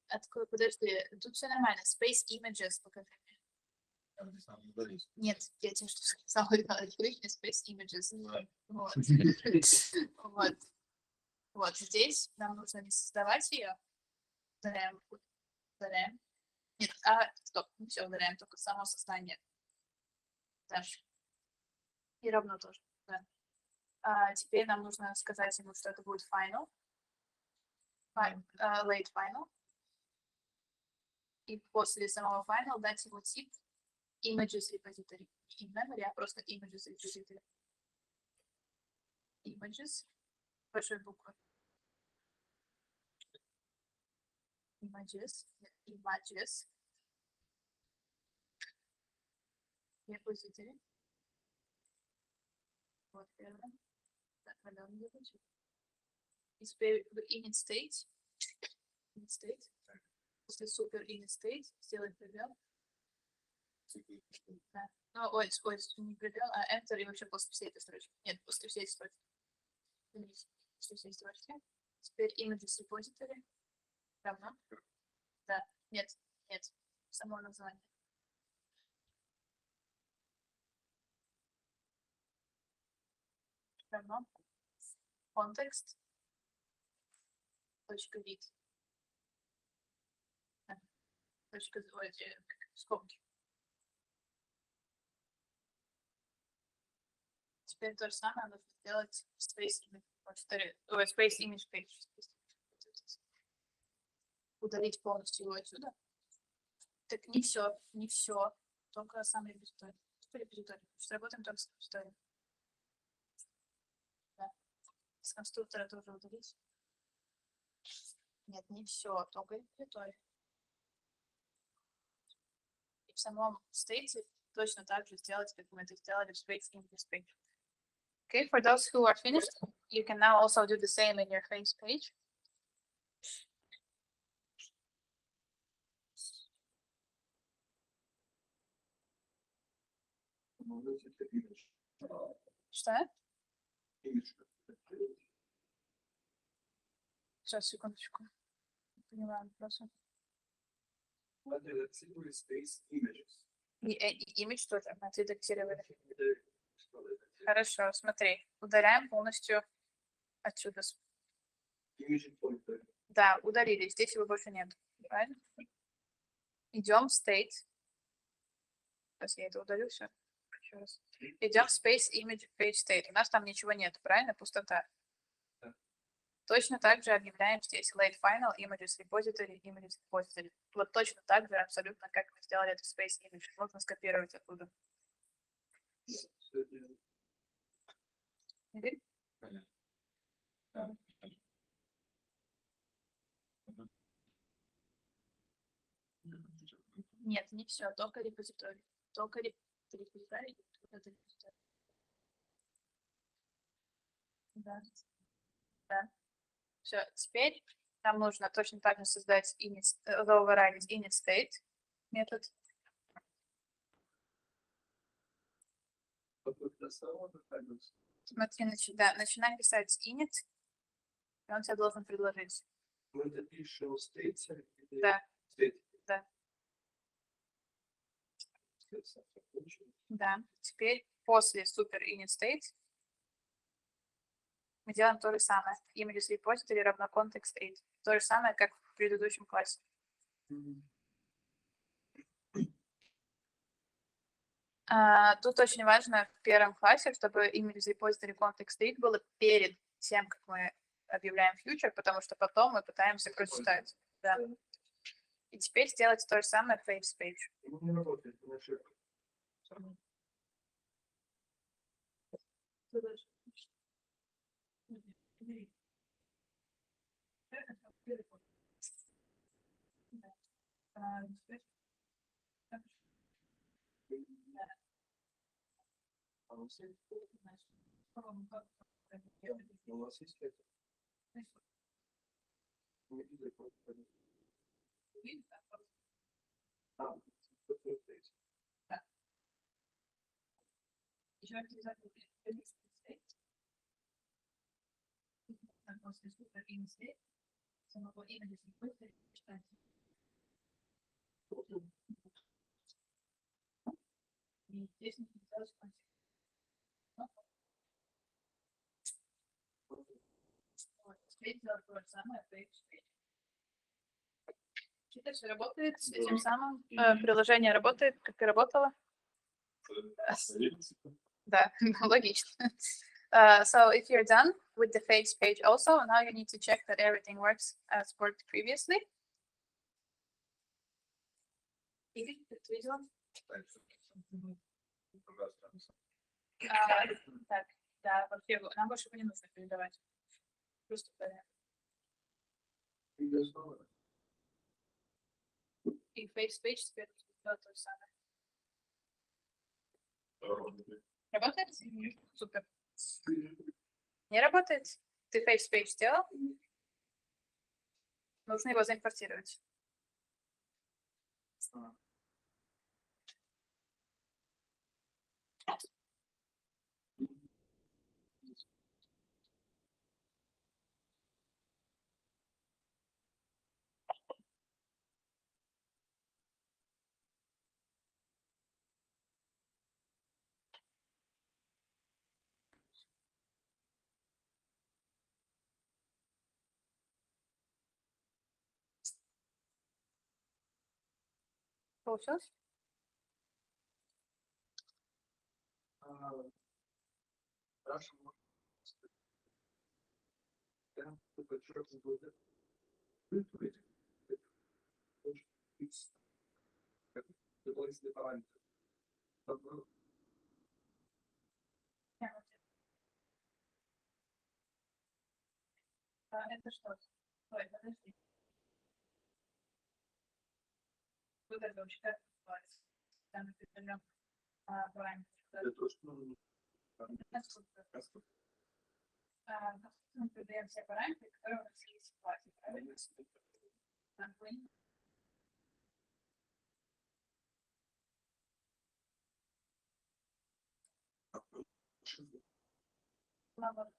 Откуда, подожди, тут все нормально. Space images, покажи. Нет, я тебе что сказала, Space images. Вот. Вот. Вот здесь нам нужно не создавать ее. Удаляем. Удаляем. Нет, стоп, не все удаляем, только само создание. Дальше. И ровно тоже. Да. Теперь нам нужно сказать ему, что это будет final. Late final. И после самого final дать ему тип images repository. In memory, а просто images repository. Images. Большой буквы. Images. Images. Repository. Вот первое. Так, надо мне выучить. И теперь в init state. Init state. После super init state сделать пробел. Да. Ну, ой, не пробел, а enter и вообще после всей этой строчки. Нет, после всей строчки. После всей строчки. Теперь images repository. Равно. Да. Нет. Нет. Само название. Равно. Контекст. Точка вид. Точка, скобки. теперь то же самое нужно сделать space image page. Удалить полностью его отсюда. Так не все, не все. Только сам репозиторий. Что репозиторий? Работаем только с репозиторием. Да. С конструктора тоже удалить. Нет, не все, только репозиторий. И в самом стейте точно так же сделать, как мы это сделали в space image page. Okay, for those who are finished, you can now also do the same in your face page. Что? Сейчас, секундочку. Не понимаю вопроса. И image тоже мы отредактировали. Хорошо, смотри. Удаляем полностью отсюда. Да, удалили. Здесь его больше нет. Правильно? Идем в state. Сейчас я это удалю все. Еще раз. Идем в space image page state. У нас там ничего нет, правильно? Пустота. Да. Точно так же объявляем здесь late final images repository, images repository. Вот точно так же, абсолютно, как мы сделали это в space image. Можно скопировать оттуда. Нет, не все, только репозиторий. Только репозиторий. Да. Да. Все, теперь нам нужно точно так же создать init state метод. Смотри, начинай писать init, и он тебе должен предложить. Мы это пишем в state? Да. Да. Да. Теперь после super init state мы делаем то же самое. Images repository равно context state. То же самое, как в предыдущем классе. Тут очень важно в первом классе, чтобы images repository context state было перед тем, как мы объявляем future, потому что потом мы пытаемся прочитать. Да. И теперь сделать то же самое в face page. Не работает, не ошибка. У вас есть это? Еще обязательно после супер инстейт самого имени repository читать. И здесь нужно сделать контекст. Теперь делать то же самое в page. Это все работает с этим самым. Приложение работает, как и работало. Да, логично. So if you're done with the face page also, now you need to check that everything works as worked previously. Игорь, ты это видела? Так, да, вообще нам больше не нужно передавать. Просто порядок. И face page теперь делать то же самое. Работает? Супер. Не работает? Ты face page сделал? Нужно его заимпортировать. Получилось? Russian one. Yeah, the construction with it. It's the voice defined. Это что? Ой, подожди. Вот это вообще как называется? Там например, параметр. Это то, что Мы продаем все параметры, которые у нас есть в классе, правильно? Ладно.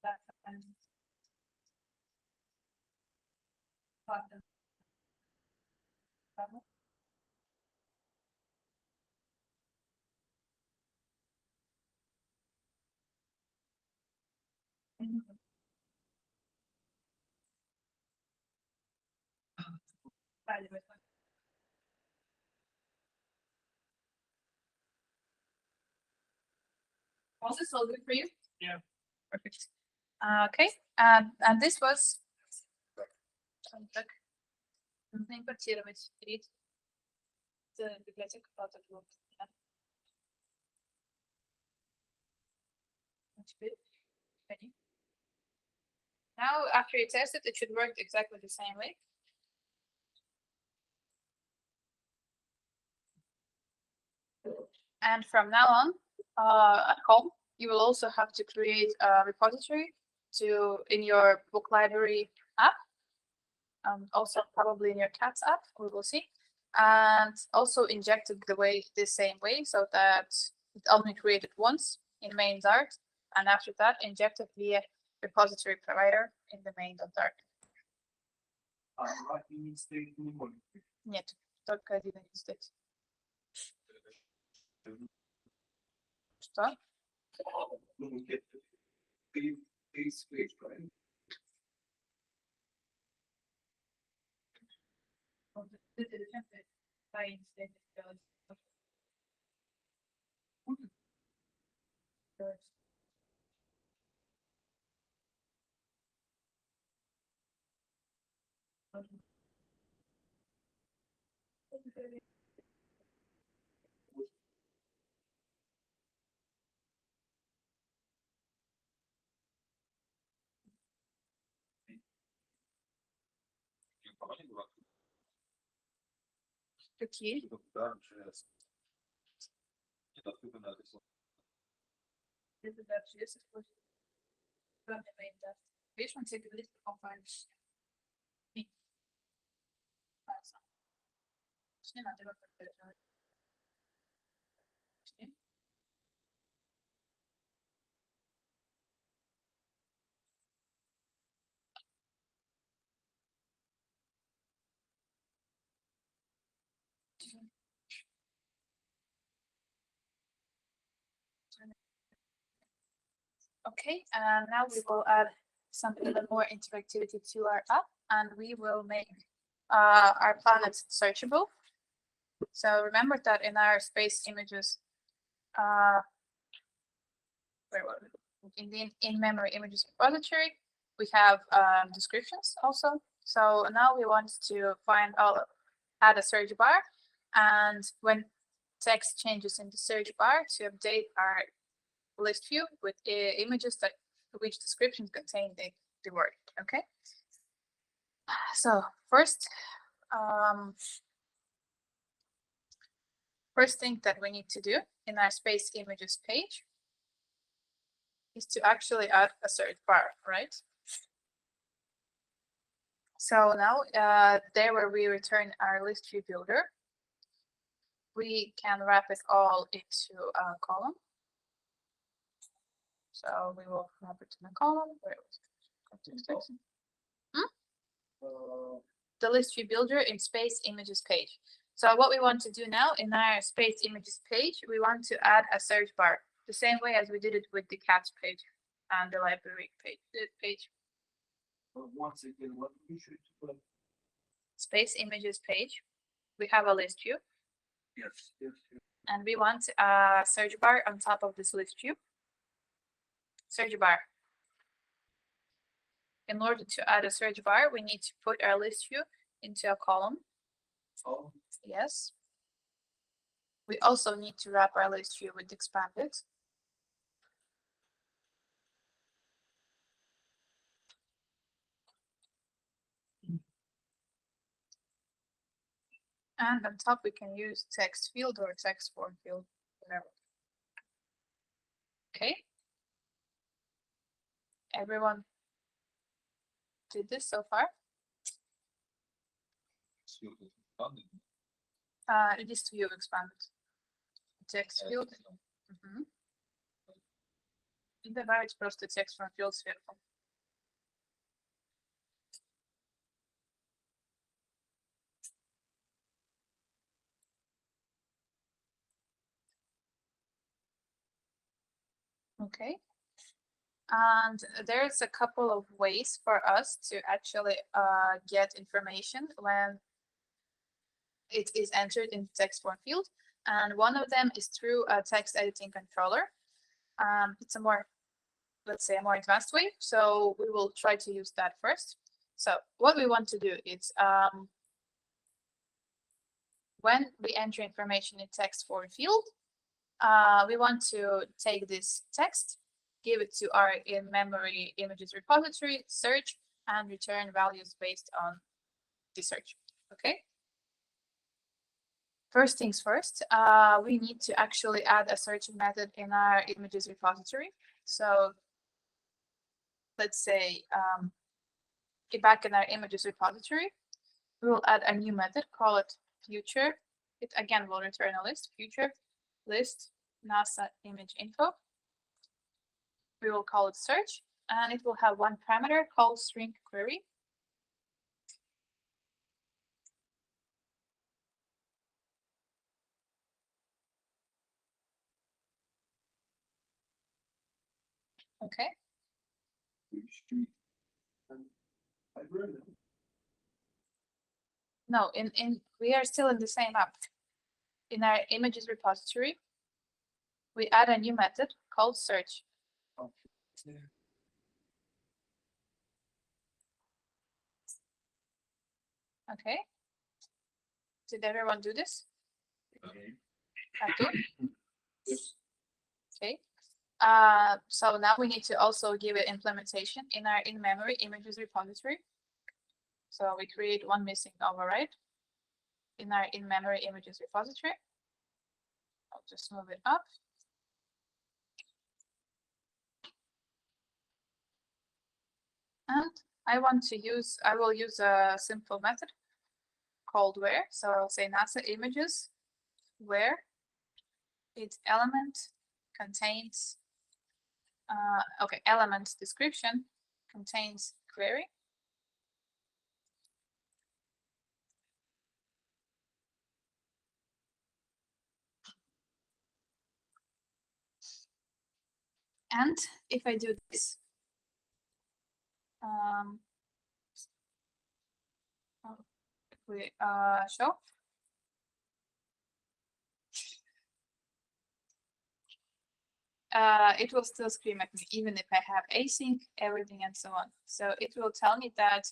Да, ладно. Ладно. Правильно. Was this all good for you? Yeah. Perfect. Okay, and this was так, нужно импортировать read библиотека Flutter. Ready? Now, after you test it, it should work exactly the same way. And from now on, at home, you will also have to create a repository in your book library app. Also probably in your cats app, we will see. And also inject it the same way, so that it only created once in main Dart, and after that injected via repository provider in the main.dart. Writing state не может быть. Нет, только один instance. Что? Ну, get the space, right? Какие? Это дальше, если использовать. Кроме main.dart. Видишь, он тебе говорит, в каком файле. Не надо его поддерживать. Okay, and now we will add some even more interactivity to our app, and we will make our planet searchable. So remember that in our space images, in the in-memory images repository, we have descriptions also. So now we want to add a search bar, and when text changes in the search bar, to update our list view with images which descriptions contain the word. Okay. So first thing that we need to do in our space images page is to actually add a search bar, right? So now there where we return our list view builder, we can wrap it all into a column. So we will wrap it in a column. Where was it? The list view builder in space images page. So what we want to do now in our space images page, we want to add a search bar the same way as we did it with the cats page. and the library page. Once again, what you should put? Space images page. We have a list view, Yes, yes, yes. and we want a search bar on top of this list view. Search bar. In order to add a search bar, we need to put our list view into a column. Oh, Yes. We also need to wrap our list view with expanded. And on top, we can use text field or text form field, whatever. Okay. Everyone did this so far? It is to view expanded. Text field. Добавить просто text form field сверху. Okay. And there's a couple of ways for us to actually get information when it is entered in text form field. And one of them is through a text editing controller. It's a more, let's say, a more advanced way. So we will try to use that first. So what we want to do is when we enter information in text form field, we want to take this text, give it to our in-memory images repository, search, and return values based on the search. Okay. First things first, we need to actually add a search method in our images repository. So let's say back in our images repository, we will add a new method, call it future. It again will return a list, future list NASA image info. We will call it search, and it will have one parameter called string query. Okay. No, in we are still in the same app. In our images repository, we add a new method called search. Okay. Did everyone do this? yes. Okay. So now we need to also give it implementation in our in-memory images repository. So we create one missing override in our in-memory images repository. I'll just move it up. And I will use a simple method called where. So I'll say NASA images where its element contains, element description contains query. And if I do this, if we show, it will still scream at me, even if I have async, everything, and so on. So it will tell me that,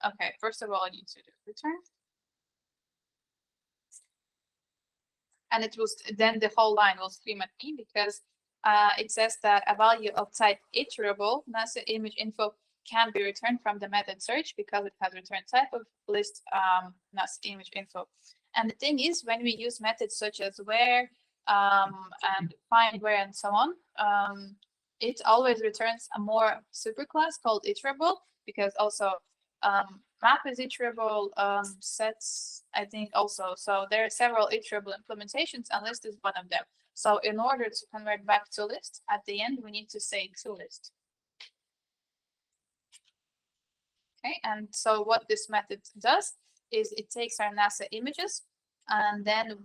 okay, first of all, I need to do return. And it will then the whole line will scream at me because it says that a value of type iterable NASA image info can be returned from the method search because it has return type of list NASA image info. And the thing is, when we use methods such as where and find where and so on, it always returns a more superclass called iterable, because also map is iterable, sets, I think also. So there are several iterable implementations, and list is one of them. So in order to convert back to list, at the end, we need to say to list. Okay, and so what this method does is it takes our NASA images and then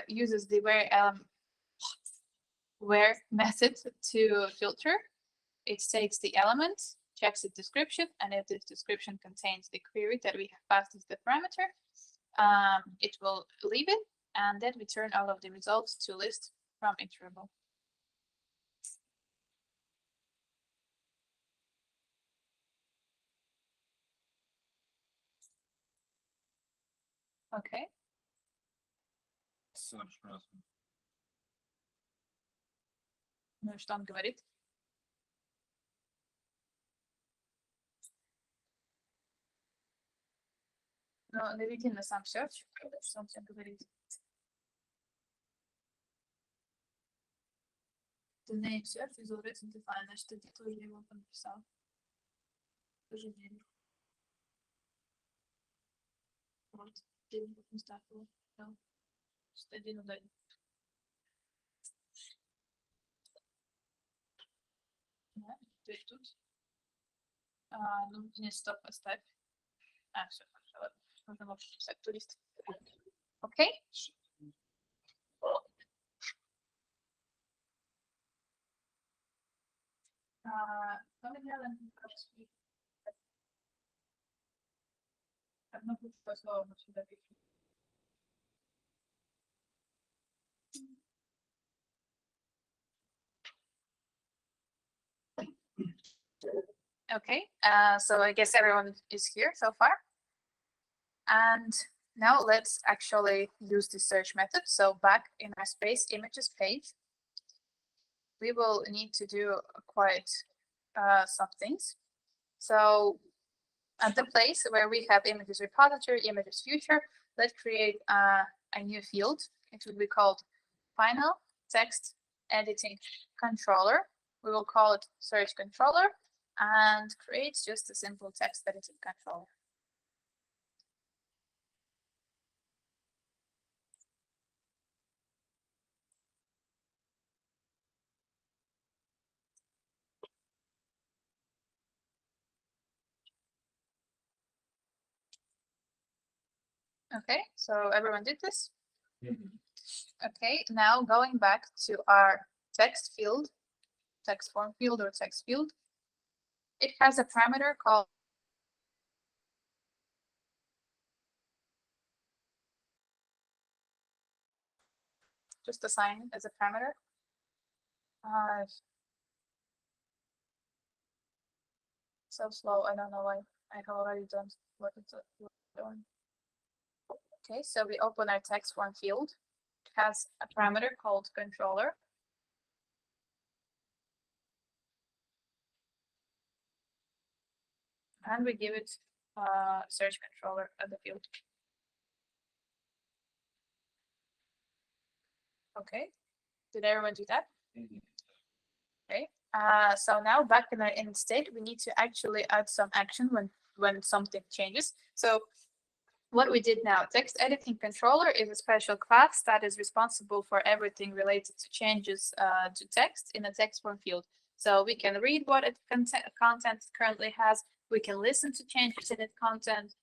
uses the where method to filter it takes the element, checks its description, and if this description contains the query that we have passed as the parameter, it will leave it, and then return all of the results to list from iterable. Okay. Ну, что он говорит? Ну, наведи на сам search, что он тебе говорит. The name search is already defined, значит, ты тоже его написал. Тоже верю. Вот, ты его не ставил. Да. Что один удалил. Да, то есть тут. Ну, не стоп, поставь. Все, хорошо, ладно. Можно вообще писать турист. Окей? Одно ключевое слово мы сюда пишем. Okay, so I guess everyone is here so far. And now let's actually use the search method. So back in our space images page, we will need to do quite some things. So at the place where we have images repository, images future, let's create a new field. It will be called final text editing controller. We will call it search controller and create just a simple text editing controller. Okay, so everyone did this? Okay, now going back to our text field, text form field or text field, it has a parameter called just assign it as a parameter. So slow, I don't know why I have already done what it's doing. Okay, so we open our text form field. It has a parameter called controller. And we give it search controller at the field. Okay, did everyone do that? Okay, so now back in our init state, we need to actually add some action when something changes. So what we did now, text editing controller is a special class that is responsible for everything related to changes to text in a text form field. So we can read what content currently has. We can listen to changes in its content.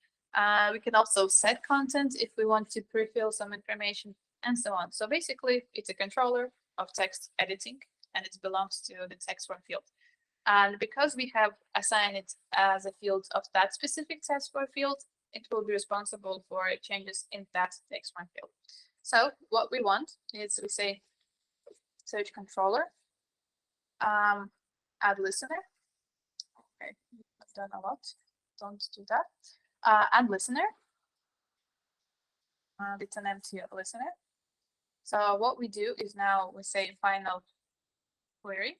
We can also set content if we want to pre-fill some information and so on. So basically, it's a controller of text editing and it belongs to the text form field. And because we have assigned it as a field of that specific text form field, it will be responsible for changes in that text form field. So what we want is we say search controller, add listener. Okay, I've done a lot. Don't do that. Add listener. It's an empty listener. So what we do is now we say final query.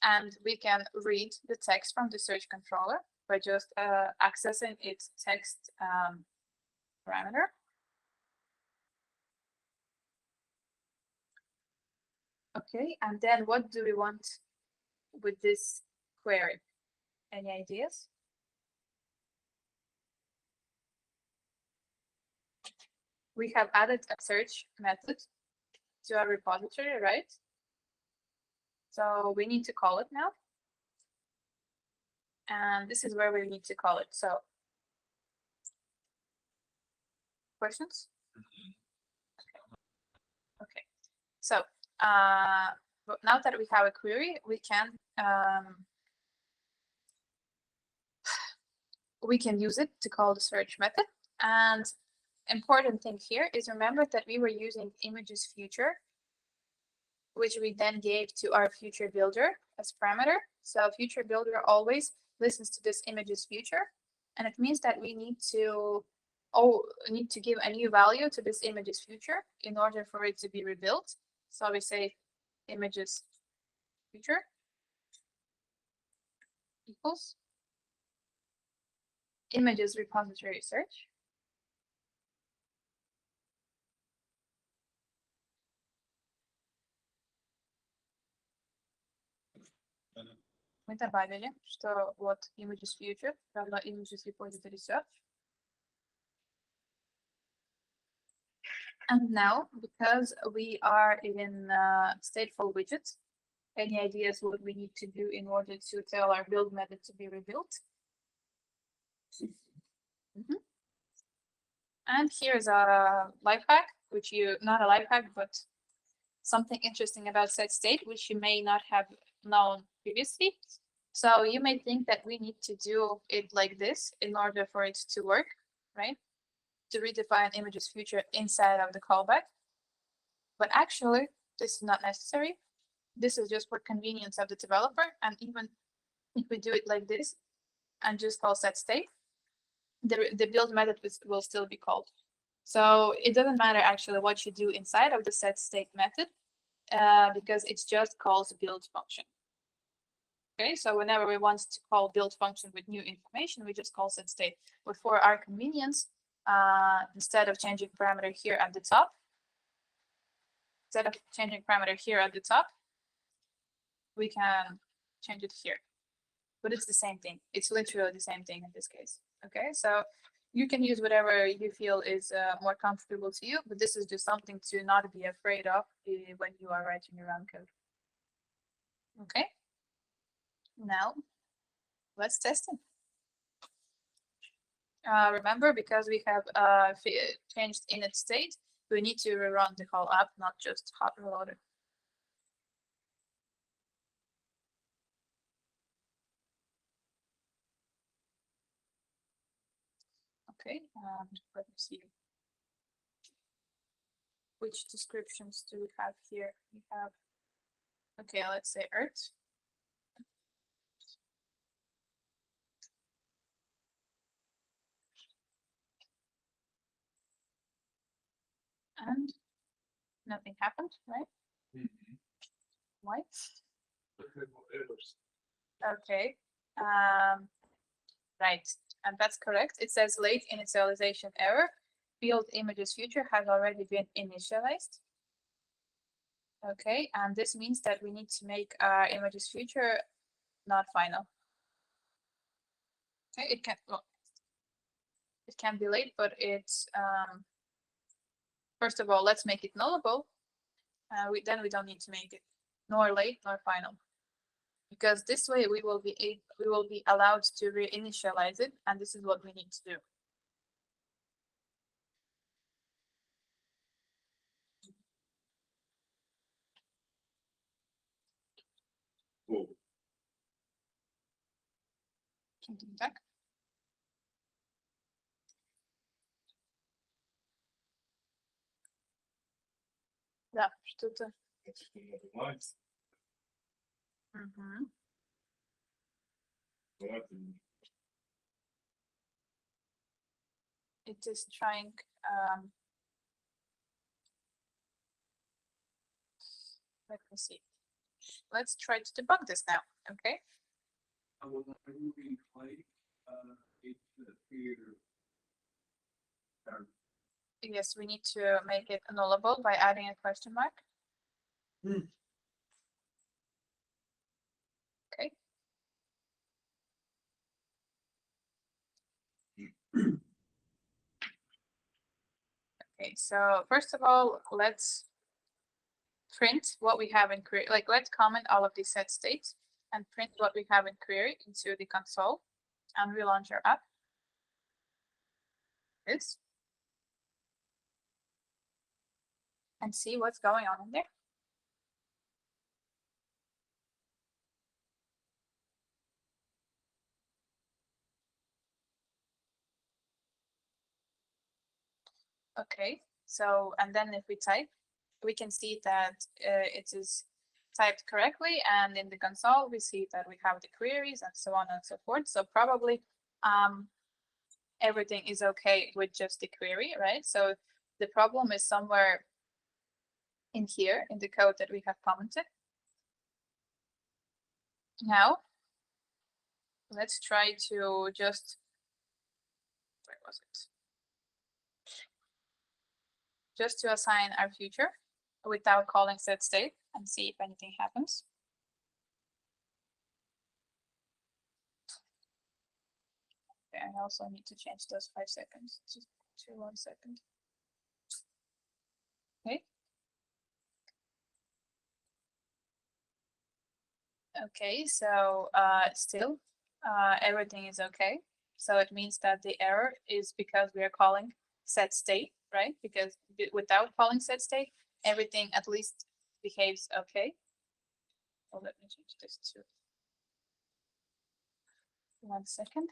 And we can read the text from the search controller by just accessing its text parameter. Okay, and then what do we want with this query? Any ideas? We have added a search method to our repository, right? So we need to call it now. And this is where we need to call it. So questions? Okay. So now that we have a query, we can use it to call the search method. And important thing here is remember that we were using images future, which we then gave to our future builder as parameter. So future builder always listens to this images future, and it means that we need to give a new value to this images future in order for it to be rebuilt. So we say images future equals images repository search. Мы добавили, что вот images future равно images repository search. And now, because we are in stateful widgets, any ideas what we need to do in order to tell our build method to be rebuilt? And here's a life hack, which not a life hack, but something interesting about set state, which you may not have known previously. So you may think that we need to do it like this in order for it to work, right? To redefine images future inside of the callback. But actually, this is not necessary. This is just for convenience of the developer. And even if we do it like this and just call set state, the build method will still be called. So it doesn't matter actually what you do inside of the set state method, because it just calls build function. Okay, so whenever we want to call build function with new information, we just call set state. But for our convenience, instead of changing parameter here at the top, we can change it here. But it's the same thing. It's literally the same thing in this case. Okay, so you can use whatever you feel is more comfortable to you, but this is just something to not be afraid of when you are writing your own code. Okay, now let's test it. Remember, because we have changed init state, we need to rerun the call up, not just hot reload it. Okay, and let me see. Which descriptions do we have here? We have, okay, let's say Earth. And nothing happened, right? Mm-hmm. Why? Errors. Okay. Right, and that's correct. It says late initialization error. Field images future has already been initialized. Okay, and this means that we need to make our images future not final. Okay, it can be late, but it's first of all, let's make it nullable. Then we don't need to make it nor late nor final, because this way we will be allowed to reinitialize it, and this is what we need to do. Oh. Так. Да, что-то. Угу. It is trying. Let me see. Let's try to debug this now. Okay. I will removing clay. It appear. Yes, we need to make it nullable by adding a question mark. Okay. Okay, so first of all, let's print what we have in query. Like, let's comment all of these set states and print what we have in query into the console and relaunch our app. This. And see what's going on in there. Okay, so, and then if we type, we can see that it is typed correctly, and in the console, we see that we have the queries and so on and so forth. So probably everything is okay with just the query, right? So the problem is somewhere in here in the code that we have commented. Now, let's try to just, where was it? Just to assign our future without calling set state and see if anything happens. Okay, I also need to change those 5 seconds to 1 second. Okay. Okay, so still everything is okay. So it means that the error is because we are calling set state, right? Because without calling set state, everything at least behaves okay. Oh, let me change this to 1 second.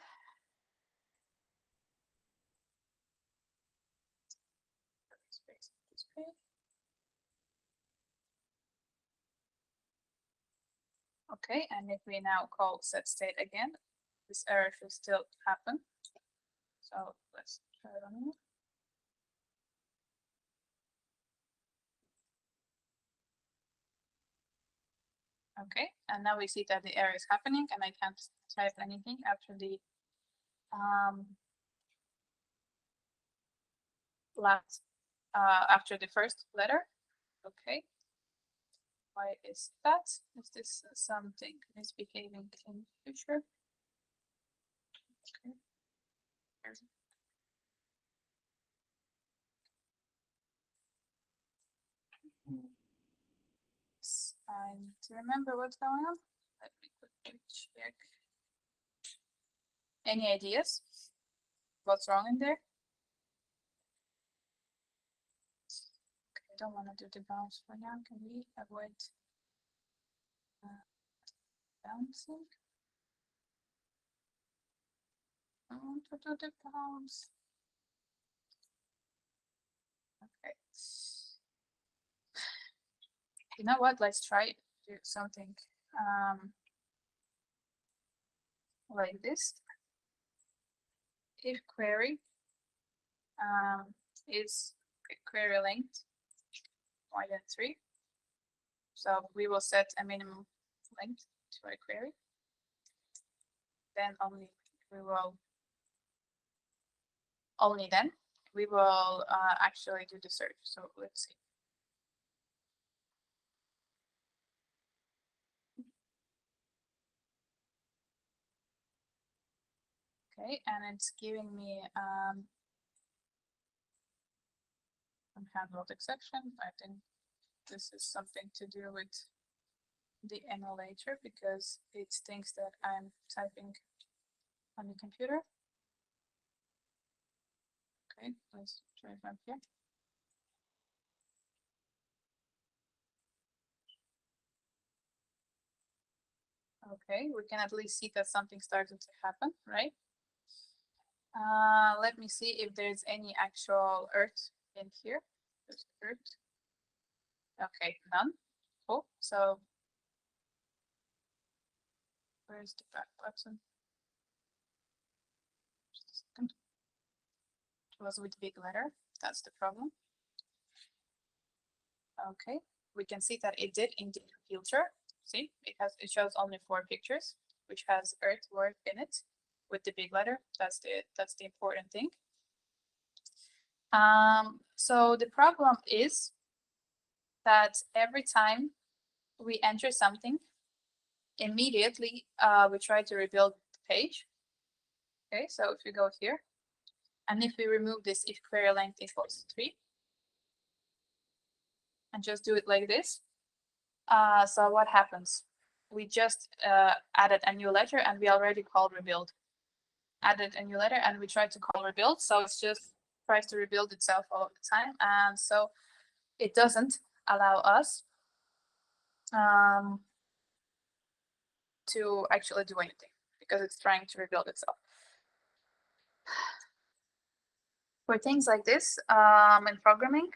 Okay, and if we now call set state again, this error should still happen. So let's try it on. Okay, and now we see that the error is happening and I can't type anything after the after the first letter. Okay. Why is that? Is this something misbehaving in future? Okay. I need to remember what's going on. Let me quickly check. Any ideas? What's wrong in there? Okay, I don't want to do the bounce for now. Can we avoid bouncing? I want to do the bounce. Okay. You know what? Let's try do something like this. If query is query length more than 3, so we will set a minimum length to our query. Then only then we will actually do the search. So let's see. Okay, and it's giving me unhandled exception. I think this is something to do with the emulator because it thinks that I'm typing on the computer. Okay, let's try from here. Okay, we can at least see that something started to happen, right? Let me see if there's any actual earth in here. There's earth. Okay, none. Cool. So where's the back button? Just a second. It was with big letter. That's the problem. Okay, we can see that it did indeed filter. See, it shows only 4 pictures, which has earth word in it with the big letter. That's the important thing. So the problem is that every time we enter something, immediately we try to rebuild the page. Okay, so if we go here, and if we remove this if query length equals 3, and just do it like this, so what happens? We just added a new letter and we already called rebuild. Added a new letter and we tried to call rebuild, so it's just tries to rebuild itself all the time, and so it doesn't allow us to actually do anything because it's trying to rebuild itself. For things like this, in programming,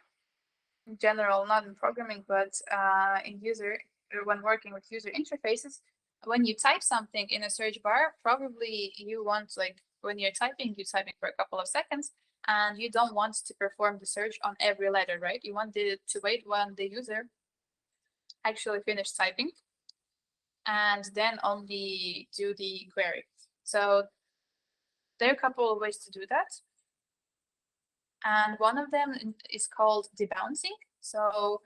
in general, not in programming, but in when working with user interfaces, when you type something in a search bar, probably you want, like, when you're typing for a couple of seconds, and you don't want to perform the search on every letter, right? You want to wait when the user actually finish typing, and then only do the query. So there are a couple of ways to do that. And one of them is called debouncing. So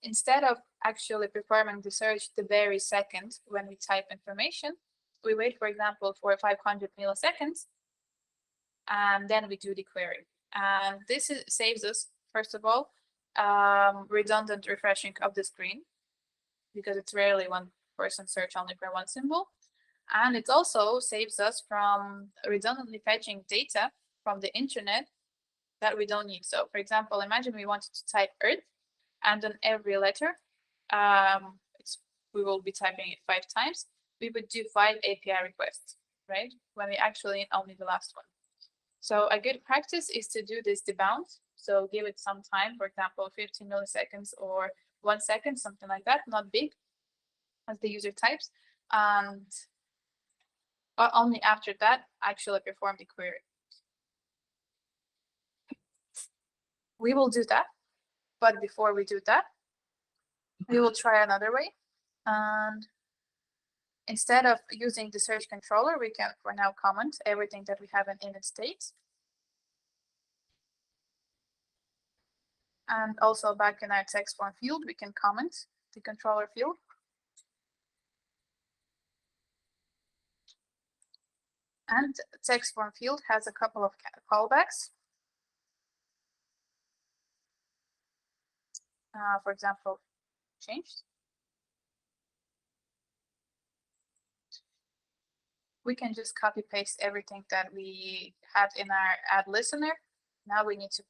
instead of actually performing the search the very second when we type information, we wait, for example, for 500 milliseconds, and then we do the query. And this saves us, first of all, redundant refreshing of the screen, because it's rarely one person search only for one symbol. And it also saves us from redundantly fetching data from the internet that we don't need. So, for example, imagine we wanted to type Earth, and on every letter, we will be typing it 5 times. We would do 5 API requests, right? When we actually need only the last one. So a good practice is to do this debounce. So give it some time, for example, 15 milliseconds or 1 second, something like that, not big, as the user types. And only after that, actually perform the query. We will do that. But before we do that, we will try another way. And instead of using the search controller, we can for now comment everything that we have in init state. And also back in our text form field, we can comment the controller field. And text form field has a couple of callbacks. For example, changed. We can just copy paste everything that we had in our add listener. Now we need to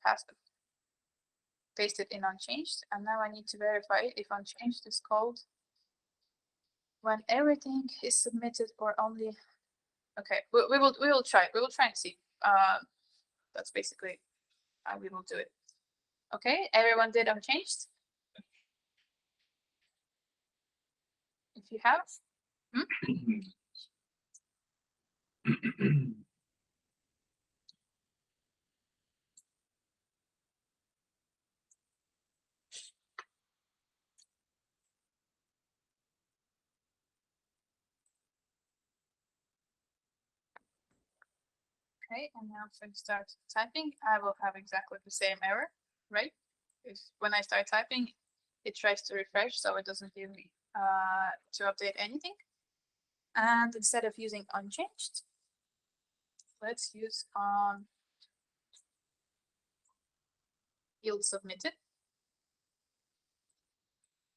paste it in unchanged. And now I need to verify if unchanged is called when everything is submitted or only. Okay, we will try. We will try and see. That's basically how we will do it. Okay, everyone did unchanged. If you have. Okay, and now if I start typing, I will have exactly the same error, right? Because when I start typing, it tries to refresh, so it doesn't give me to update anything. And instead of using unchanged, let's use field submitted.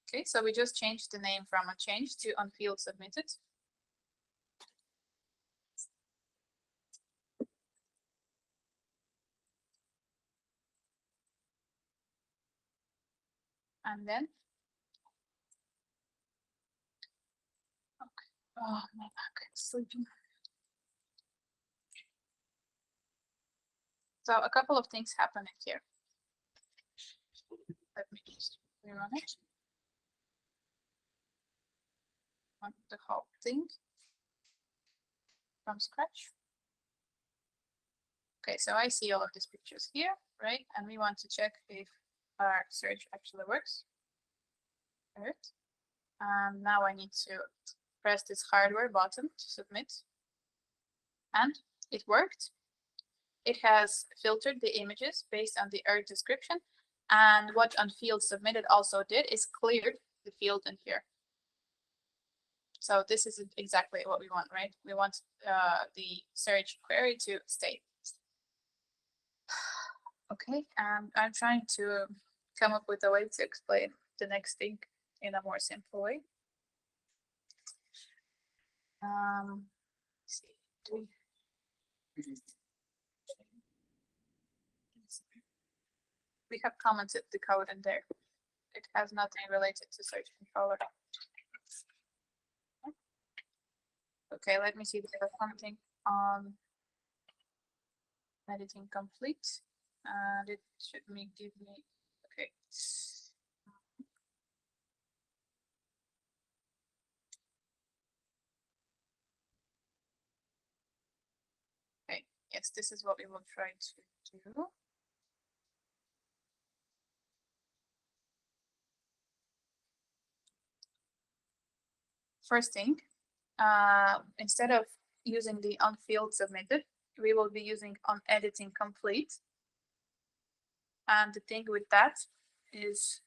Okay, so we just changed the name from unchanged to unfield submitted. And then, okay. Oh, my back is sleeping. So a couple of things happening here. Let me just rerun it. On the whole thing from scratch. Okay, so I see all of these pictures here, right? And we want to check if our search actually works. Right. And now I need to press this hardware button to submit. And it worked. It has filtered the images based on the Earth description. And what unfield submitted also did is cleared the field in here. So this is exactly what we want, right? We want the search query to stay. Okay, I'm trying to come up with a way to explain the next thing in a more simple way. Let's see, we have commented the code in there. It has nothing related to search controller. Okay, let me see if there's something on editing complete, and it should give me, okay. Okay, yes, this is what we will try to do. First thing, instead of using the onField submitted, we will be using on editing complete. And the thing with that is,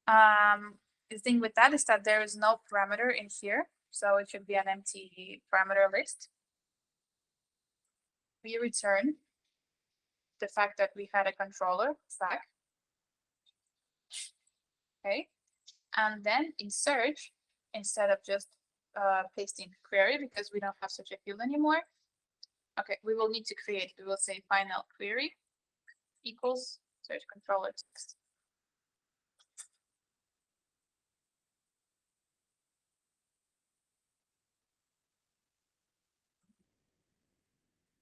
the thing with that is that there is no parameter in here, so it should be an empty parameter list. We return the fact that we had a controller flag. Okay, and then in search, instead of just pasting query, because we don't have such a field anymore, okay, we will need to create, we will say final query equals search controller text.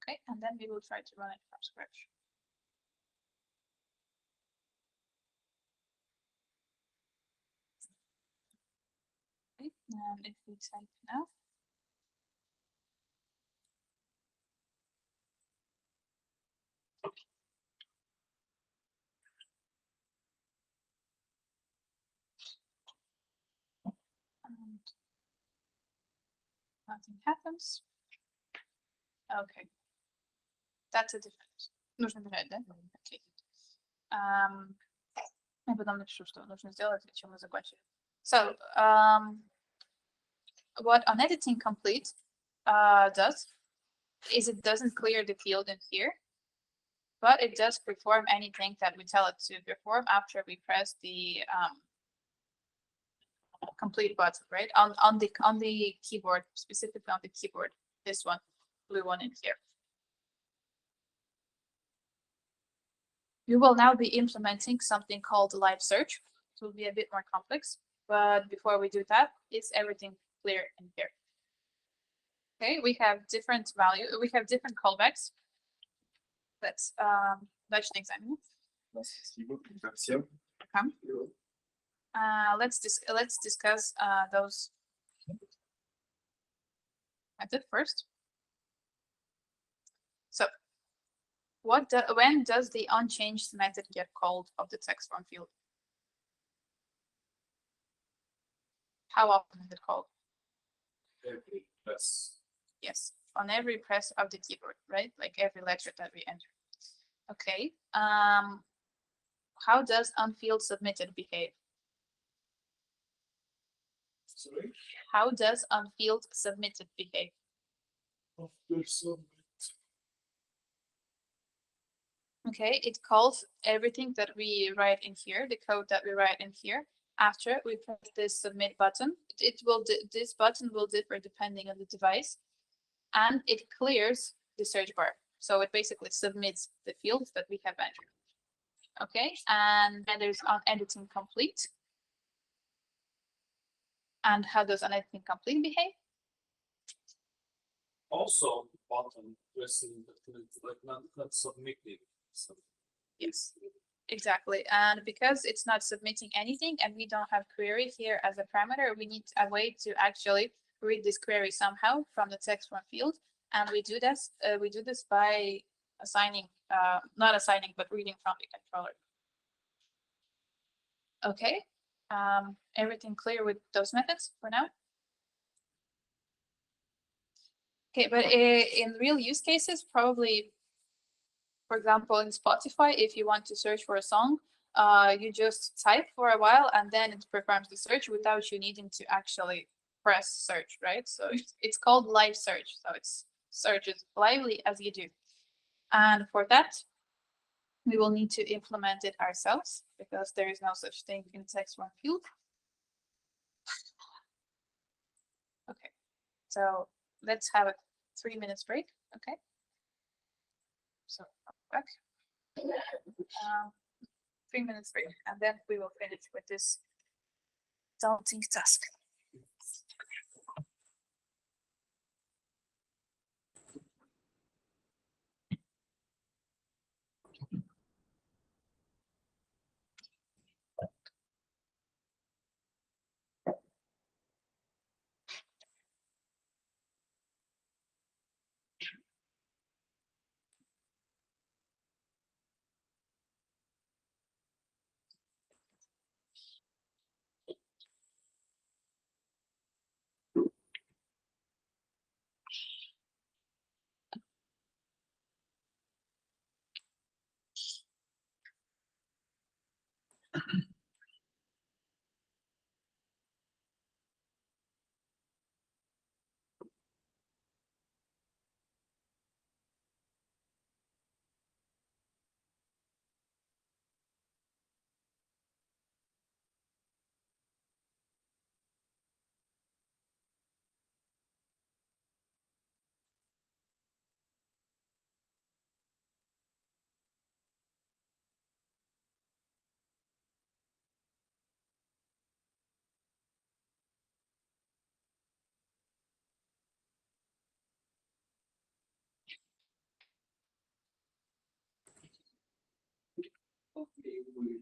Okay, and then we will try to run it from scratch. Okay, and if we type now, and nothing happens. Okay, that's a different. Нужно бежать, да? Okay. Я потом напишу, что нужно сделать, чем мы закончили. So, what on editing complete does is it doesn't clear the field in here, but it does perform anything that we tell it to perform after we press the complete button, right? On the keyboard, specifically on the keyboard, this one, blue one in here. We will now be implementing something called live search. It will be a bit more complex, but before we do that, is everything clear in here? Okay, we have different value. We have different callbacks. Let's examine. Let's discuss those methods first. So, when does the unchanged method get called of the text form field? How often is it called? Every press. Yes, on every press of the keyboard, right? Like every letter that we enter. Okay. How does onField submitted behave? Sorry? How does onField submitted behave? After submit. Okay, it calls everything that we write in here, the code that we write in here. After we press this submit button, this button will differ depending on the device, and it clears the search bar. So it basically submits the fields that we have entered. Okay, and then there's on editing complete. And how does on editing complete behave? Also, button pressing, like not submitting. So. Yes, exactly. And because it's not submitting anything and we don't have query here as a parameter, we need a way to actually read this query somehow from the text form field. And we do this by assigning, not assigning, but reading from the controller. Okay, everything clear with those methods for now? Okay, but in real use cases, probably, for example, in Spotify, if you want to search for a song, you just type for a while and then it performs the search without you needing to actually press search, right? So it's called live search. So it's searches lively as you do. And for that, we will need to implement it ourselves because there is no such thing in text form field. Okay, so let's have a 3 minutes break. Okay. So back. 3 minutes break, and then we will finish with this daunting task. Okay, with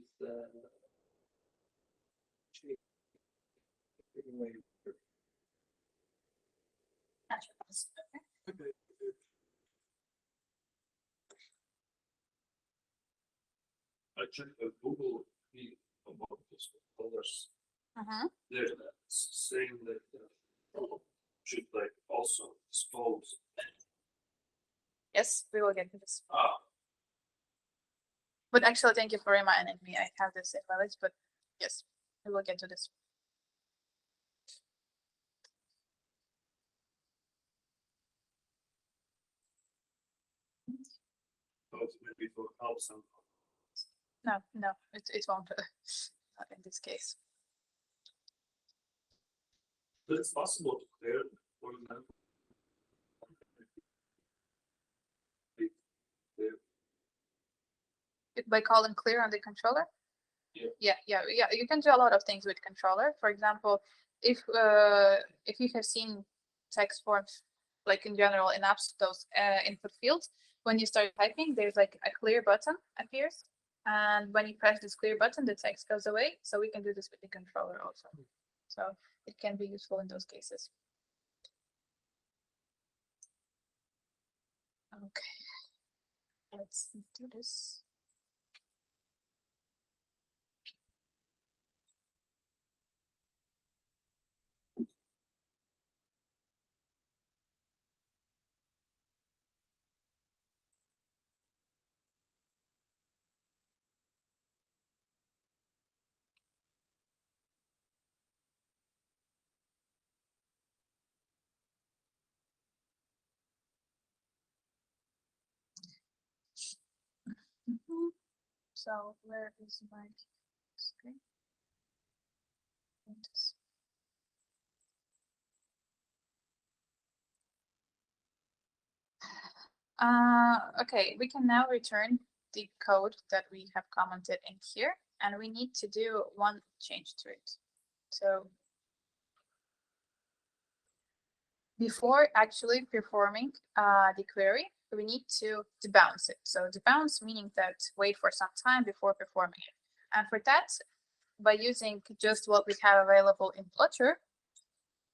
anyway, I checked the Google feed about this colors. They're saying that should like also expose. Yes, we will get to this. Ah, But actually, thank you for reminding me. I have this invalid, but yes, we will get to this. those maybe for help some. No, it won't. Not in this case. But it's possible to clear for them. By calling clear on the controller? Yeah. Yeah. You can do a lot of things with controller. For example, if you have seen text forms, like in general in apps, those input fields, when you start typing, there's like a clear button appears. And when you press this clear button, the text goes away. So we can do this with the controller also. So it can be useful in those cases. Okay, let's do this. So where is my screen? Okay, we can now return the code that we have commented in here, and we need to do one change to it. So before actually performing the query, we need to debounce it. So debounce meaning that wait for some time before performing it. And for that, by using just what we have available in Flutter,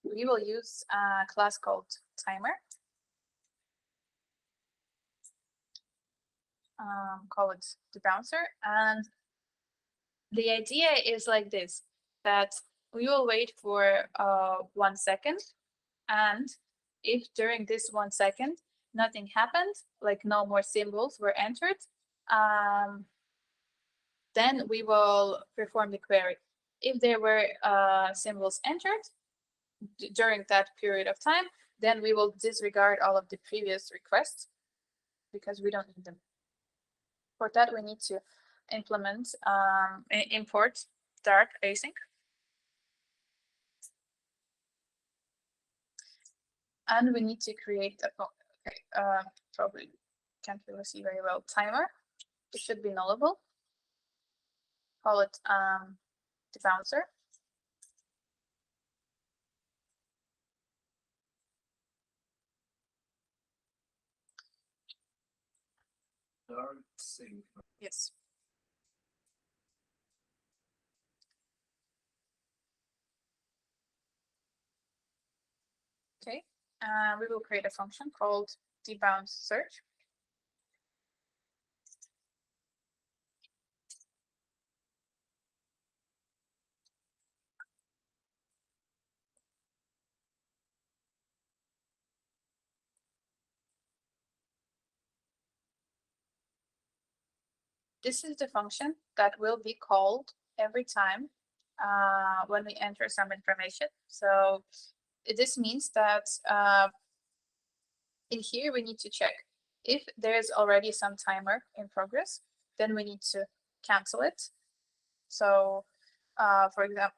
we will use a class called timer. Call it debouncer. And the idea is like this, that we will wait for 1 second. And if during this 1 second, nothing happened, like no more symbols were entered, then we will perform the query. If there were symbols entered during that period of time, then we will disregard all of the previous requests because we don't need them. For that, we need to implement import Dart async. And we need to create a, probably can't really see very well, timer. It should be nullable. Call it debouncer. Dart sync. Yes. Okay, we will create a function called debounce search. This is the function that will be called every time when we enter some information. So this means that in here we need to check if there's already some timer in progress, then we need to cancel it. So for example,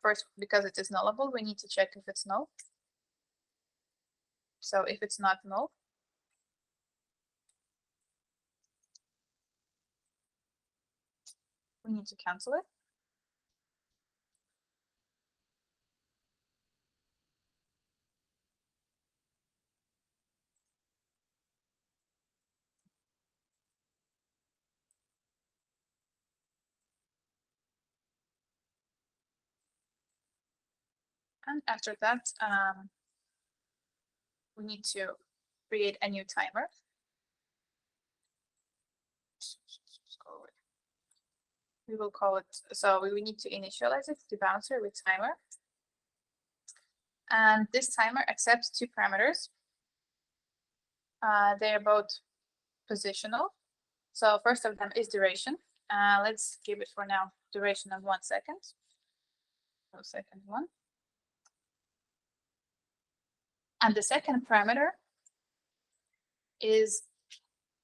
first, because it is nullable, we need to check if it's null. So if it's not null, we need to cancel it. And after that, we need to create a new timer. We will call it, so we need to initialize it to bouncer with timer. And this timer accepts two parameters. They're both positional. So first of them is duration. Let's give it for now duration of 1 second. So second one. And the second parameter is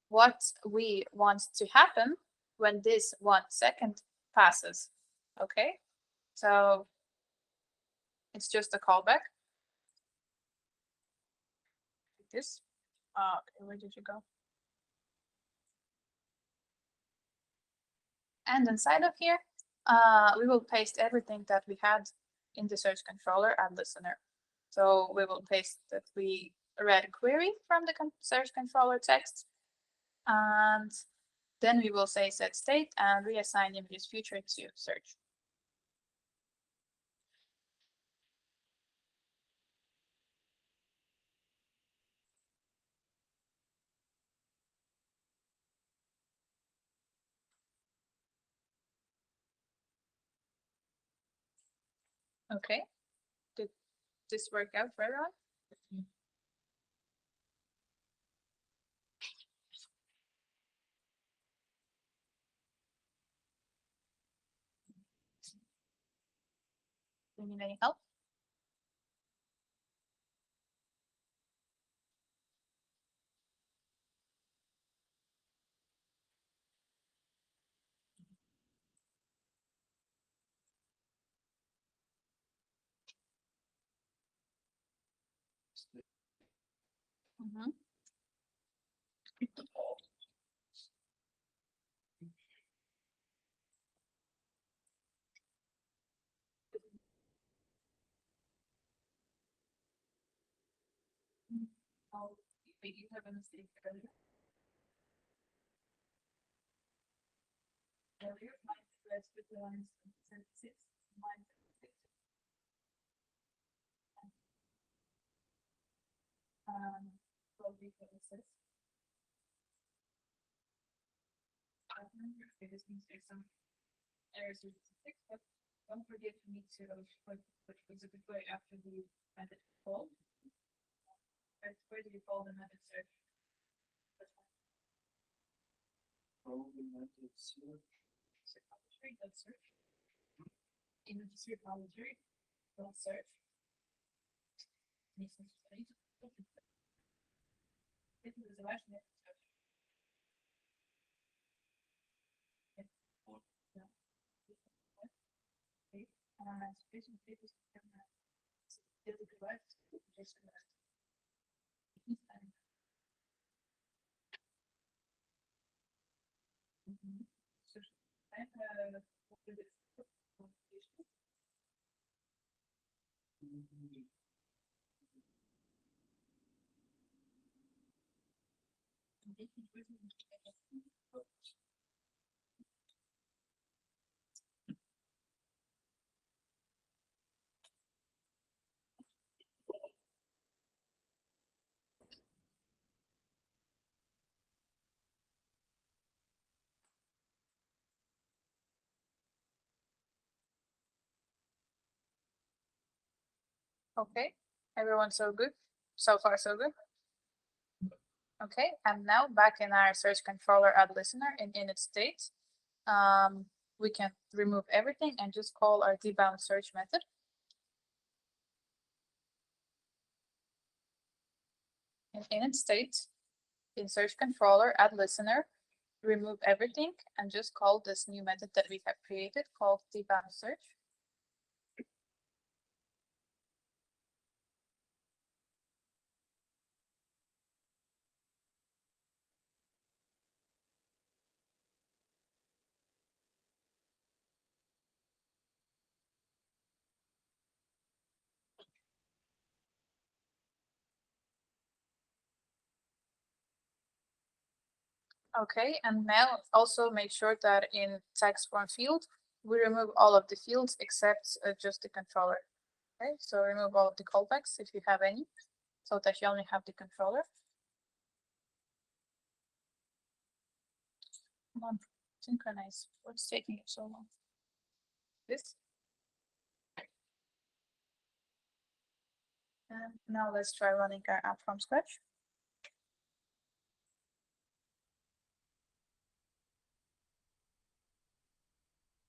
what we want to happen when this 1 second passes. Okay, so it's just a callback. This. Okay, where did you go? And inside of here, we will paste everything that we had in the search controller at listener. So we will paste that we read query from the search controller text, and then we will say set state and reassign images future to search. Okay, did this work out for everyone? Do you need any help? Mm-hmm. Oh, wait, you have a mistake earlier. Earlier, mine was with the lines 76, mine 76. Probably 76. Okay, this means there's some errors with the six, but don't forget to need to put was a good way after the method call. Where do you call the method search? Repository, dot search. In this repository, dot search. This is the last method search. Special papers is correct. Just correct. So I have Okay, everyone so good? So far so good? Okay, and now back in our search controller add listener in init state, we can remove everything and just call our debound search method. In init state, in search controller add listener, remove everything and just call this new method that we have created called debound search. Okay, and now also make sure that in text form field, we remove all of the fields except just the controller. Okay, so remove all of the callbacks if you have any, so that you only have the controller. Come on, synchronize. What's taking it so long? This. And now let's try running our app from scratch.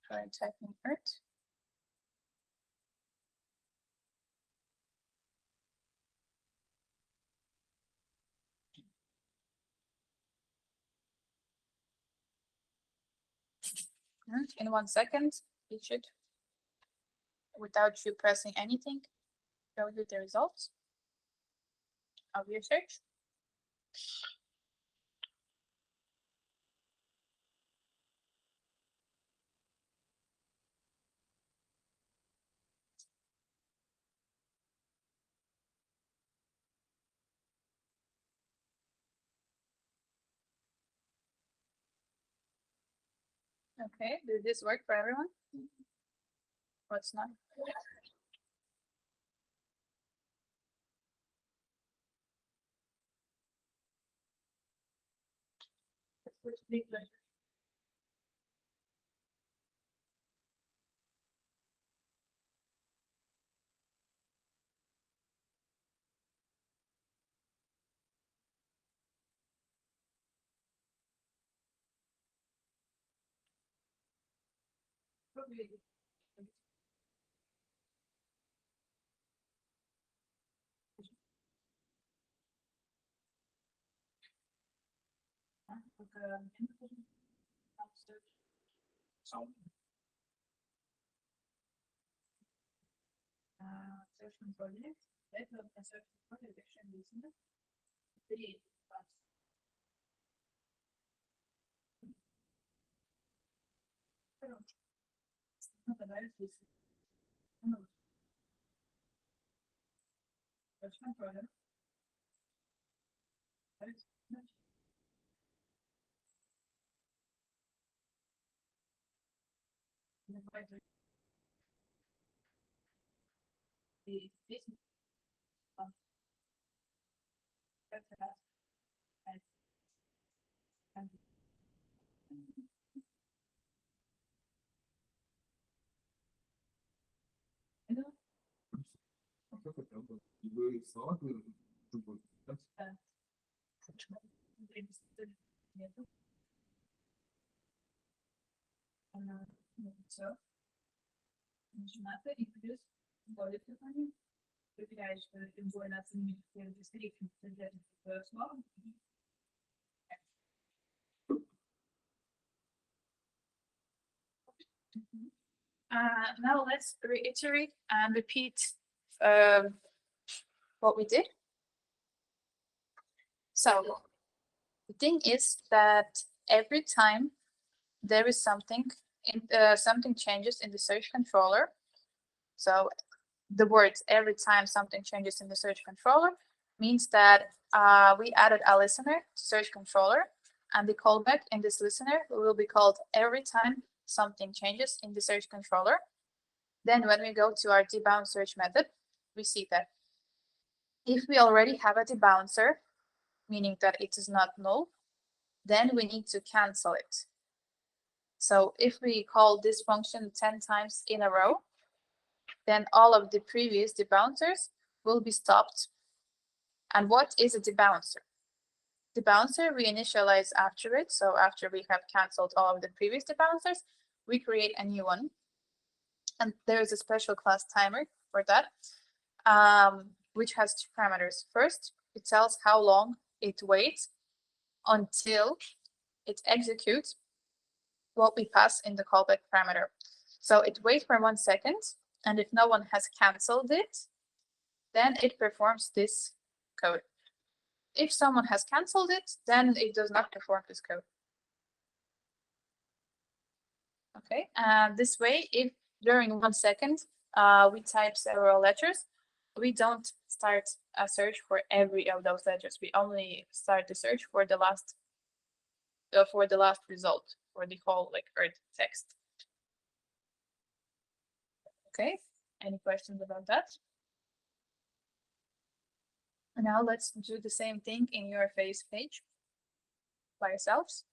Try typing Earth. And in 1 second, it should, without you pressing anything, show you the results of your search. Okay, did this work for everyone? What's not? Now let's reiterate and repeat what we did. So the thing is that every time there is something changes in the search controller. So the words every time something changes in the search controller means that we added a listener to search controller, and the callback in this listener will be called every time something changes in the search controller. Then when we go to our debound search method, we see that if we already have a debouncer, meaning that it is not null, then we need to cancel it. So if we call this function 10 times in a row, then all of the previous debouncers will be stopped. And what is a debouncer? Debouncer we initialize after it. So after we have canceled all of the previous debouncers, we create a new one. And there is a special class timer for that, which has two parameters. First, it tells how long it waits until it executes what we pass in the callback parameter. So it waits for 1 second, and if no one has canceled it, then it performs this code. If someone has canceled it, then it does not perform this code. Okay, and this way, if during 1 second we type several letters, we don't start a search for every of those letters. We only start the search for the last result, for the whole like earth text. Okay, any questions about that? Now let's do the same thing in your face page by yourselves.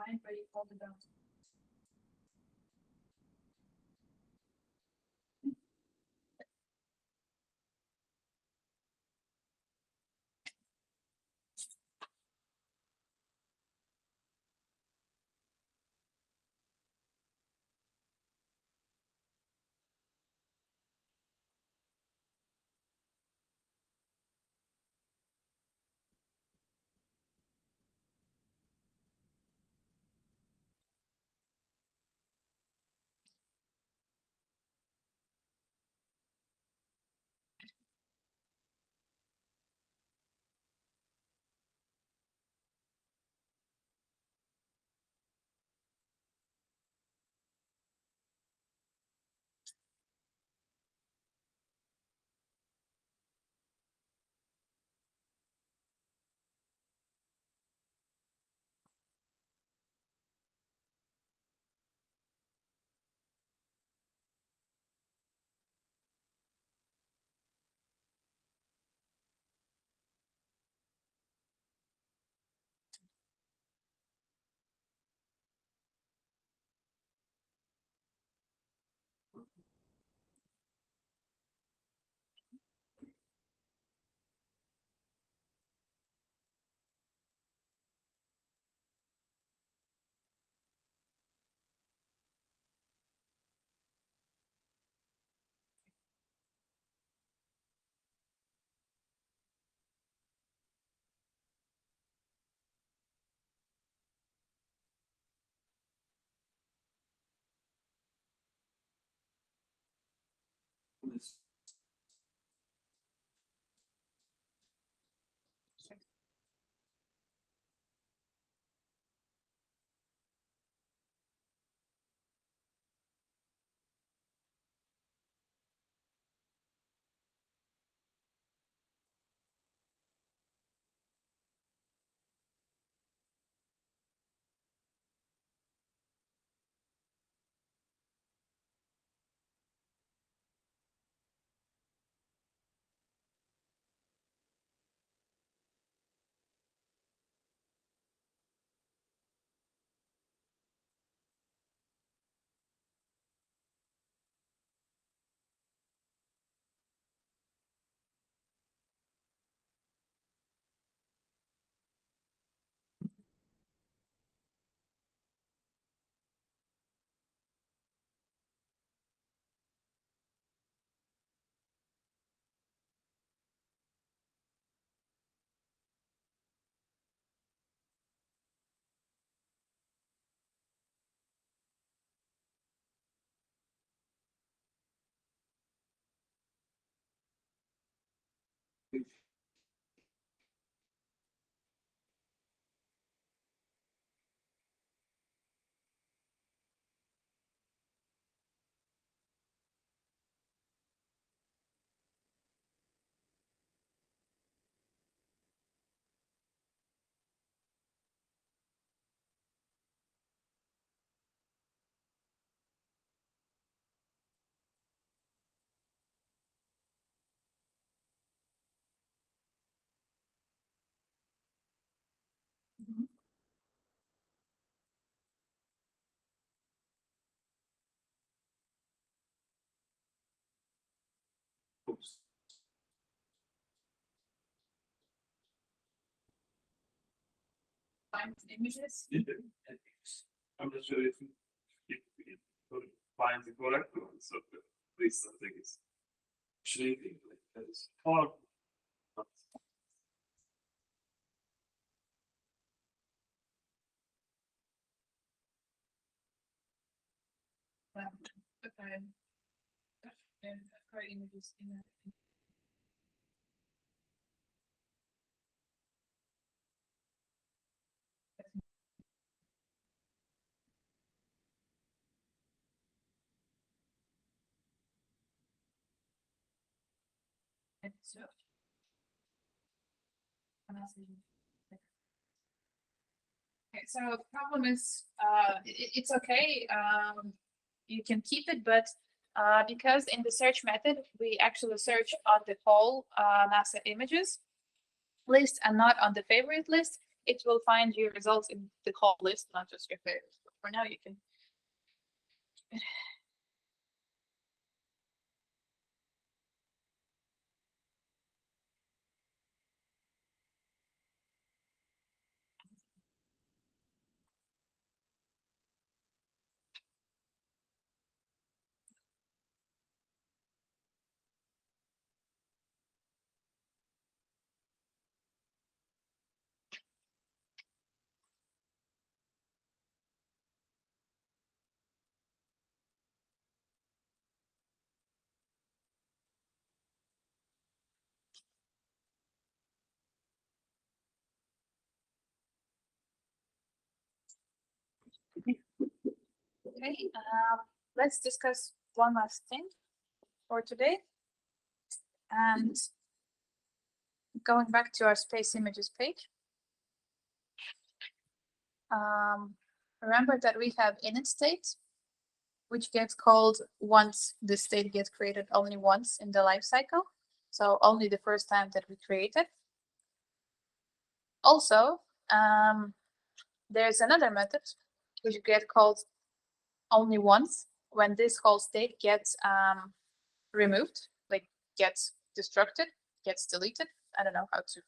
fine, but you hold it down. This oops. Find images. I'm not sure if you could find the correct one, so please something is shrinking like this. Or Okay. And car images in a. So. Okay, so the problem is, it's okay. You can keep it, but because in the search method we actually search on the whole NASA images list and not on the favorite list, it will find your results in the whole list, not just your favorites. But for now, you can. Okay, let's discuss one last thing for today. And going back to our space images page. Remember that we have init state, which gets called once the state gets created only once in the life cycle. So only the first time that we create it. Also, there's another method which gets called only once when this whole state gets removed, like gets destructed, gets deleted. I don't know how to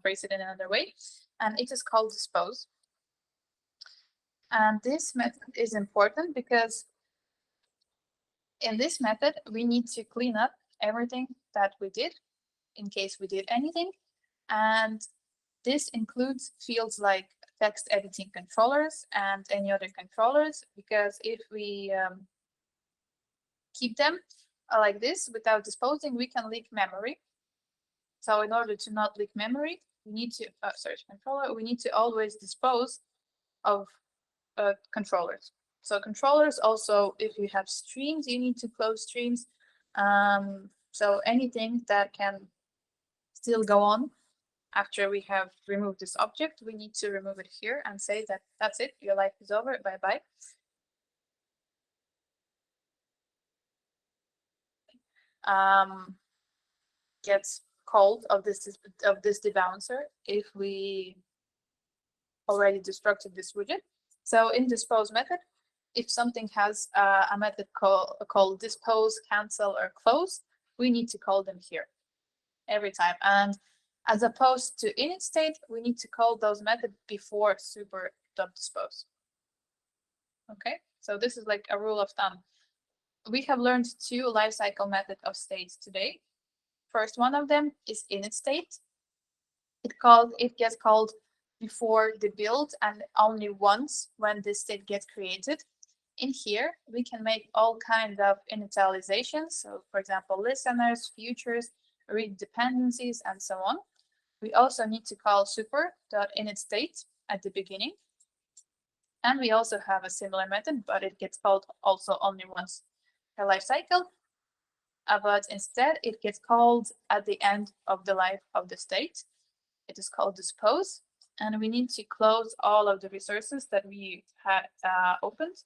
phrase it in another way. And it is called dispose. And this method is important because in this method, we need to clean up everything that we did in case we did anything. And this includes fields like text editing controllers and any other controllers, because if we keep them like this without disposing, we can leak memory. So in order to not leak memory, we need to, controller, we need to always dispose of controllers. So controllers also, if you have streams, you need to close streams. So anything that can still go on after we have removed this object, we need to remove it here and say that that's it, your life is over, bye-bye. Gets called of this debouncer if we already destructed this widget. So in dispose method, if something has a method called dispose, cancel, or close, we need to call them here every time. And as opposed to init state, we need to call those methods before super.dispose. Okay, so this is like a rule of thumb. We have learned two lifecycle methods of states today. First one of them is init state. It gets called before the build and only once when this state gets created. In here, we can make all kinds of initializations. So for example, listeners, futures, read dependencies, and so on. We also need to call super.initState at the beginning. And we also have a similar method, but it gets called also only once per life cycle. But instead, it gets called at the end of the life of the state. It is called dispose. And we need to close all of the resources that we had opened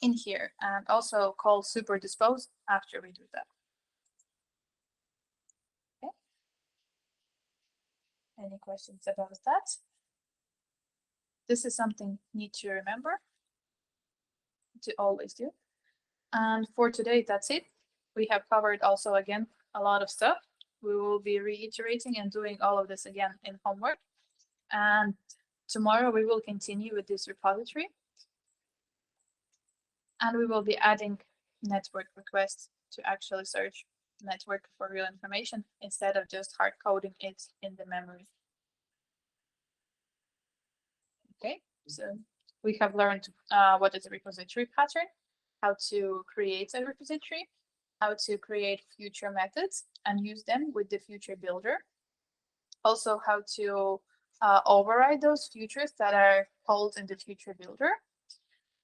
in here, and also call super dispose after we do that. Okay. Any questions about that? This is something you need to remember to always do. And for today, that's it. We have covered also, again, a lot of stuff. We will be reiterating and doing all of this again in homework. And tomorrow we will continue with this repository. And we will be adding network requests to actually search network for real information instead of just hard coding it in the memory. Okay, so we have learned what is a repository pattern, how to create a repository, how to create future methods and use them with the future builder. Also how to override those futures that are called in the future builder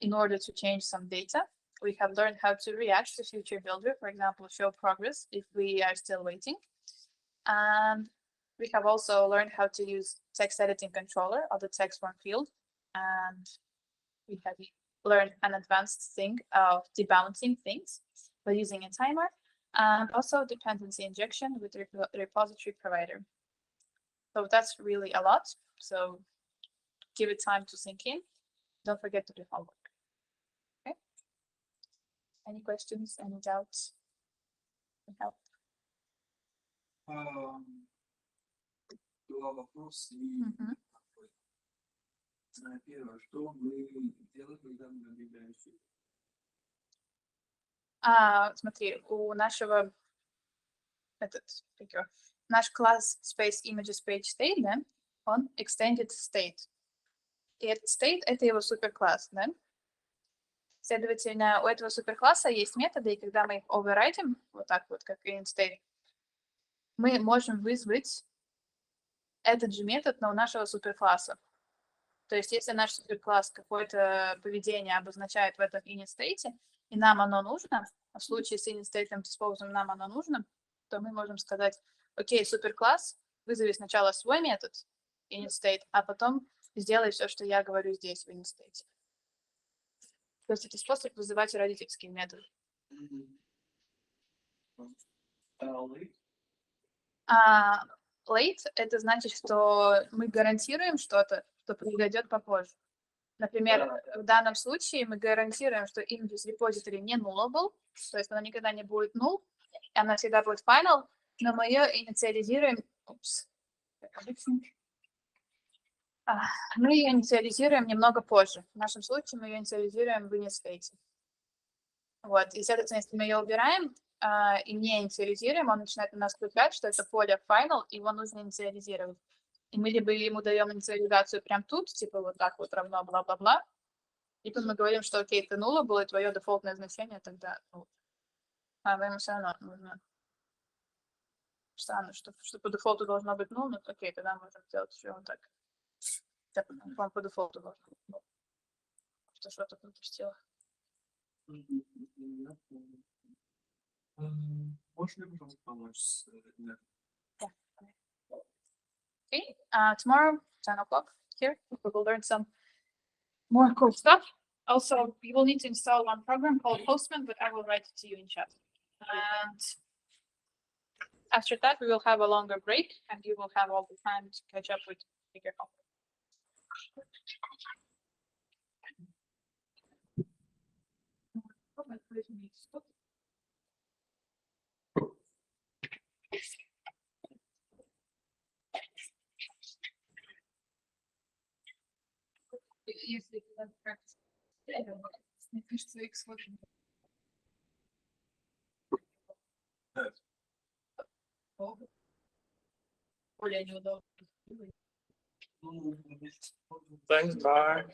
in order to change some data. We have learned how to react to future builder, for example, show progress if we are still waiting. And we have also learned how to use text editing controller of the text form field. And we have learned an advanced thing of debouncing things by using a timer, and also dependency injection with the repository provider. So that's really a lot. So give it time to sink in. Don't forget to do homework. Okay. Any questions? Any doubts? Help. Два вопроса. Первое, что мы делаем, когда мы добавляемся? Смотри, у нашего наш класс Space Images Page State, да, он extended state. И этот state — это его суперкласс, да? Следовательно, у этого суперкласса есть методы, и когда мы их overridим, вот так вот, как in state, мы можем вызвать этот же метод, но у нашего суперкласса. То есть, если наш суперкласс какое-то поведение обозначает в этом init state, и нам оно нужно, а в случае с init state disposal нам оно нужно, то мы можем сказать: окей, суперкласс, вызови сначала свой метод init state, а потом сделай все, что я говорю здесь в init state. То есть это способ вызывать родительский метод. Late — это значит, что мы гарантируем что-то, что произойдет попозже. Например, в данном случае мы гарантируем, что images repository не nullable, то есть она никогда не будет null, и она всегда будет final, но мы ее инициализируем. Мы ее инициализируем немного позже. В нашем случае мы ее инициализируем в init state. Вот, и, соответственно, если мы ее убираем и не инициализируем, он начинает у нас включать, что это поле final, его нужно инициализировать. И мы либо ему даем инициализацию прямо тут, типа вот так вот равно бла-бла-бла, либо мы говорим, что окей, это нула было, и твое дефолтное значение тогда null. Но ему все равно нужно. Странно, что по дефолту должно быть null, но окей, тогда можем сделать еще вот так. Вам по дефолту должно быть null. Что-то пропустила. Можешь ли, пожалуйста, помочь с Okay, tomorrow, 10 o'clock here, we will learn some more cool stuff. Also, you will need to install one program called Postman, but I will write it to you in chat. And after that, we will have a longer break, and you will have all the time to catch up with bigger homework. Если мне кажется, их сложно. Более неудобно. Thanks, bye.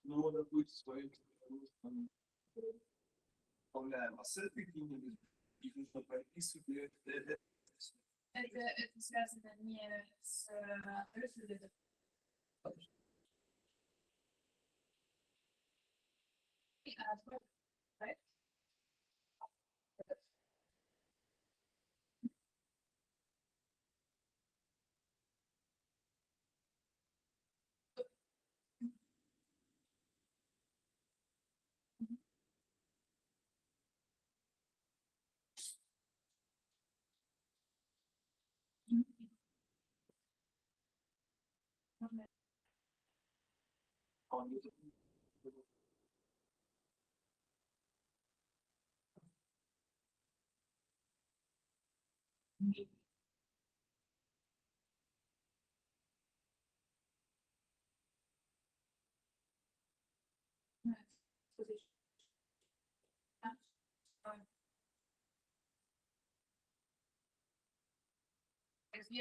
Ну, допустим, свои оформляем ассеты какие-нибудь, их нужно прописывать. Это связано не с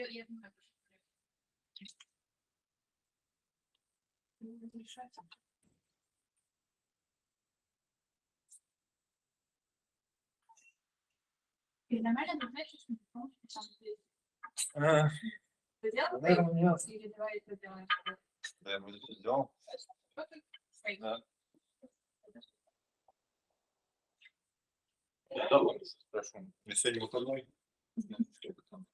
Я думаю, решать. И нормально, ты знаешь, что ты делал? Или давай это делаем? Да, я буду все сделал. Да. Да, хорошо. Я сегодня выходной. Сколько там?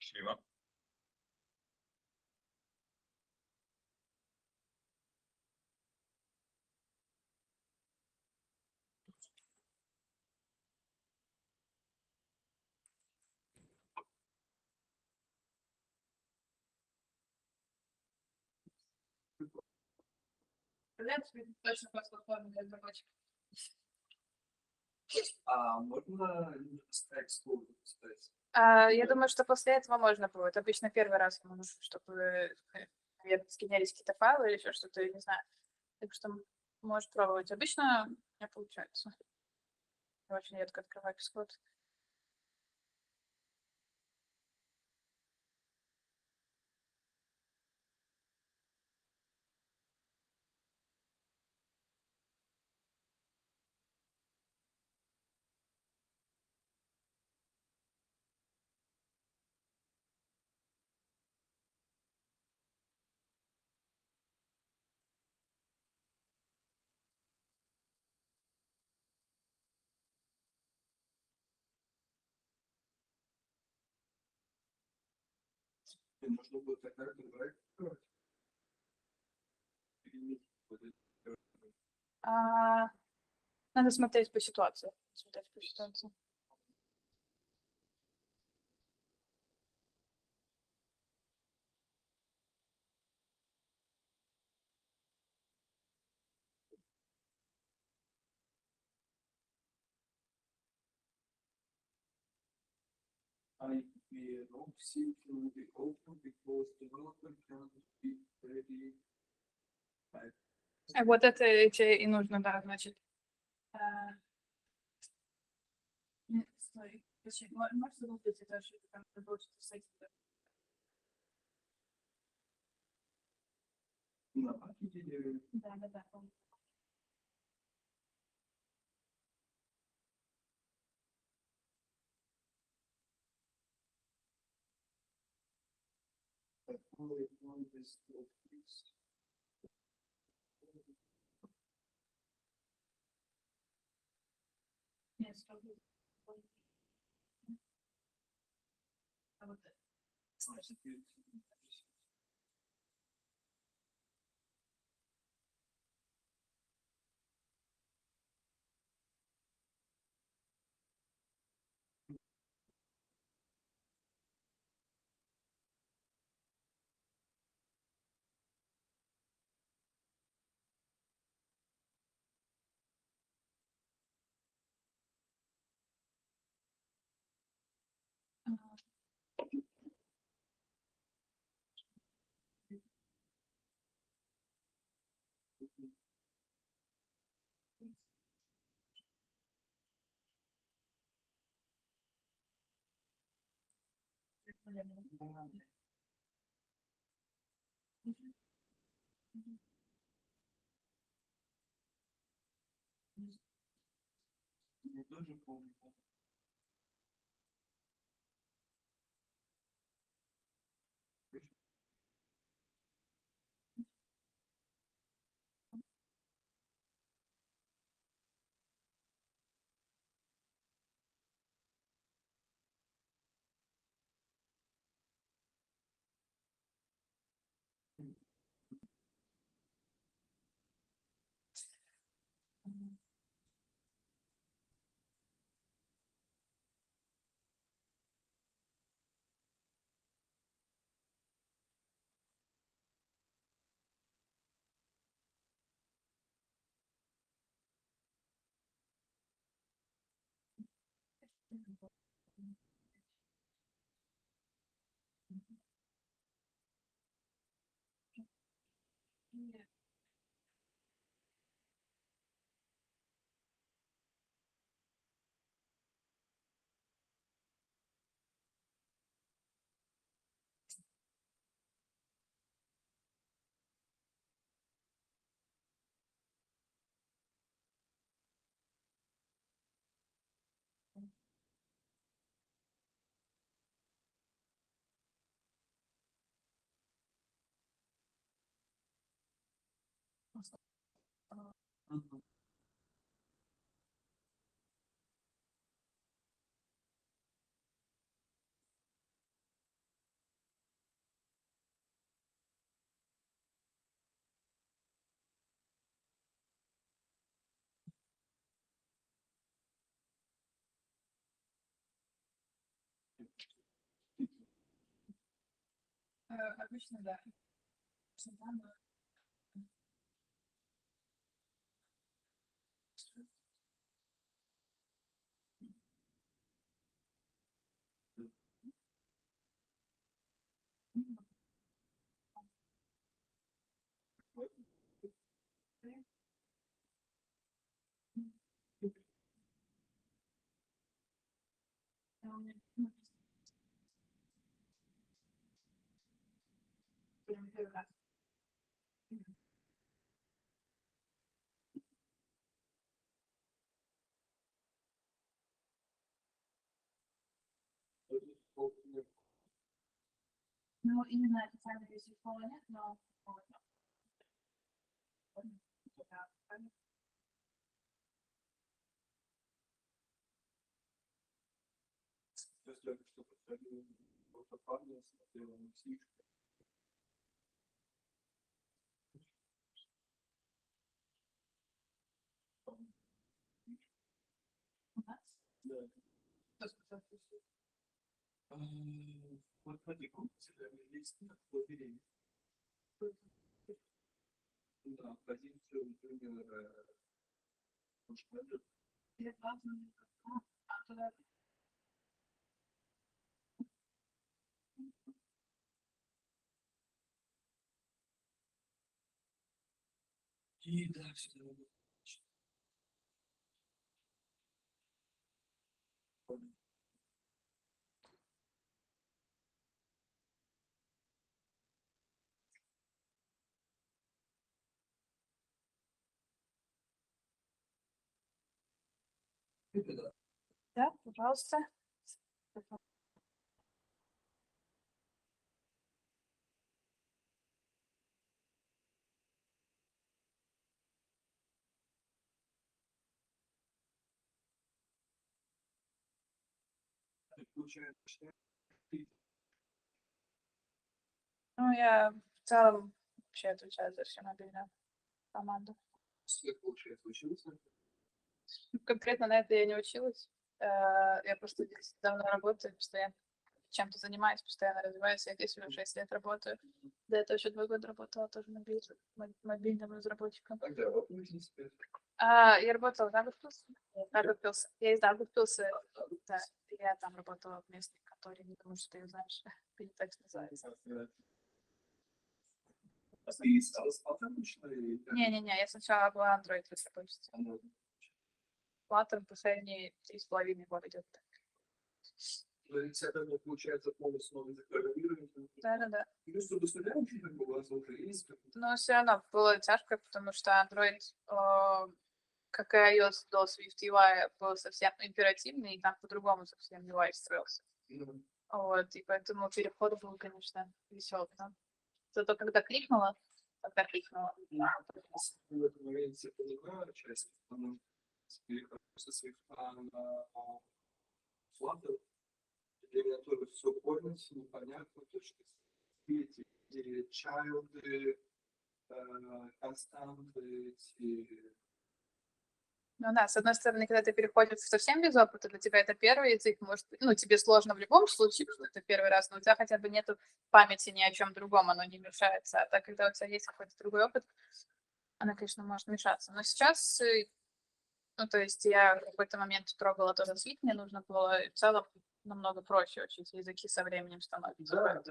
Счастливо. Точно платформу для разработчиков. А можно стать сколько поставить? Я думаю, что после этого можно будет. Обычно первый раз ему нужно, чтобы скинялись какие-то файлы или еще что-то, я не знаю. Так что можешь пробовать. Обычно не получается. Я очень редко открываю код. И нужно будет тогда брать. Надо смотреть по ситуации. Смотреть по ситуации. I don't seem to be open because development cannot be ready. Вот это и нужно, да, значит. Стой, можешь загуглить это, что там получится с этим? На пакете или Да. такой он без офис. Нет, сразу. А вот это. Я тоже помню. Обычно, да. Ну, именно официально без школы нет, но можно. У нас? Что сказать? Вот в этой группе есть лабиринт. Да, позицию, например, и дальше. Да, пожалуйста. Ну, я в целом вообще отвечаю за всю мобильную команду. Получается, учился? Конкретно на это я не училась. Я просто здесь давно работаю, постоянно чем-то занимаюсь, постоянно развиваюсь. Я здесь уже 6 лет работаю. До этого еще 2 года работала тоже мобильным разработчиком. Тогда вот, в принципе. Я работала в Дагупилсе. Я из Дагупилса. Да, я там работала в местной конторе, не потому что ты ее знаешь. Это так называется. Ты стала с Flutter или? Не-не-не, я сначала была Android разработчицей. Flutter последние 3,5 года идет. Это получается полностью новый запрограммирование. Да. Ну, чтобы студент, как бы у вас уже есть. Но все равно было тяжко, потому что Android, как и iOS до Swift UI, был совсем императивный, и там по-другому совсем UI строился. Вот, и поэтому переход был, конечно, веселый. Да? Зато когда кликнула, тогда кликнула. В этом моменте понимаю часть, потому что перехожу со Swift на Flutter. Для меня тоже все пользуется, непонятно, то что эти чайлды, константы, эти... Ну да, с одной стороны, когда ты переходишь совсем без опыта, для тебя это первый язык, может, ну, тебе сложно в любом случае, что это первый раз, но у тебя хотя бы нету памяти ни о чем другом, оно не мешается. А так, когда у тебя есть какой-то другой опыт, она, конечно, может мешаться. Но сейчас, ну, то есть я в какой-то момент трогала тоже Swift, мне нужно было, и в целом намного проще учить языки со временем становятся. Да,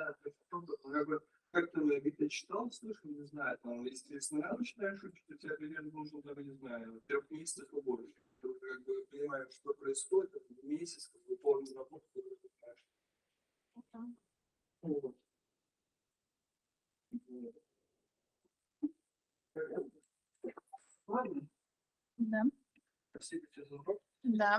как-то я где-то читал, слышал, не знаю, там, если с нуля начинаешь учить, у тебя примерно нужно, даже, не знаю, 3 месяцев и больше. Ты как бы понимаешь, что происходит, месяц, как бы полную работу, ты знаешь. Ладно. Да. Спасибо тебе за урок. Да.